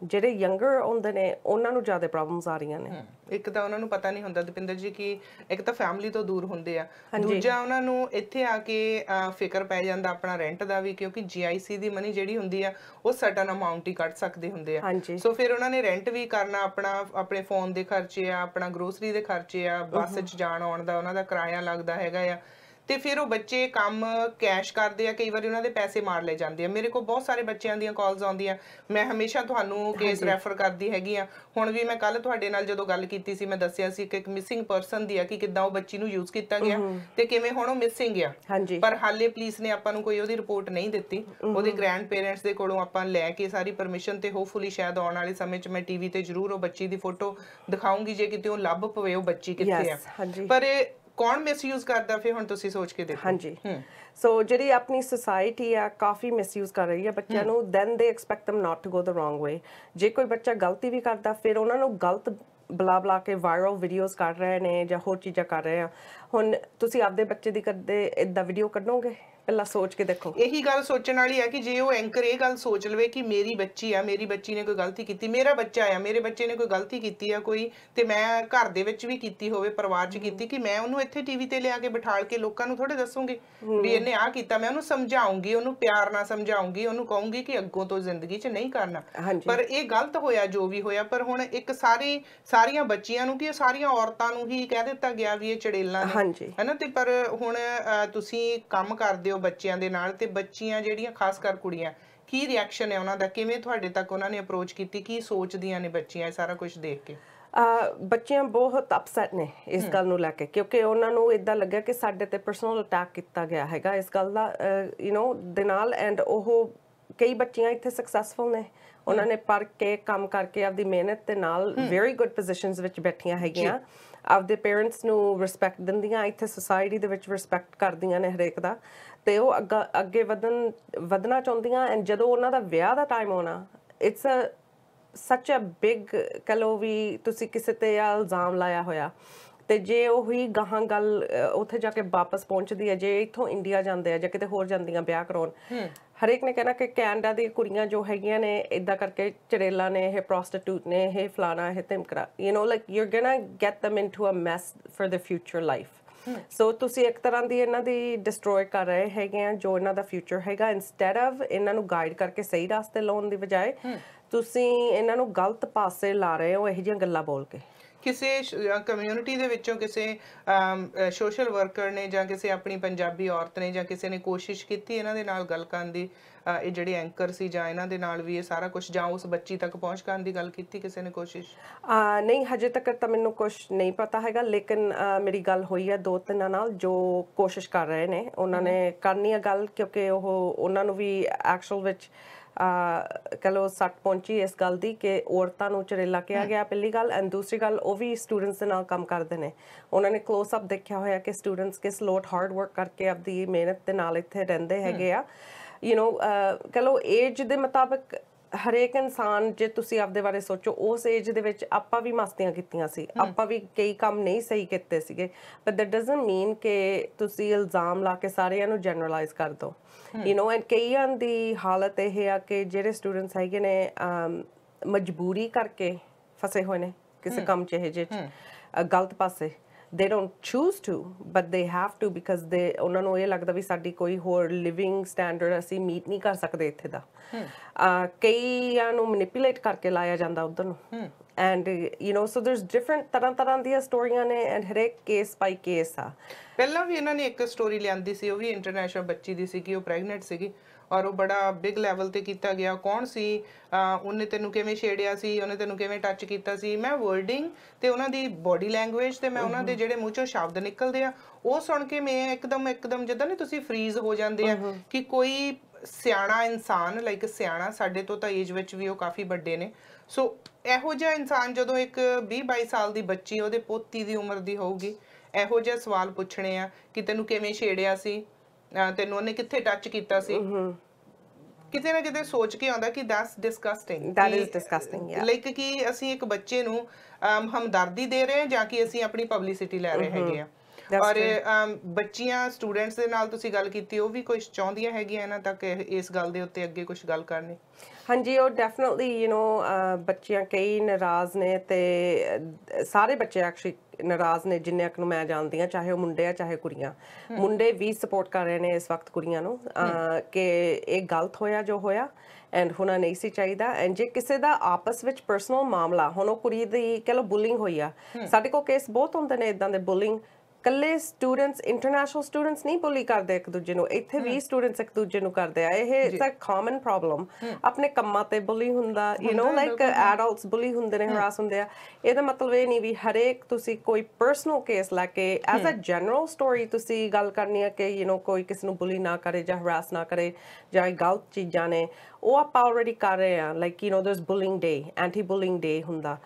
S3: ਜਿਹੜੇ ਯੰਗਰ ਹੁੰਦੇ ਨੇ ਉਹਨਾਂ ਨੂੰ ਜ਼ਿਆਦਾ ਪ੍ਰੋਬਲਮਸ ਆ ਰਹੀਆਂ ਨੇ
S1: ਇੱਕ ਤਾਂ ਉਹਨਾਂ ਨੂੰ ਪਤਾ ਨਹੀਂ ਹੁੰਦਾ ਦਪਿੰਦਰ ਜੀ ਕਿ ਇੱਕ ਤਾਂ ਫੈਮਿਲੀ ਤੋਂ ਦੂਰ ਹੁੰਦੇ ਆ ਦੂਜਾ ਉਹਨਾਂ ਨੂੰ ਇੱਥੇ ਆ ਕੇ ਫਿਕਰ ਪੈ ਜਾਂਦਾ ਆਪਣਾ ਰੈਂਟ ਦਾ ਵੀ ਕਿਉਂਕਿ GIC ਦੀ ਮਨੀ ਜਿਹੜੀ ਹੁੰਦੀ ਆ ਉਹ ਸਰਟਨ ਅਮਾਉਂਟ ਹੀ ਕੱਢ ਸਕਦੇ ਹੁੰਦੇ ਆ ਸੋ ਫਿਰ ਉਹਨਾਂ ਨੇ ਰੈਂਟ ਵੀ ਕਰਨਾ ਆਪਣੇ ਫੋਨ ਦੇ ਖਰਚੇ ਆ ਆਪਣਾ ਗਰੋਸਰੀ ਦੇ ਖਰਚੇ ਆ ਬੱਸ 'ਚ ਜਾਣ ਆਉਣ ਦਾ ਉਹਨਾਂ ਦਾ ਕਿਰਾਇਆ ਲੱਗਦਾ ਹੈਗਾ ਆ ਤੇ ਫਿਰ ਉਹ ਬੱਚੇ ਕੰਮ ਕੈਸ਼ ਕਰਦੇ ਆ ਕਈ ਵਾਰੀ ਉਹਨਾਂ ਦੇ ਪੈਸੇ ਮਾਰ ਲੈ ਜਾਂਦੇ ਆ ਮੇਰੇ ਕੋਲ ਬਹੁਤ ਸਾਰੇ ਬੱਚਿਆਂ ਦੀਆਂ ਕਾਲਸ ਆਉਂਦੀਆਂ ਮੈਂ ਹਮੇਸ਼ਾ ਤੁਹਾਨੂੰ ਕੇਸ ਰੈਫਰ ਕਰਦੀ ਹੈਗੀ ਆ ਹੁਣ ਵੀ ਮੈਂ ਕੱਲ ਤੁਹਾਡੇ ਨਾਲ ਜਦੋਂ ਗੱਲ ਕੀਤੀ ਸੀ ਮੈਂ ਦੱਸਿਆ ਸੀ ਕਿ ਇੱਕ ਮਿਸਿੰਗ ਪਰਸਨ ਦੀ ਆ ਕਿ ਕਿੱਦਾਂ ਉਹ ਬੱਚੀ ਨੂੰ ਯੂਜ਼ ਕੀਤਾ ਗਿਆ ਤੇ ਕਿਵੇਂ ਹੁਣ ਉਹ ਮਿਸਿੰਗ ਆ ਪਰ ਹਾਲੇ ਪੁਲਿਸ ਨੇ ਆਪਾਂ ਨੂੰ ਕੋਈ ਉਹਦੀ ਰਿਪੋਰਟ ਨਹੀਂ ਦਿੱਤੀ ਉਹਦੇ ਗ੍ਰੈਂਡ ਪੇਰੈਂਟਸ ਦੇ ਕੋਲੋਂ ਆਪਾਂ ਲੈ ਕੇ ਸਾਰੀ ਪਰਮਿਸ਼ਨ ਤੇ ਹੋਪਫੁਲੀ ਸ਼ਾਇਦ ਆਉਣ ਵਾਲੇ ਸਮੇਂ 'ਚ ਮੈਂ ਟੀਵੀ ਤੇ ਜ਼ਰੂਰ ਉਹ ਬੱਚੀ ਦੀ ਫੋਟੋ ਦਿਖਾਉਂਗੀ ਜੇ ਕਿਤੇ ਉਹ ਲੱਭ ਪਵੇ ਉਹ ਬੱਚੀ ਕਿੱਥੇ ਆ ਪਰ ਕੌਣ ਮਿਸਯੂਜ਼ ਕਰਦਾ ਫਿਰ ਹੁਣ ਤੁਸੀਂ ਸੋਚ ਕੇ ਦੇਖੋ ਹਾਂਜੀ ਸੋ ਜਿਹੜੀ ਆਪਣੀ ਸੋਸਾਇਟੀ ਆ ਕਾਫੀ ਮਿਸਯੂਜ਼ ਕਰ ਰਹੀ ਹੈ ਬੱਚਿਆਂ ਨੂੰ then they expect them not to go the wrong way ਜੇ ਕੋਈ ਬੱਚਾ ਗਲਤੀ ਵੀ ਕਰਦਾ ਫਿਰ ਉਹਨਾਂ ਨੂੰ ਗਲਤ ਬੁਲਾ ਕੇ ਵਾਇਰਲ ਵੀਡੀਓਜ਼ ਕਰ ਰਹੇ ਨੇ ਜਾਂ ਹੋਰ ਚੀਜ਼ਾਂ ਕਰ ਰਹੇ ਆ ਹੁਣ ਤੁਸੀਂ ਆਪਦੇ ਬੱਚੇ ਦੀ ਕਦੇ ਇਦਾਂ ਵੀਡੀਓ ਕੱਢੋਗੇ ਪਹਿਲਾਂ ਸੋਚ ਕੇ ਦੇਖੋ ਇਹੀ ਗੱਲ ਸੋਚਣ ਵਾਲੀ ਹੈ ਕਿ ਜੇ ਉਹ ਐਂਕਰ ਇਹ ਗੱਲ ਸੋਚ ਲਵੇ ਕਿ ਮੇਰੀ ਬੱਚੀ ਆ ਮੇਰੀ ਬੱਚੀ ਨੇ ਕੋਈ ਗਲਤੀ ਕੀਤੀ ਮੇਰਾ ਬੱਚਾ ਆ ਮੇਰੇ ਬੱਚੇ ਨੇ ਕੋਈ ਗਲਤੀ ਕੀਤੀ ਆ ਕੋਈ ਤੇ ਮੈਂ ਘਰ ਦੇ ਵਿੱਚ ਵੀ ਕੀਤੀ ਹੋਵੇ ਪਰਿਵਾਰ 'ਚ ਕੀਤੀ ਕਿ ਮੈਂ ਉਹਨੂੰ ਇੱਥੇ ਟੀਵੀ ਤੇ ਲਿਆ ਕੇ ਬਿਠਾਲ ਕੇ ਲੋਕਾਂ ਨੂੰ ਥੋੜੇ ਦੱਸੂਗੀ ਵੀ ਇਹਨੇ ਆ ਕੀਤਾ ਮੈਂ ਉਹਨੂੰ ਸਮਝਾਉਂਗੀ ਉਹਨੂੰ ਪਿਆਰ ਨਾਲ ਸਮਝਾਉਂਗੀ ਉਹਨੂੰ ਕਹੂੰਗੀ ਕਿ ਅੱਗੋਂ ਤੋਂ ਜ਼ਿੰਦਗੀ 'ਚ ਨਹੀਂ ਕਰਨਾ ਪਰ ਇਹ ਗਲਤ ਹੋਇਆ ਜੋ ਵੀ ਹੋਇਆ ਪਰ ਹੁਣ ਇੱਕ ਸਾਰੀਆਂ ਬੱਚੀਆਂ ਨੂੰ ਕਿ ਸਾਰੀਆਂ ਔਰਤਾਂ ਨੂੰ ਹੀ ਕਹਿ ਦਿੱਤਾ ਗਿਆ ਵੀ ਇਹ ਚੜੇਲਾਂ ਨੇ ਹੈਨਾ ਤੇ ਪਰ ਹੁਣ ਤੁਸੀਂ ਕੰਮ ਕਰਦੇ ਬੱਚਿਆਂ ਦੇ ਨਾਲ ਤੇ ਬੱਚੀਆਂ ਜਿਹੜੀਆਂ ਖਾਸ ਕਰ ਕੁੜੀਆਂ ਕੀ ਰਿਐਕਸ਼ਨ ਹੈ ਉਹਨਾਂ ਦਾ ਕਿਵੇਂ ਤੁਹਾਡੇ ਤੱਕ ਉਹਨਾਂ ਨੇ ਅਪਰੋਚ ਕੀਤੀ ਕੀ ਸੋਚਦੀਆਂ ਨੇ ਬੱਚੀਆਂ ਇਹ ਸਾਰਾ ਕੁਝ ਦੇਖ ਕੇ
S3: ਬੱਚਿਆਂ ਬਹੁਤ ਅਪਸੈਟ ਨੇ ਇਸ ਗੱਲ ਨੂੰ ਲੈ ਕੇ ਕਿਉਂਕਿ ਉਹਨਾਂ ਨੂੰ ਇਦਾਂ ਲੱਗਿਆ ਕਿ ਸਾਡੇ ਤੇ ਪਰਸਨਲ ਅਟੈਕ ਕੀਤਾ ਗਿਆ ਹੈਗਾ ਇਸ ਗੱਲ ਦਾ ਦੇ ਨਾਲ ਐਂਡ ਉਹ ਕਈ ਬੱਚੀਆਂ ਇੱਥੇ ਸਕਸੈਸਫੁਲ ਨੇ ਉਹਨਾਂ ਨੇ ਪੜ੍ਹ ਕੇ ਕੰਮ ਕਰਕੇ ਆਪਦੀ ਮਿਹਨਤ ਦੇ ਨਾਲ ਵੈਰੀ ਗੁੱਡ ਪੋਜੀਸ਼ਨਸ ਵਿੱਚ ਬੈਠੀਆਂ ਹੈਗੀਆਂ ਆਪਦੇ ਪੇਰੈਂਟਸ ਨੂੰ ਰਿਸਪੈਕਟ ਦਿੰਦੀਆਂ ਇੱਥੇ ਸੋਸਾਇਟੀ ਦੇ ਵਿੱਚ ਰਿਸਪੈਕਟ ਕਰਦੀਆਂ ਨੇ ਹਰੇਕ ਦਾ ਤੇ ਉਹ ਅੱਗੇ ਵਧਣਾ ਚਾਹੁੰਦੀਆਂ ਐਂਡ ਜਦੋਂ ਉਹਨਾਂ ਦਾ ਵਿਆਹ ਦਾ ਟਾਈਮ ਆਉਣਾ ਇਟਸ ਅ ਸੱਚ ਅ ਬਿਗ ਕਹ ਲਓ ਵੀ ਤੁਸੀਂ ਕਿਸੇ ਤੇ ਇਲਜ਼ਾਮ ਲਾਇਆ ਹੋਇਆ ਤੇ ਜੇ ਉਹੀ ਗਾਹਾਂ ਗੱਲ ਉੱਥੇ ਜਾ ਕੇ ਵਾਪਸ ਪਹੁੰਚਦੀ ਹੈ ਜੇ ਇੱਥੋਂ ਇੰਡੀਆ ਜਾਂਦੇ ਆ ਜਾਂ ਕਿਤੇ ਹੋਰ ਜਾਂਦੀਆਂ ਵਿਆਹ ਕਰਾਉਣ ਹਰੇਕ ਨੇ ਕਹਿਣਾ ਕਿ ਕੈਨੇਡਾ ਦੀਆਂ ਕੁੜੀਆਂ ਜੋ ਹੈਗੀਆਂ ਨੇ ਇਦਾਂ ਕਰਕੇ ਚੜੇਲਾ ਨੇ ਇਹ ਪ੍ਰੋਸਟੀਟਿਊਟ ਨੇ ਇਹ ਫਲਾਣਾ ਇਹ ਧਮਕਰਾ like you are gonna get them into a mess for the future life so ਤੁਸੀਂ ਇੱਕ ਤਰ੍ਹਾਂ ਦੀ ਇਹਨਾਂ ਦੀ ਡਿਸਟਰੋਏ ਕਰ ਰਹੇ ਹੈਗੇ ਆ ਜੋ ਇਹਨਾਂ ਦਾ ਫਿਊਚਰ ਹੈਗਾ ਇਨਸਟੈਡ ਆਫ ਇਹਨਾਂ ਨੂੰ ਗਾਈਡ ਕਰਕੇ ਸਹੀ ਰਸਤੇ ਲਾਉਣ ਦੀ ਬਜਾਏ ਤੁਸੀਂ ਇਹਨਾਂ ਨੂੰ ਗਲਤ ਪਾਸੇ ਲਾ ਰਹੇ ਹੋ ਇਹੋ ਜਿਹੀਆਂ ਗੱਲਾਂ ਬੋਲ ਕੇ
S1: ਕਿਸੇ ਕਮਿਊਨਿਟੀ ਦੇ ਵਿੱਚੋਂ ਕਿਸੇ ਸੋਸ਼ਲ ਵਰਕਰ ਨੇ ਜਾਂ ਕਿਸੇ ਆਪਣੀ ਪੰਜਾਬੀ ਔਰਤ ਨੇ ਜਾਂ ਕਿਸੇ ਨੇ ਕੋਸ਼ਿਸ਼ ਕੀਤੀ ਇਹਨਾਂ ਦੇ ਨਾਲ ਗੱਲ ਕਰਨ ਦੀ ਇਹ ਜਿਹੜੇ ਐਂਕਰ ਸੀ ਜਾਂ ਇਹਨਾਂ ਦੇ ਨਾਲ ਵੀ ਇਹ ਸਾਰਾ ਕੁਝ ਜਾਂ ਉਸ ਬੱਚੀ ਤੱਕ ਪਹੁੰਚ ਕਰਨ ਦੀ ਗੱਲ ਕੀਤੀ ਕਿਸੇ ਨੇ ਕੋਸ਼ਿਸ਼
S3: ਨਹੀਂ ਹਜੇ ਤੱਕ ਤਾਂ ਮੈਨੂੰ ਕੁਝ ਨਹੀਂ ਪਤਾ ਹੈਗਾ ਲੇਕਿਨ ਮੇਰੀ ਗੱਲ ਹੋਈ ਹੈ 2-3 ਨਾਲ ਜੋ ਕੋਸ਼ਿਸ਼ ਕਰ ਰਹੇ ਨੇ ਉਹਨਾਂ ਨੇ ਕਰਨੀ ਹੈ ਗੱਲ ਕਿਉਂਕਿ ਉਹਨਾਂ ਨੂੰ ਵੀ ਐਕਚੁਅਲ ਵਿੱਚ ਕਹ ਲਓ ਸੱਟ ਪਹੁੰਚੀ ਇਸ ਗੱਲ ਦੀ ਕਿ ਔਰਤਾਂ ਨੂੰ ਚੜੇਲਾ ਕਿਹਾ ਗਿਆ ਪਹਿਲੀ ਗੱਲ ਐਂਡ ਦੂਸਰੀ ਗੱਲ ਉਹ ਵੀ ਸਟੂਡੈਂਟਸ ਦੇ ਨਾਲ ਕੰਮ ਕਰਦੇ ਨੇ ਉਹਨਾਂ ਨੇ ਕਲੋਜ਼ ਅਪ ਦੇਖਿਆ ਹੋਇਆ ਕਿ ਸਟੂਡੈਂਟਸ ਕਿਸ ਲੋਟ ਹਾਰਡ ਵਰਕ ਕਰਕੇ ਆਪਦੀ ਮਿਹਨਤ ਦੇ ਨਾਲ ਇੱਥੇ ਰਹਿੰਦੇ ਹੈਗੇ ਆ ਕਹ ਲਓ ਏਜ ਦੇ ਮੁਤਾਬਕ ਹਰੇਕ ਇਨਸਾਨ ਜੇ ਤੁਸੀਂ ਆਪਦੇ ਬਾਰੇ ਸੋਚੋ ਉਸ ਏਜ ਦੇ ਵਿੱਚ ਆਪਾਂ ਵੀ ਮਸਤੀਆਂ ਕੀਤੀਆਂ ਸੀ ਆਪਾਂ ਵੀ ਕਈ ਕੰਮ ਨਹੀਂ ਸਹੀ ਕੀਤੇ ਸੀਗੇ ਬਟ ਦੈਟ ਡਸਨਟ ਮੀਨ ਕਿ ਤੁਸੀਂ ਇਲਜ਼ਾਮ ਲਾ ਕੇ ਸਾਰਿਆਂ ਨੂੰ ਜਨਰਲਾਈਜ਼ ਕਰ ਦਿਓ ਐਂਡ ਕਈਆਂ ਦੀ ਹਾਲਤ ਇਹ ਆ ਕਿ ਜਿਹੜੇ ਸਟੂਡੈਂਟਸ ਹੈਗੇ ਨੇ ਮਜਬੂਰੀ ਕਰਕੇ ਫਸੇ ਹੋਏ ਨੇ ਕਿਸੇ ਕੰਮ 'ਚ ਇਹ ਜਿਹੇ ਗਲਤ ਪਾਸੇ they don't choose to but they have to because ਉਹਨਾਂ ਨੂੰ ਇਹ ਲੱਗਦਾ ਵੀ ਸਾਡੀ ਕੋਈ ਹੋਰ ਲਿਵਿੰਗ ਸਟੈਂਡਰਡ ਅਸੀਂ ਮੀਟ ਨਹੀਂ ਕਰ ਸਕਦੇ ਇੱਥੇ ਦਾ ਕਈਆਂ ਨੂੰ ਮੈਨੀਪੂਲੇਟ ਕਰਕੇ ਲਾਇਆ ਜਾਂਦਾ ਉਧਰ ਨੂੰ ਐਂਡ so there's different ਤਰ੍ਹਾਂ ਦੀਆਂ ਸਟੋਰੀਆਂ ਨੇ ਐਂਡ ਹਰੇਕ ਕੇਸ ਬਾਈ ਕੇਸ ਆ
S1: ਪਹਿਲਾਂ ਵੀ ਇਹਨਾਂ ਨੇ ਇੱਕ ਸਟੋਰੀ ਲਿਆਂਦੀ ਸੀ ਉਹ ਵੀ ਇੰਟਰਨੈਸ਼ਨਲ ਬੱਚੀ ਦੀ ਸੀ ਕਿ ਉਹ ਪ੍ਰੈਗਨੈਂਟ ਸੀਗੀ ਔਰ ਉਹ ਬੜਾ ਬਿਗ ਲੈਵਲ ਤੇ ਕੀਤਾ ਗਿਆ ਕੌਣ ਸੀ ਉਹਨੇ ਤੈਨੂੰ ਕਿਵੇਂ ਛੇੜਿਆ ਸੀ ਉਹਨੇ ਤੈਨੂੰ ਕਿਵੇਂ ਟੱਚ ਕੀਤਾ ਸੀ ਮੈਂ ਵਰਡਿੰਗ ਤੇ ਉਹਨਾਂ ਦੀ ਬੋਡੀ ਲੈਂਗੁਏਜ ਤੇ ਮੈਂ ਉਹਨਾਂ ਦੇ ਜਿਹੜੇ ਮੂੰਹ ਚੋਂ ਸ਼ਬਦ ਨਿਕਲਦੇ ਆ ਉਹ ਸੁਣ ਕੇ ਮੈਂ ਇੱਕਦਮ ਜਿੱਦਾਂ ਨਹੀਂ ਤੁਸੀਂ ਫਰੀਜ਼ ਹੋ ਜਾਂਦੇ ਆ ਕਿ ਕੋਈ ਸਿਆਣਾ ਇਨਸਾਨ ਲਾਈਕ ਸਿਆਣਾ ਸਾਡੇ ਤੋਂ ਤਾਂ ਏਜ ਵਿੱਚ ਵੀ ਉਹ ਕਾਫੀ ਵੱਡੇ ਨੇ ਸੋ ਇਹੋ ਜਿਹਾ ਇਨਸਾਨ ਜਦੋਂ ਇੱਕ 20-22 ਸਾਲ ਦੀ ਬੱਚੀ ਉਹਦੇ ਪੋਤੀ ਦੀ ਉਮਰ ਦੀ ਹੋਊਗੀ ਇਹੋ ਜਿਹਾ ਸਵਾਲ ਪੁੱਛਣੇ ਆ ਕਿ ਤੈਨੂੰ ਕਿਵੇਂ ਛੇੜਿਆ ਸੀ ਤੈਨੂੰ ਉਹਨੇ ਕਿੱਥੇ ਟੱਚ ਕੀਤਾ ਸੀ ਕਿਤੇ ਨਾ ਕਿਤੇ ਸੋਚ ਕੇ ਆਉਂਦਾ ਕਿ ਦੈਟਸ ਡਿਸਗਸਟਿੰਗ ਲਾਈਕ ਕਿ ਅਸੀਂ ਇੱਕ ਬੱਚੇ ਨੂੰ ਹਮਦਰਦੀ ਦੇ ਰਹੇ ਹਾਂ ਜਾਂ ਕਿ ਅਸੀਂ ਆਪਣੀ ਪਬਲਿਸਿਟੀ ਲੈ ਰਹੇ ਹੈਗੇ ਆ ਔਰ ਬੱਚੀਆਂ ਸਟੂਡੈਂਟਸ ਦੇ ਨਾਲ ਤੁਸੀਂ ਗੱਲ ਕੀਤੀ ਉਹ ਵੀ ਕੁਝ ਚਾਹੁੰਦੀਆਂ ਹੈਗੀਆਂ ਇਹਨਾਂ ਤੱਕ ਇਸ ਗੱਲ ਦੇ ਉੱਤੇ ਅੱਗੇ ਕੁਝ ਗੱਲ ਕਰਨੀ
S3: ਹਾਂਜੀ ਉਹ ਡੈਫੀਨਿਟਲੀ ਬੱਚੀਆਂ ਕਈ ਨਾਰਾਜ਼ ਨੇ ਤੇ ਸਾਰੇ ਬੱਚੇ ਐਕਚੁਅਲੀ ਨਾਰਾਜ਼ ਨੇ ਜਿੰਨੇ ਨੂੰ ਮੈਂ ਜਾਣਦੀ ਹਾਂ ਚਾਹੇ ਉਹ ਮੁੰਡੇ ਆ ਚਾਹੇ ਕੁੜੀਆਂ ਮੁੰਡੇ ਵੀ ਸਪੋਰਟ ਕਰ ਰਹੇ ਨੇ ਇਸ ਵਕਤ ਕੁੜੀਆਂ ਨੂੰ ਕਿ ਇਹ ਗਲਤ ਹੋਇਆ ਜੋ ਹੋਇਆ ਐਂਡ ਹੋਣਾ ਨਹੀਂ ਸੀ ਚਾਹੀਦਾ ਐਂਡ ਜੇ ਕਿਸੇ ਦਾ ਆਪਸ ਵਿੱਚ ਪਰਸਨਲ ਮਾਮਲਾ ਹੁਣ ਉਹ ਕੁੜੀ ਦੀ ਕਹ ਲਓ ਬੁਲਿੰਗ ਹੋਈ ਆ ਸਾਡੇ ਕੋਲ ਕੇਸ ਬਹੁਤ ਹੁੰਦੇ ਨੇ ਇਦਾਂ ਦੇ ਬੁਲਿੰਗ ਕੱਲੇ ਸਟੂਡੈਂਟਸ ਇੰਟਰਨੈਸ਼ਨਲ ਸਟੂਡੈਂਟਸ ਨਹੀਂ ਬੁਲੀ ਕਰਦੇ ਇੱਕ ਦੂਜੇ ਨੂੰ ਇੱਥੇ ਵੀ ਸਟੂਡੈਂਟਸ ਇੱਕ ਦੂਜੇ ਨੂੰ ਕਰਦੇ ਆ ਇਹ ਇਟਸ ਅ ਕਾਮਨ ਪ੍ਰੋਬਲਮ ਆਪਣੇ ਕੰਮਾਂ ਤੇ ਬੁਲੀ ਹੁੰਦਾ ਲਾਈਕ ਐਡਲਟਸ ਬੁਲੀ ਹੁੰਦੇ ਨੇ ਹਰਾਸ ਹੁੰਦੇ ਆ ਇਹਦਾ ਮਤਲਬ ਇਹ ਨਹੀਂ ਵੀ ਹਰੇਕ ਤੁਸੀਂ ਕੋਈ ਪਰਸਨਲ ਕੇਸ ਲੈ ਕੇ ਐਜ਼ ਅ ਜਨਰਲ ਸਟੋਰੀ ਤੁਸੀਂ ਗੱਲ ਕਰਨੀ ਹੈ ਕਿ ਕੋਈ ਕਿਸੇ ਨੂੰ ਬੁਲੀ ਨਾ ਕਰੇ ਜਾਂ ਹਰਾਸ ਨਾ ਕਰੇ ਜਾਂ ਗਲਤ ਚੀਜ਼ਾਂ ਨੇ ਉਹ ਆਪਾਂ ਆਲਰੇਡੀ ਕਰ ਰਹੇ ਆ like there's bullying day anti bullying day ਹੁੰਦਾ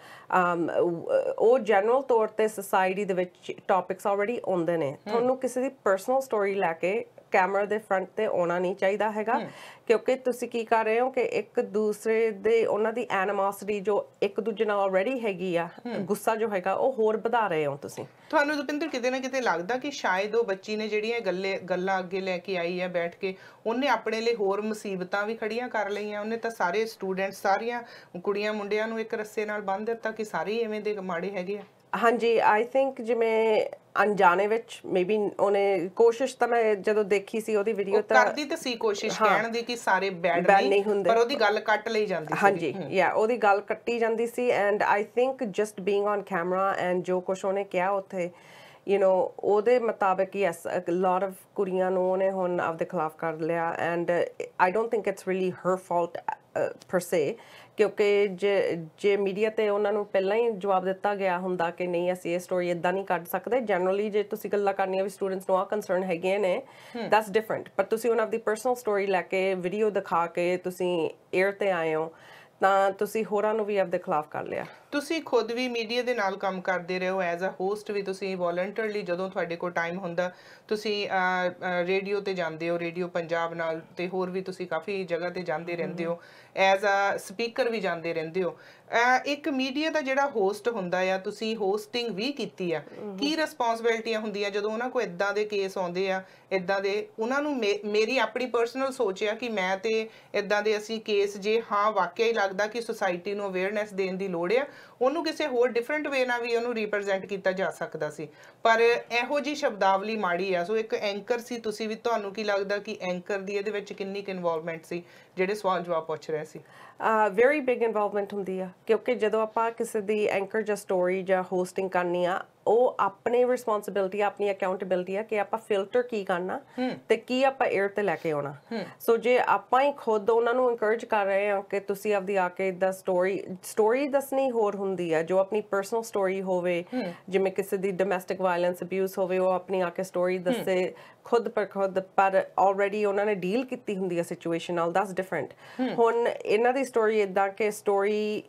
S3: ਉਹ ਜਨਰਲ ਤੌਰ ਤੇ ਸੋਸਾਇਟੀ ਦੇ ਵਿੱਚ ਟੌਪਿਕਸ ਆਲਰੇਡੀ ਆਉਂਦੇ ਨੇ ਤੁਹਾਨੂੰ ਕਿਸੇ ਦੀ ਪਰਸਨਲ ਸਟੋਰੀ ਲੈ ਕੇ ਕੈਮਰਾ ਦੇ ਫਰੰਟ ਤੇ ਆਉਣਾ ਨਹੀਂ ਚਾਹੀਦਾ ਹੈਗਾ ਕਿਉਂਕਿ ਤੁਸੀਂ ਕੀ ਕਰ ਰਹੇ ਹੋ ਕਿ ਇੱਕ ਦੂਸਰੇ ਦੇ ਉਹਨਾਂ ਦੀ ਐਨੀਮੋਸਿਟੀ ਜੋ ਇੱਕ ਦੂਜੇ ਨਾਲ ਆਲਰੇਡੀ ਹੈਗੀ ਆ ਗੁੱਸਾ ਜੋ ਹੈਗਾ ਉਹ ਹੋਰ ਵਧਾ ਰਹੇ ਹੋ ਤੁਸੀਂ
S1: ਤੁਹਾਨੂੰ ਰੁਪਿੰਦਰ ਕਿਤੇ ਨਾ ਕਿਤੇ ਲੱਗਦਾ ਕਿ ਸ਼ਾਇਦ ਉਹ ਬੱਚੀ ਨੇ ਜਿਹੜੀਆਂ ਗੱਲਾਂ ਅੱਗੇ ਲੈ ਕੇ ਆਈ ਹੈ ਬੈਠ ਕੇ ਉਹਨੇ ਆਪਣੇ ਲਈ ਹੋਰ ਮੁਸੀਬਤਾਂ ਵੀ ਖੜੀਆਂ ਕਰ ਲਈਆਂ ਉਹਨੇ ਤਾਂ ਸਾਰੇ ਸਟੂਡੈਂਟਸ ਸਾਰੀਆਂ ਕੁੜੀਆਂ ਮੁੰਡਿਆਂ ਨੂੰ ਇੱਕ ਰੱਸੇ ਨਾਲ ਬੰਨ੍ਹ ਦਿੱਤਾ ਕਿ ਸਾਰੇ ਐਵੇਂ ਦੇ ਮਾੜੇ ਹੈਗੇ ਆ
S3: ਹਾਂਜੀ ਆਈ ਥਿੰਕ ਜਿਵੇਂ ਅਣਜਾਣੇ ਵਿੱਚ ਮੇਬੀ ਉਹਨੇ ਕੋਸ਼ਿਸ਼ ਤਾਂ ਮੈਂ ਜਦੋਂ ਦੇਖੀ ਸੀ ਉਹਦੀ ਵੀਡੀਓ ਤਾਂ
S1: ਕਰਦੀ ਤਾਂ ਸੀ ਕੋਸ਼ਿਸ਼ ਕਹਿਣ ਦੀ ਕਿ ਸਾਰੇ ਬੈਡ ਨਹੀਂ ਹੁੰਦੇ ਪਰ ਉਹਦੀ ਗੱਲ ਕੱਟ ਲਈ ਜਾਂਦੀ ਸੀ
S3: ਹਾਂਜੀ ਯਾ ਉਹਦੀ ਗੱਲ ਕੱਟੀ ਜਾਂਦੀ ਸੀ and I think just being on camera and ਜੋ ਕੁਛ ਉਹਨੇ ਕਿਹਾ ਉੱਥੇ ਉਹਦੇ ਮੁਤਾਬਕ ਯੈਸ ਅ ਲੋਟ ਆਫ ਕੁੜੀਆਂ ਨੂੰ ਉਹਨੇ ਹੁਣ ਆਪਦੇ ਖਿਲਾਫ ਕਰ ਲਿਆ and I don't think it's really her fault per se ਕਿਉਂਕਿ ਜੇ ਮੀਡੀਆ ਤੇ ਉਹਨਾਂ ਨੂੰ ਪਹਿਲਾਂ ਹੀ ਜਵਾਬ ਦਿੱਤਾ ਗਿਆ ਹੁੰਦਾ ਕਿ ਨਹੀਂ ਅਸੀਂ ਇਹ ਸਟੋਰੀ ਇਦਾਂ ਨਹੀਂ ਕੱਢ ਸਕਦੇ, ਜਨਰਲੀ ਜੇ ਤੁਸੀਂ ਗੱਲਾਂ ਕਰਨੀਆਂ ਵੀ ਸਟੂਡੈਂਟਸ ਨੂੰ ਆ ਕੰਸਰਨ ਹੈਗੇ ਨੇ, ਦੈਟਸ ਡਿਫਰੈਂਟ। ਪਰ ਤੁਸੀਂ ਉਹਨਾਂ ਦੀ ਪਰਸਨਲ ਸਟੋਰੀ ਲੈ ਕੇ ਵੀਡੀਓ ਦਿਖਾ ਕੇ ਤੁਸੀਂ 에ਅਰ ਤੇ ਆਏ ਹੋ ਤਾਂ ਤੁਸੀਂ ਹੋਰਾਂ ਨੂੰ ਵੀ ਆਪਦੇ ਖਿਲਾਫ ਕਰ ਲਿਆ।
S1: ਤੁਸੀਂ ਖੁਦ ਵੀ ਮੀਡੀਆ ਦੇ ਨਾਲ ਕੰਮ ਕਰਦੇ ਰਹੇ ਹੋ, ਐਜ਼ ਅ ਹੋਸਟ ਵੀ ਤੁਸੀਂ ਵੋਲੰਟਰਲੀ ਜਦੋਂ ਤੁਹਾਡੇ ਕੋਲ ਟਾਈਮ ਹੁੰਦਾ ਤੁਸੀਂ ਰੇਡੀਓ ਤੇ ਜਾਂਦੇ ਹੋ, ਰੇਡੀਓ ਪੰਜਾਬ ਨਾਲ, ਤੇ ਹੋਰ ਵੀ ਤੁਸੀਂ ਕਾਫੀ ਜਗ੍ਹਾ ਤੇ ਜਾਂਦੇ ਰਹਿੰਦੇ ਹੋ, ਐਜ਼ ਅ ਸਪੀਕਰ ਵੀ ਜਾਂਦੇ ਰਹਿੰਦੇ ਹੋ। ਇੱਕ ਮੀਡੀਆ ਦਾ ਜਿਹੜਾ ਹੋਸਟ ਹੁੰਦਾ ਆ, ਤੁਸੀਂ ਹੋਸਟਿੰਗ ਵੀ ਕੀਤੀ ਆ, ਕੀ ਰਿਸਪੌਂਸਿਬਿਲਟੀਆਂ ਹੁੰਦੀਆਂ ਜਦੋਂ ਉਹਨਾਂ ਕੋਲ ਇਦਾਂ ਦੇ ਕੇਸ ਆਉਂਦੇ ਆ, ਇਦਾਂ ਦੇ ਉਹਨਾਂ ਨੂੰ ਮੇਰੀ ਆਪਣੀ ਪਰਸਨਲ ਸੋਚ ਆ ਕਿ ਮੈਂ ਤੇ ਇਦਾਂ ਦੇ ਅਸੀਂ ਕੇਸ ਜੇ ਹਾਂ ਵਾਕਿਆ ਹੀ ਲੱਗਦਾ ਕਿ ਸੁਸਾਇਟੀ ਨੂੰ ਅਵੇਅਰਨੈਸ ਦੇਣ ਦੀ ਲੋੜ ਆ, ਉਹਨੂੰ ਕਿਸੇ ਹੋਰ ਡਿਫਰੈਂਟ ਵੇ ਨਾਲ ਵੀ ਉਹਨੂੰ ਰਿਪਰੈਜ਼ੈਂਟ ਕੀਤਾ ਜਾ ਸਕਦਾ ਸੀ, ਪਰ ਇਹੋ ਜੀ ਸ਼ਬਦਾਵਲੀ ਮਾੜੀ ਆ। ਸੋ ਇੱਕ ਐਂਕਰ ਸੀ ਤੁਸੀਂ ਵੀ, ਤੁਹਾਨੂੰ ਕੀ ਲੱਗਦਾ ਕਿ ਐਂਕਰ ਦੀ ਇਹਦੇ ਵਿੱਚ ਕਿੰਨੀ ਕੁ ਇਨਵੋਲਵਮੈਂਟ ਸੀ ਜਿਹੜੇ ਸਵਾਲ ਜਵਾਬ ਪੁੱਛ ਰਹੇ ਸੀ?
S3: ਵੈਰੀ ਬਿਗ ਇਨਵੋਲਵਮੈਂਟ ਹੁੰਦੀ ਆ, ਕਿਉਂਕਿ ਜਦੋਂ ਆਪਾਂ ਕਿਸੇ ਦੀ ਐਂਕਰ ਜਾਂ ਸਟੋਰੀ ਜਾਂ ਹੋਸਟਿੰਗ ਕਰਨੀ ਆ, ਉਹ ਆਪਣੀ ਰਿਸਪੌਂਸਿਬਿਲਿਟੀ, ਆਪਣੀ ਅਕਾਊਂਟੇਬਿਲਿਟੀ ਆ ਕਿ ਆਪਾਂ ਫਿਲਟਰ ਕੀ ਕਰਨਾ ਤੇ ਕੀ ਆਪਾਂ 에ਅਰ ਤੇ ਲੈ ਕੇ ਆਉਣਾ। ਸੋ ਜੇ ਆਪਾਂ ਹੀ ਖੁਦ ਉਹਨਾਂ ਨੂੰ ਇਨਕਰੇਜ ਕਰ ਰਹੇ ਹਾਂ ਕਿ ਤੁਸੀਂ ਆਪਦੀ ਆ ਕੇ ਦਾ ਸਟੋਰੀ ਦੱਸਣੀ ਹੋਰ ਹੁੰਦੀ ਆ, ਜੋ ਆਪਣੀ ਪਰਸਨਲ ਸਟੋਰੀ ਹੋਵੇ, ਜਿਵੇਂ ਕਿਸੇ ਦੀ ਡੋਮੈਸਟਿਕ ਵਾਇਲੈਂਸ ਅਬਿਊਜ਼ ਹੋਵੇ, ਉਹ ਆਪਣੀ ਆ ਕੇ ਸਟੋਰੀ ਦੱਸੇ ਖੁਦ ਪਰ ਆਲਰੇਡੀ ਉਹਨਾਂ ਨੇ ਡੀਲ ਕੀਤੀ ਹੁੰਦੀ ਆ ਸਿਚੁਏਸ਼ਨ ਨਾਲ, ਦੈਟਸ ਡਿਫਰੈਂਟ। ਹੁਣ ਇਹਨਾਂ ਦੀ ਸਟੋਰੀ ਇਦਾਂ ਕਿ ਸਟੋਰੀ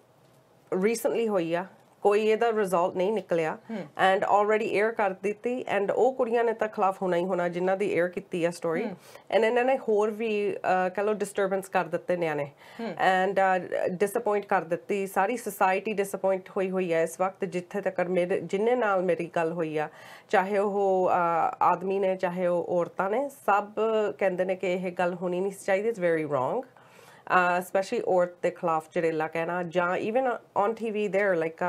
S3: ਰੀਸੈਂਟਲੀ ਹੋਈ ਆ, ਕੋਈ ਇਹਦਾ ਰਿਜ਼ਲਟ ਨਹੀਂ ਨਿਕਲਿਆ ਐਂਡ ਆਲਰੇਡੀ 에ਅਰ ਕਰ ਦਿੱਤੀ, ਐਂਡ ਉਹ ਕੁੜੀਆਂ ਨੇ ਤਾਂ ਖਿਲਾਫ ਹੋਣਾ ਹੀ ਹੋਣਾ ਜਿਨ੍ਹਾਂ ਦੀ 에ਅਰ ਕੀਤੀ ਆ ਸਟੋਰੀ, ਐਂਡ ਇਹਨਾਂ ਨੇ ਹੋਰ ਵੀ ਕਹ ਲਓ ਡਿਸਟਰਬੈਂਸ ਕਰ ਦਿੱਤੇ ਨਿਆਣੇ, ਐਂਡ ਡਿਸਅਪੁਆਇੰਟ ਕਰ ਦਿੱਤੀ ਸਾਰੀ ਸੋਸਾਇਟੀ, ਡਿਸਅਪੁਆਇੰਟ ਹੋਈ ਹੈ ਇਸ ਵਕਤ। ਜਿੱਥੇ ਤੱਕ ਜਿੰਨੇ ਨਾਲ ਮੇਰੀ ਗੱਲ ਹੋਈ ਆ, ਚਾਹੇ ਉਹ ਆਦਮੀ ਨੇ ਚਾਹੇ ਉਹ ਔਰਤਾਂ ਨੇ, ਸਭ ਕਹਿੰਦੇ ਨੇ ਕਿ ਇਹ ਗੱਲ ਹੋਣੀ ਨਹੀਂ ਚਾਹੀਦੀ, ਇਟਸ ਵੈਰੀ ਰੋਂਗ। Especially ਔਰਤ ਦੇ ਖਿਲਾਫ ਚੜੇਲਾ ਕਹਿਣਾ, ਜਾਂ even on TV there like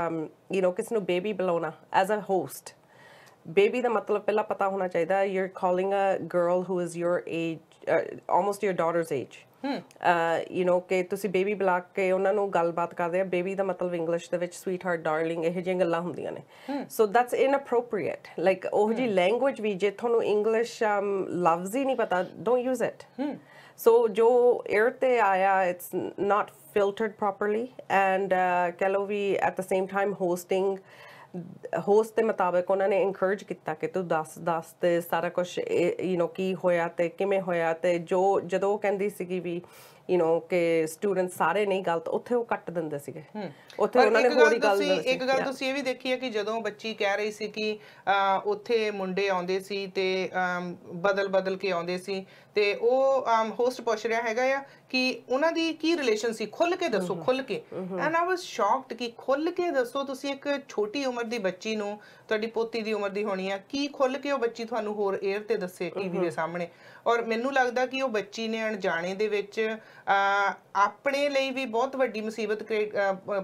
S3: ਕਿਸੇ ਨੂੰ ਬੇਬੀ ਬੁਲਾਉਣਾ as a host। ਬੇਬੀ ਦਾ ਮਤਲਬ ਪਹਿਲਾਂ ਪਤਾ ਹੋਣਾ ਚਾਹੀਦਾ, you're calling a girl who is your age, almost your daughter's age, ਕਿ ਤੁਸੀਂ ਬੇਬੀ ਬੁਲਾ ਕੇ ਉਹਨਾਂ ਨੂੰ ਗੱਲਬਾਤ ਕਰਦੇ ਆ। ਬੇਬੀ ਦਾ ਮਤਲਬ ਇੰਗਲਿਸ਼ ਦੇ ਵਿੱਚ ਸਵੀਟ ਹਾਰਟ, ਡਾਰਲਿੰਗ, ਇਹੋ ਜਿਹੀਆਂ ਗੱਲਾਂ ਹੁੰਦੀਆਂ ਨੇ। ਸੋ ਦੈਟਸ ਇਨਅਪਰੋਪਰੀਏਟ, ਲਾਈਕ ਉਹ ਜੀ ਲੈਂਗੁਏਜ ਵੀ, ਜੇ ਤੁਹਾਨੂੰ ਇੰਗਲਿਸ਼ ਲਫ਼ਜ਼ ਹੀ ਨਹੀਂ ਪਤਾ, ਡੋਂਟ ਯੂਜ਼ ਇਟ। ਸੋ ਜੋ 에ਅਰ ਤੇ ਆਇਆ, it's not filtered properly, and ਕਹਿ ਲਓ ਵੀ at the same time host ਦੇ ਮੁਤਾਬਕ ਉਹਨਾਂ ਨੇ ਇਨਕਰੇਜ ਕੀਤਾ ਕਿ ਤੂੰ ਦੱਸ ਤੇ ਸਾਰਾ ਕੁਝ ਕੀ ਹੋਇਆ ਤੇ ਕਿਵੇਂ ਹੋਇਆ, ਤੇ ਜਦੋਂ ਉਹ ਕਹਿੰਦੀ ਸੀਗੀ ਵੀ ਕਿ ਸਟੂਡੈਂਟ ਸਾਰੇ ਨਹੀਂ ਗਲਤ, ਉੱਥੇ ਉਹ ਕੱਟ ਦਿੰਦੇ ਸੀਗੇ, ਉੱਥੇ ਉਹਨਾਂ ਨੇ ਹੋਰ ਹੀ ਗੱਲ।
S1: ਇੱਕ ਗੱਲ ਤੁਸੀਂ ਇਹ ਵੀ ਦੇਖੀ ਹੈ ਕਿ ਜਦੋਂ ਬੱਚੀ ਕਹਿ ਰਹੀ ਸੀ ਕਿ ਉੱਥੇ ਮੁੰਡੇ ਆਉਂਦੇ ਸੀ ਤੇ ਬਦਲ ਕੇ ਆਉਂਦੇ ਸੀ, ਤੇ ਉਹ ਹੋਸਟ ਪੁੱਛ ਰਿਹਾ ਹੈਗਾ ਆ ਕਿ ਉਹਨਾਂ ਦੀ ਕੀ ਰਿਲੇਸ਼ਨ ਸੀ, ਖੁੱਲ ਕੇ ਦੱਸੋ, ਖੁੱਲ ਕੇ। ਐਂਡ ਆਈ ਵਾਸ ਸ਼ੌਕਡ ਕਿ ਖੁੱਲ ਕੇ ਦੱਸੋ, ਤੁਸੀਂ ਇੱਕ ਛੋਟੀ ਉਮਰ ਦੀ ਬੱਚੀ ਨੂੰ, ਤੁਹਾਡੀ ਪੋਤੀ ਦੀ ਉਮਰ ਦੀ ਹੋਣੀ ਆ, ਕੀ ਖੁੱਲ ਕੇ ਉਹ ਬੱਚੀ ਤੁਹਾਨੂੰ ਹੋਰ 에ਅਰ ਤੇ ਦੱਸੇ ਟੀਵੀ ਦੇ ਸਾਹਮਣੇ। ਔਰ ਮੈਨੂੰ ਲੱਗਦਾ ਕਿ ਉਹ ਬੱਚੀ ਨੇ ਅਣਜਾਣੇ ਦੇ ਵਿੱਚ ਆਪਣੇ ਲਈ ਵੀ ਬਹੁਤ ਵੱਡੀ ਮੁਸੀਬਤ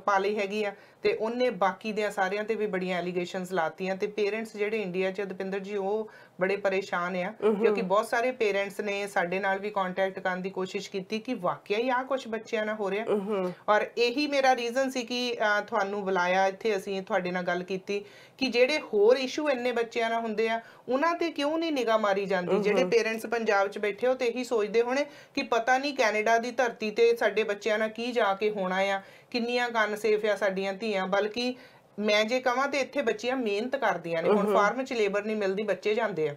S1: ਪਾ ਲਈ ਹੈਗੀ ਆ, ਤੇ ਉਹਨੇ ਬਾਕੀ ਦੇ ਸਾਰਿਆਂ ਤੇ ਵੀ ਬੜੀਆਂ ਐਲੀਗੇਸ਼ਨਸ ਲਾਤੀਆਂ। ਤੇ ਪੇਰੈਂਟਸ ਜਿਹੜੇ ਇੰਡੀਆ 'ਚ, ਦਪਿੰਦਰ ਜੀ, ਉਹ ਬੜੇ ਪਰੇਸ਼ਾਨ ਆ, ਕਿਉਂਕਿ ਬਹੁਤ ਸਾਰੇ ਪੇਰੈਂਟਸ ਨੇ ਸਾਡੇ ਨਾਲ ਵੀ ਕੰਟੈਕਟ ਕਰਨ ਦੀ ਕੋਸ਼ਿਸ਼ ਕੀਤੀ ਕਿ ਵਾਕਿਆ ਹੀ ਆ ਕੁਝ ਬੱਚਿਆਂ ਨਾਲ ਹੋ ਰਿਹਾ। ਔਰ ਇਹੀ ਮੇਰਾ ਰੀਜ਼ਨ ਸੀ ਕਿ ਤੁਹਾਨੂੰ ਬੁਲਾਇਆ ਇੱਥੇ, ਅਸੀਂ ਤੁਹਾਡੇ ਨਾਲ ਗੱਲ ਕੀਤੀ ਕਿ ਜਿਹੜੇ ਹੋਰ ਇਸ਼ੂ ਇੰਨੇ ਬੱਚਿਆਂ ਨਾਲ ਹੁੰਦੇ ਆ, ਉਹਨਾਂ ਤੇ ਕਿਉਂ ਨਹੀਂ ਨਿਗਾਹ ਮਾਰੀ ਜਾਂਦੀ। ਜਿਹੜੇ ਪੇਰੈਂਟਸ ਪੰਜਾਬ 'ਚ ਬੈਠੇ ਹੋ ਤੇ ਇਹੀ ਸੋਚਦੇ ਹੋਣੇ ਕਿ ਪਤਾ ਨਹੀਂ ਕੈਨੇਡਾ ਦੀ ਧਰਤੀ ਤੇ ਸਾਡੇ ਬੱਚਿਆਂ ਨਾਲ ਕੀ ਜਾ ਕੇ ਹੋਣਾ ਆ, ਕਿੰਨੀਆਂ ਅਨਸੇਫ ਆ ਸਾਡੀਆਂ ਧੀਆਂ। ਬਲਕਿ ਮੈਂ ਜੇ ਕਹਾਂ ਤੇ ਇੱਥੇ ਬੱਚੀਆਂ ਮਿਹਨਤ ਕਰਦੀਆਂ ਨੇ, ਹੁਣ ਫਾਰਮ 'ਚ ਲੇਬਰ ਨਹੀਂ ਮਿਲਦੀ, ਬੱਚੇ ਜਾਂਦੇ ਆ,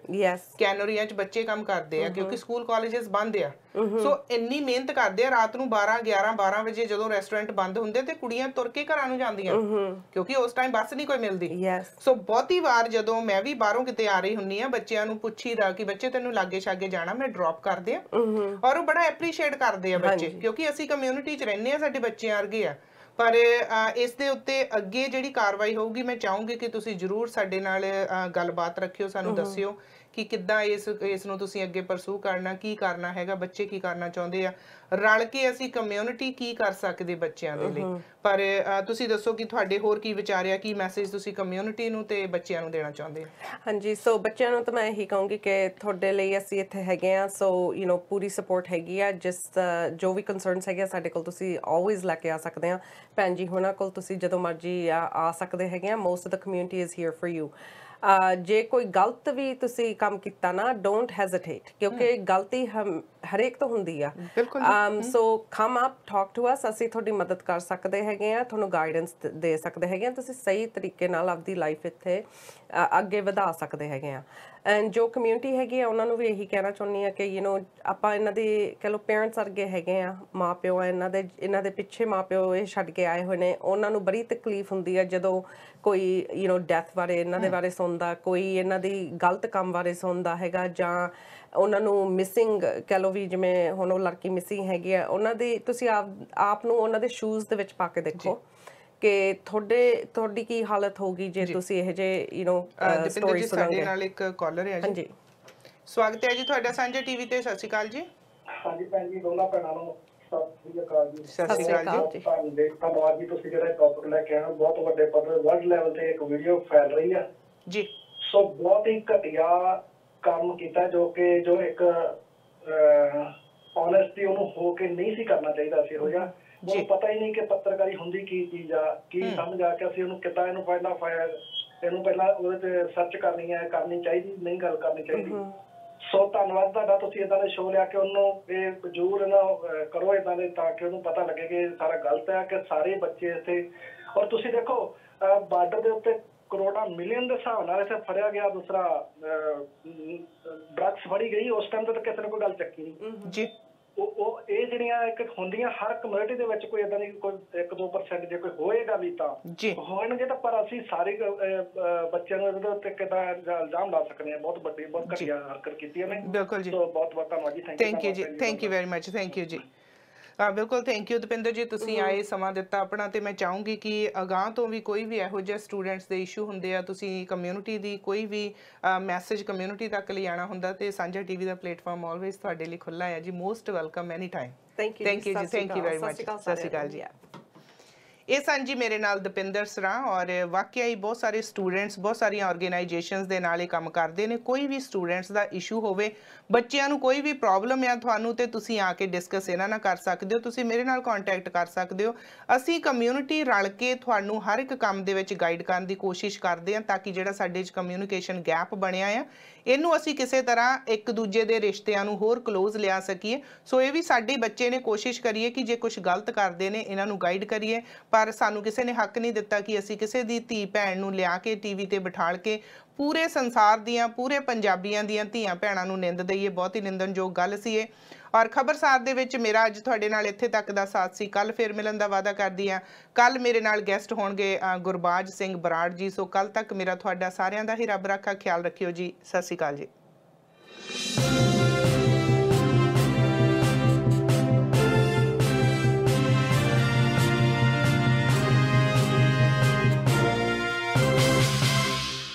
S1: ਕੈਨੋਰੀਆਂ 'ਚ ਬੱਚੇ ਕੰਮ ਕਰਦੇ ਆ ਕਿਉਂਕਿ ਸਕੂਲ ਕਾਲਜਸ ਬੰਦ ਆ। ਸੋ ਇੰਨੀ ਮਿਹਨਤ ਕਰਦੇ ਆ, ਰਾਤ ਨੂੰ 12 ਵਜੇ ਜਦੋਂ ਰੈਸਟੋਰੈਂਟ ਬੰਦ ਹੁੰਦੇ ਤੇ ਕੁੜੀਆਂ ਤੁਰ ਕੇ ਘਰਾਂ ਨੂੰ ਜਾਂਦੀਆਂ, ਕਿਉਂਕਿ ਉਸ ਟਾਈਮ ਬੱਸ ਨਹੀਂ ਕੋਈ ਮਿਲਦੀ। ਸੋ ਬਹੁਤੀ ਵਾਰ ਜਦੋਂ ਮੈਂ ਵੀ ਬਾਹਰੋਂ ਕਿਤੇ ਆ ਰਹੀ ਹੁੰਨੀ ਆ, ਬੱਚਿਆਂ ਨੂੰ ਪੁੱਛੀਦਾ ਕਿ ਬੱਚੇ ਤੈਨੂੰ ਲਾਗੇ ਛਾਗੇ ਜਾਣਾ, ਮੈਂ ਡ੍ਰੌਪ ਕਰਦੇ ਆ, ਔਰ ਉਹ ਬੜਾ ਐਪਰੀਸ਼ੀਏਟ ਕਰਦੇ ਆ ਬੱਚੇ, ਕਿਉਂਕਿ ਅਸੀਂ ਕਮਿਊਨਿਟੀ 'ਚ ਰਹਿੰਦੇ ਆ, ਸਾਡੇ ਬੱਚੇ ਵਰਗੇ ਆ। ਪਰ ਇਸ ਦੇ ਉੱਤੇ ਅੱਗੇ ਜਿਹੜੀ ਕਾਰਵਾਈ ਹੋਊਗੀ, ਮੈਂ ਚਾਹੂੰਗੀ ਕਿ ਤੁਸੀਂ ਜ਼ਰੂਰ ਸਾਡੇ ਨਾਲ ਗੱਲਬਾਤ ਰੱਖਿਓ, ਸਾਨੂੰ ਦੱਸਿਓ ਕਿ ਕਿੱਦਾਂ ਇਸ ਨੂੰ ਤੁਸੀਂ ਅੱਗੇ ਪਰਸੂ ਕਰਨਾ, ਕੀ ਕਰਨਾ ਹੈਗਾ, ਬੱਚੇ ਕੀ ਕਰਨਾ ਚਾਹੁੰਦੇ ਆ, ਰਲ ਕੇ ਅਸੀਂ ਕਮਿਊਨਿਟੀ ਕੀ ਕਰ ਸਕਦੇ ਬੱਚਿਆਂ ਦੇ ਲਈ। ਪਰ ਤੁਸੀਂ ਦੱਸੋ ਕਿ ਤੁਹਾਡੇ ਹੋਰ ਕੀ ਵਿਚਾਰਿਆ, ਕੀ ਮੈਸੇਜ ਤੁਸੀਂ ਕਮਿਊਨਿਟੀ ਨੂੰ ਤੇ ਬੱਚਿਆਂ ਨੂੰ ਦੇਣਾ ਚਾਹੁੰਦੇ ਹੋ?
S3: ਹਾਂਜੀ, ਸੋ ਬੱਚਿਆਂ ਨੂੰ ਤਾਂ ਮੈਂ ਇਹੀ ਕਹੂੰਗੀ ਕਿ ਤੁਹਾਡੇ ਲਈ ਅਸੀਂ ਇੱਥੇ ਹੈਗੇ ਆ। ਸੋ ਪੂਰੀ ਸਪੋਰਟ ਹੈਗੀ ਆ, ਜੋ ਵੀ ਕੰਸਰਨਸ ਹੈਗੇ ਆ ਸਾਡੇ ਕੋਲ ਤੁਸੀਂ ਆਲਵੇਜ਼ ਲੈ ਕੇ ਆ ਸਕਦੇ ਆ। ਭੈਣ ਜੀ ਹੋਣਾ ਕੋਲ ਤੁਸੀਂ ਜਦੋਂ ਮਰਜੀ ਆ ਸਕਦੇ ਹੈਗੇ ਆ। Most of the community is here for you. ਜੇ ਕੋਈ ਗਲਤ ਵੀ ਤੁਸੀਂ ਕੰਮ ਕੀਤਾ ਨਾ, ਡੋਂਟ ਹੈਜ਼ਿਟੇਟ, ਕਿਉਂਕਿ ਗਲਤੀ ਹਰੇਕ ਤੋਂ ਹੁੰਦੀ ਆ
S1: ਬਿਲਕੁਲ
S3: so come up talk to us ਅਸੀਂ ਤੁਹਾਡੀ ਮਦਦ ਕਰ ਸਕਦੇ ਹੈਗੇ ਆ ਤੁਹਾਨੂੰ ਗਾਈਡੈਂਸ ਦੇ ਸਕਦੇ ਹੈਗੇ ਆ ਤੁਸੀਂ ਸਹੀ ਤਰੀਕੇ ਨਾਲ ਆਪਦੀ ਲਾਈਫ ਇੱਥੇ ਅੱਗੇ ਵਧਾ ਸਕਦੇ ਹੈਗੇ ਆ ਐਂਡ ਜੋ ਕਮਿਊਨਿਟੀ ਹੈਗੀ ਆ ਉਹਨਾਂ ਨੂੰ ਵੀ ਇਹੀ ਕਹਿਣਾ ਚਾਹੁੰਦੀ ਆ ਕਿ ਆਪਾਂ ਇਹਨਾਂ ਦੀ ਕਹ ਲਓ ਪੇਰੈਂਟਸ ਵਰਗੇ ਹੈਗੇ ਆ ਮਾਂ ਪਿਓ ਆ ਇਹਨਾਂ ਦੇ ਪਿੱਛੇ ਮਾਂ ਪਿਓ ਇਹ ਛੱਡ ਕੇ ਆਏ ਹੋਏ ਨੇ ਉਹਨਾਂ ਨੂੰ ਬੜੀ ਤਕਲੀਫ ਹੁੰਦੀ ਆ ਜਦੋਂ ਕੋਈ ਡੈਥ ਬਾਰੇ ਇਹਨਾਂ ਦੇ ਬਾਰੇ ਸੁਣਦਾ ਕੋਈ ਇਹਨਾਂ ਦੀ ਗਲਤ ਕੰਮ ਬਾਰੇ ਸੁਣਦਾ ਹੈਗਾ ਜਾਂ ਉਹਨਾਂ ਨੂੰ ਮਿਸਿੰਗ ਕਹਿ ਲਓ ਵੀ ਜਿਵੇਂ ਹੁਣ ਉਹ ਲੜਕੀ ਮਿਸਿੰਗ ਹੈਗੀ ਆ ਉਹਨਾਂ ਦੀ ਤੁਸੀਂ ਆਪ ਨੂੰ ਉਹਨਾਂ ਦੇ ਸ਼ੂਜ਼ ਦੇ ਵਿੱਚ ਪਾ ਕੇ ਦੇਖੋ ਕਿ ਤੁਹਾਡੀ ਕੀ ਹਾਲਤ ਹੋਗੀ ਜੇ ਤੁਸੀਂ ਇਹ ਜੇ
S1: ਸਟੋਰੀ ਸਾਡੇ ਨਾਲ ਇੱਕ ਕਾਲਰ ਹੈ ਜੀ ਹਾਂਜੀ ਸਵਾਗਤ ਹੈ ਜੀ ਤੁਹਾਡਾ ਸਾਂਝਾ ਟੀਵੀ ਤੇ ਸਤਿ ਸ਼੍ਰੀ ਅਕਾਲ ਜੀ
S4: ਹਾਂਜੀ ਭੈਣ ਜੀ ਦੋਨਾਂ ਭੈਣਾਂ ਨੂੰ ਸਤਿ ਸ਼੍ਰੀ ਅਕਾਲ ਜੀ
S1: ਸਤਿ ਸ਼੍ਰੀ ਅਕਾਲ ਜੀ
S4: ਧੰਨਵਾਦ ਜੀ ਤੁਸੀਂ ਜਿਹੜਾ ਟੌਪਿਕ ਲੈ ਕੇ ਆਏ ਬਹੁਤ ਵੱਡੇ ਪੱਧਰ ਵਰਲਡ ਲੈਵਲ ਤੇ ਇੱਕ ਵੀਡੀਓ ਫੈਲ ਰਹੀ ਆ
S1: ਜੀ
S4: ਸੋ ਬਹੁਤ ਹੀ ਘਟੀਆ ਕੰਮ ਕੀਤਾ ਜੋ ਇੱਕ ਓਨੈਸਟੀ ਉਹਨੂੰ ਹੋ ਕੇ ਨਹੀਂ ਸੀ ਕਰਨਾ ਚਾਹੀਦਾ ਸੀ ਹੋ ਜਾ ਉਹਨੂੰ ਪਤਾ ਹੀ ਨਹੀਂ ਕਿ ਪੱਤਰਕਾਰੀ ਹੁੰਦੀ ਕੀ ਚੀਜ਼ ਆ ਕੀ ਸਮਝ ਆ ਕੇ ਅਸੀਂ ਉਹਨੂੰ ਕਿੱਦਾਂ ਇਹਨੂੰ ਪਹਿਲਾਂ ਉਹਦੇ ਤੇ ਸਰਚ ਕਰਨੀ ਚਾਹੀਦੀ ਨਹੀਂ ਗੱਲ ਕਰਨੀ ਚਾਹੀਦੀ ਸੋ ਧੰਨਵਾਦ ਤੁਹਾਡਾ ਤੁਸੀਂ ਇਦਾਂ ਦੇ ਸ਼ੋਅ ਲਿਆ ਕੇ ਉਹਨੂੰ ਇਹ ਜ਼ਰੂਰ ਕਰੋ ਇਦਾਂ ਦੇ ਤਾਂ ਕਿ ਉਹਨੂੰ ਪਤਾ ਲੱਗੇ ਕਿ ਸਾਰਾ ਗਲਤ ਹੈ ਕਿ ਸਾਰੇ ਬੱਚੇ ਇੱਥੇ ਔਰ ਤੁਸੀਂ ਦੇਖੋ ਬਾਰਡਰ ਦੇ ਉੱਤੇ ਕਰੋੜਾਂ ਮਿਲੀਅਨ ਦੇ ਹਿਸਾਬ ਨਾਲ ਇੱਥੇ ਫੜਿਆ ਗਿਆ ਦੂਸਰਾ ਡਰੱਗਸ ਫੜੀ ਗਈ ਉਸ ਟਾਈਮ ਤੇ ਤਾਂ ਕਿਸੇ ਨੇ ਕੋਈ ਗੱਲ ਚੱਕੀ ਨਹੀਂ
S1: ਜੀ ਉਹ
S4: ਇਹ ਜਿਹੜੀਆਂ ਇੱਕ ਹੁੰਦੀਆਂ ਹਰ ਕਮਿਊਨਿਟੀ ਦੇ ਵਿੱਚ ਕੋਈ ਇਦਾਂ ਦੀ ਕੋਈ 1-2% ਜੇ ਕੋਈ ਹੋਏਗਾ ਵੀ ਤਾਂ ਹੋਣਗੇ ਤਾਂ ਪਰ ਅਸੀਂ ਸਾਰੇ ਬੱਚਿਆਂ ਨੂੰ ਇਹਦੇ ਉੱਤੇ ਕਿੱਦਾਂ ਇਲਜ਼ਾਮ ਲਾ ਸਕਦੇ ਹਾਂ ਬਹੁਤ ਵੱਡੀ ਬਹੁਤ ਘਟੀਆ ਹਰਕਤ ਕੀਤੀ ਨੇ
S1: ਬਿਲਕੁਲ ਜੀ
S4: ਬਹੁਤ ਬਹੁਤ ਧੰਨਵਾਦ ਜੀ
S1: ਥੈਂਕ ਯੂ ਜੀ thank you very much thank you ਜੀ ਬਿਲਕੁਲ ਥੈਂਕ ਯੂ ਦਪਿੰਦਰ ਜੀ ਤੁਸੀਂ ਆਏ ਸਮਾਂ ਦਿੱਤਾ ਆਪਣਾ ਤੇ ਮੈਂ ਚਾਹੂੰਗੀ ਕਿ ਅਗਾਂਹ ਤੋਂ ਵੀ ਕੋਈ ਵੀ ਇਹੋ ਜਿਹੇ ਸਟੂਡੈਂਟਸ ਦੇ ਇਸ਼ੂ ਹੁੰਦੇ ਆ ਤੁਸੀਂ ਕਮਿਊਨਿਟੀ ਦੀ ਕੋਈ ਵੀ ਮੈਸੇਜ ਕਮਿਊਨਿਟੀ ਤੱਕ ਲਿਆਉਣਾ ਹੁੰਦਾ ਤੇ ਸਾਂਝਾ ਟੀਵੀ ਦਾ ਪਲੇਟਫਾਰਮ ਆਲਵੇਜ਼ ਤੁਹਾਡੇ ਲਈ ਖੁੱਲ੍ਹਾ ਹੈ ਜੀ most welcome any time thank you ਜੀ ਥੈਂਕ ਯੂ ਵੈਰੀ ਮਚ ਸਤਿ ਸ਼੍ਰੀ ਅਕਾਲ ਜੀ ਇਹ ਸਨ ਜੀ ਮੇਰੇ ਨਾਲ ਦਪਿੰਦਰ ਸਰਾਂ ਔਰ ਵਾਕਿਆ ਹੀ ਬਹੁਤ ਸਾਰੇ ਸਟੂਡੈਂਟਸ ਬਹੁਤ ਸਾਰੀਆਂ ਆਰਗੇਨਾਈਜੇਸ਼ਨਸ ਦੇ ਨਾਲ ਇਹ ਕੰਮ ਕਰਦੇ ਨੇ ਕੋਈ ਵੀ ਸਟੂਡੈਂਟਸ ਦਾ ਇਸ਼ੂ ਹੋਵੇ ਬੱਚਿਆਂ ਨੂੰ ਕੋਈ ਵੀ ਪ੍ਰੋਬਲਮ ਆ ਤੁਹਾਨੂੰ ਤੇ ਤੁਸੀਂ ਆ ਕੇ ਡਿਸਕਸ ਇਹਨਾਂ ਨਾਲ ਕਰ ਸਕਦੇ ਹੋ ਤੁਸੀਂ ਮੇਰੇ ਨਾਲ ਕੰਟੈਕਟ ਕਰ ਸਕਦੇ ਹੋ ਅਸੀਂ ਕਮਿਊਨਿਟੀ ਰਲ ਕੇ ਤੁਹਾਨੂੰ ਹਰ ਇੱਕ ਕੰਮ ਦੇ ਵਿੱਚ ਗਾਈਡ ਕਰਨ ਦੀ ਕੋਸ਼ਿਸ਼ ਕਰਦੇ ਹਾਂ ਤਾਂ ਕਿ ਜਿਹੜਾ ਸਾਡੇ 'ਚ ਕਮਿਊਨੀਕੇਸ਼ਨ ਗੈਪ ਬਣਿਆ ਆ ਇਹਨੂੰ ਅਸੀਂ ਕਿਸੇ ਤਰ੍ਹਾਂ ਇੱਕ ਦੂਜੇ ਦੇ ਰਿਸ਼ਤਿਆਂ ਨੂੰ ਹੋਰ ਕਲੋਜ਼ ਲਿਆ ਸਕੀਏ ਸੋ ਇਹ ਵੀ ਸਾਡੇ ਬੱਚੇ ਨੇ ਕੋਸ਼ਿਸ਼ ਕਰੀਏ ਕਿ ਜੇ ਕੁਝ ਗਲਤ ਕਰਦੇ ਨੇ ਇਹਨਾਂ ਨੂੰ ਗਾਈਡ ਕਰੀਏ ਪਰ ਸਾਨੂੰ ਕਿਸੇ ਨੇ ਹੱਕ ਨਹੀਂ ਦਿੱਤਾ ਕਿ ਅਸੀਂ ਕਿਸੇ ਦੀ ਧੀ ਭੈਣ ਨੂੰ ਲਿਆ ਕੇ ਟੀਵੀ ਤੇ ਬਿਠਾਲ ਕੇ ਪੂਰੇ ਸੰਸਾਰ ਦੀਆਂ ਪੂਰੇ ਪੰਜਾਬੀਆਂ ਦੀਆਂ ਧੀਆਂ ਭੈਣਾਂ ਨੂੰ ਨਿੰਦ ਦਈਏ ਬਹੁਤ ਹੀ ਨਿੰਦਣਯੋਗ ਗੱਲ ਸੀ ਇਹ ਔਰ ਖਬਰਸਾਰ ਦੇ ਵਿੱਚ ਮੇਰਾ ਅੱਜ ਤੁਹਾਡੇ ਨਾਲ ਇੱਥੇ ਤੱਕ ਦਾ ਸਾਥ ਸੀ ਕੱਲ ਫਿਰ ਮਿਲਣ ਦਾ ਵਾਅਦਾ ਕਰਦੀ ਹਾਂ ਕੱਲ ਮੇਰੇ ਨਾਲ ਗੈਸਟ ਹੋਣਗੇ ਗੁਰਬਾਜ ਸਿੰਘ ਬਰਾੜ ਜੀ ਸੋ ਕੱਲ ਤੱਕ ਮੇਰਾ ਤੁਹਾਡਾ ਸਾਰਿਆਂ ਦਾ ਹੀ ਰੱਬ ਰਾਖਾ ਖਿਆਲ ਰੱਖਿਓ ਜੀ ਸਤਿ ਸ਼੍ਰੀ ਅਕਾਲ ਜੀ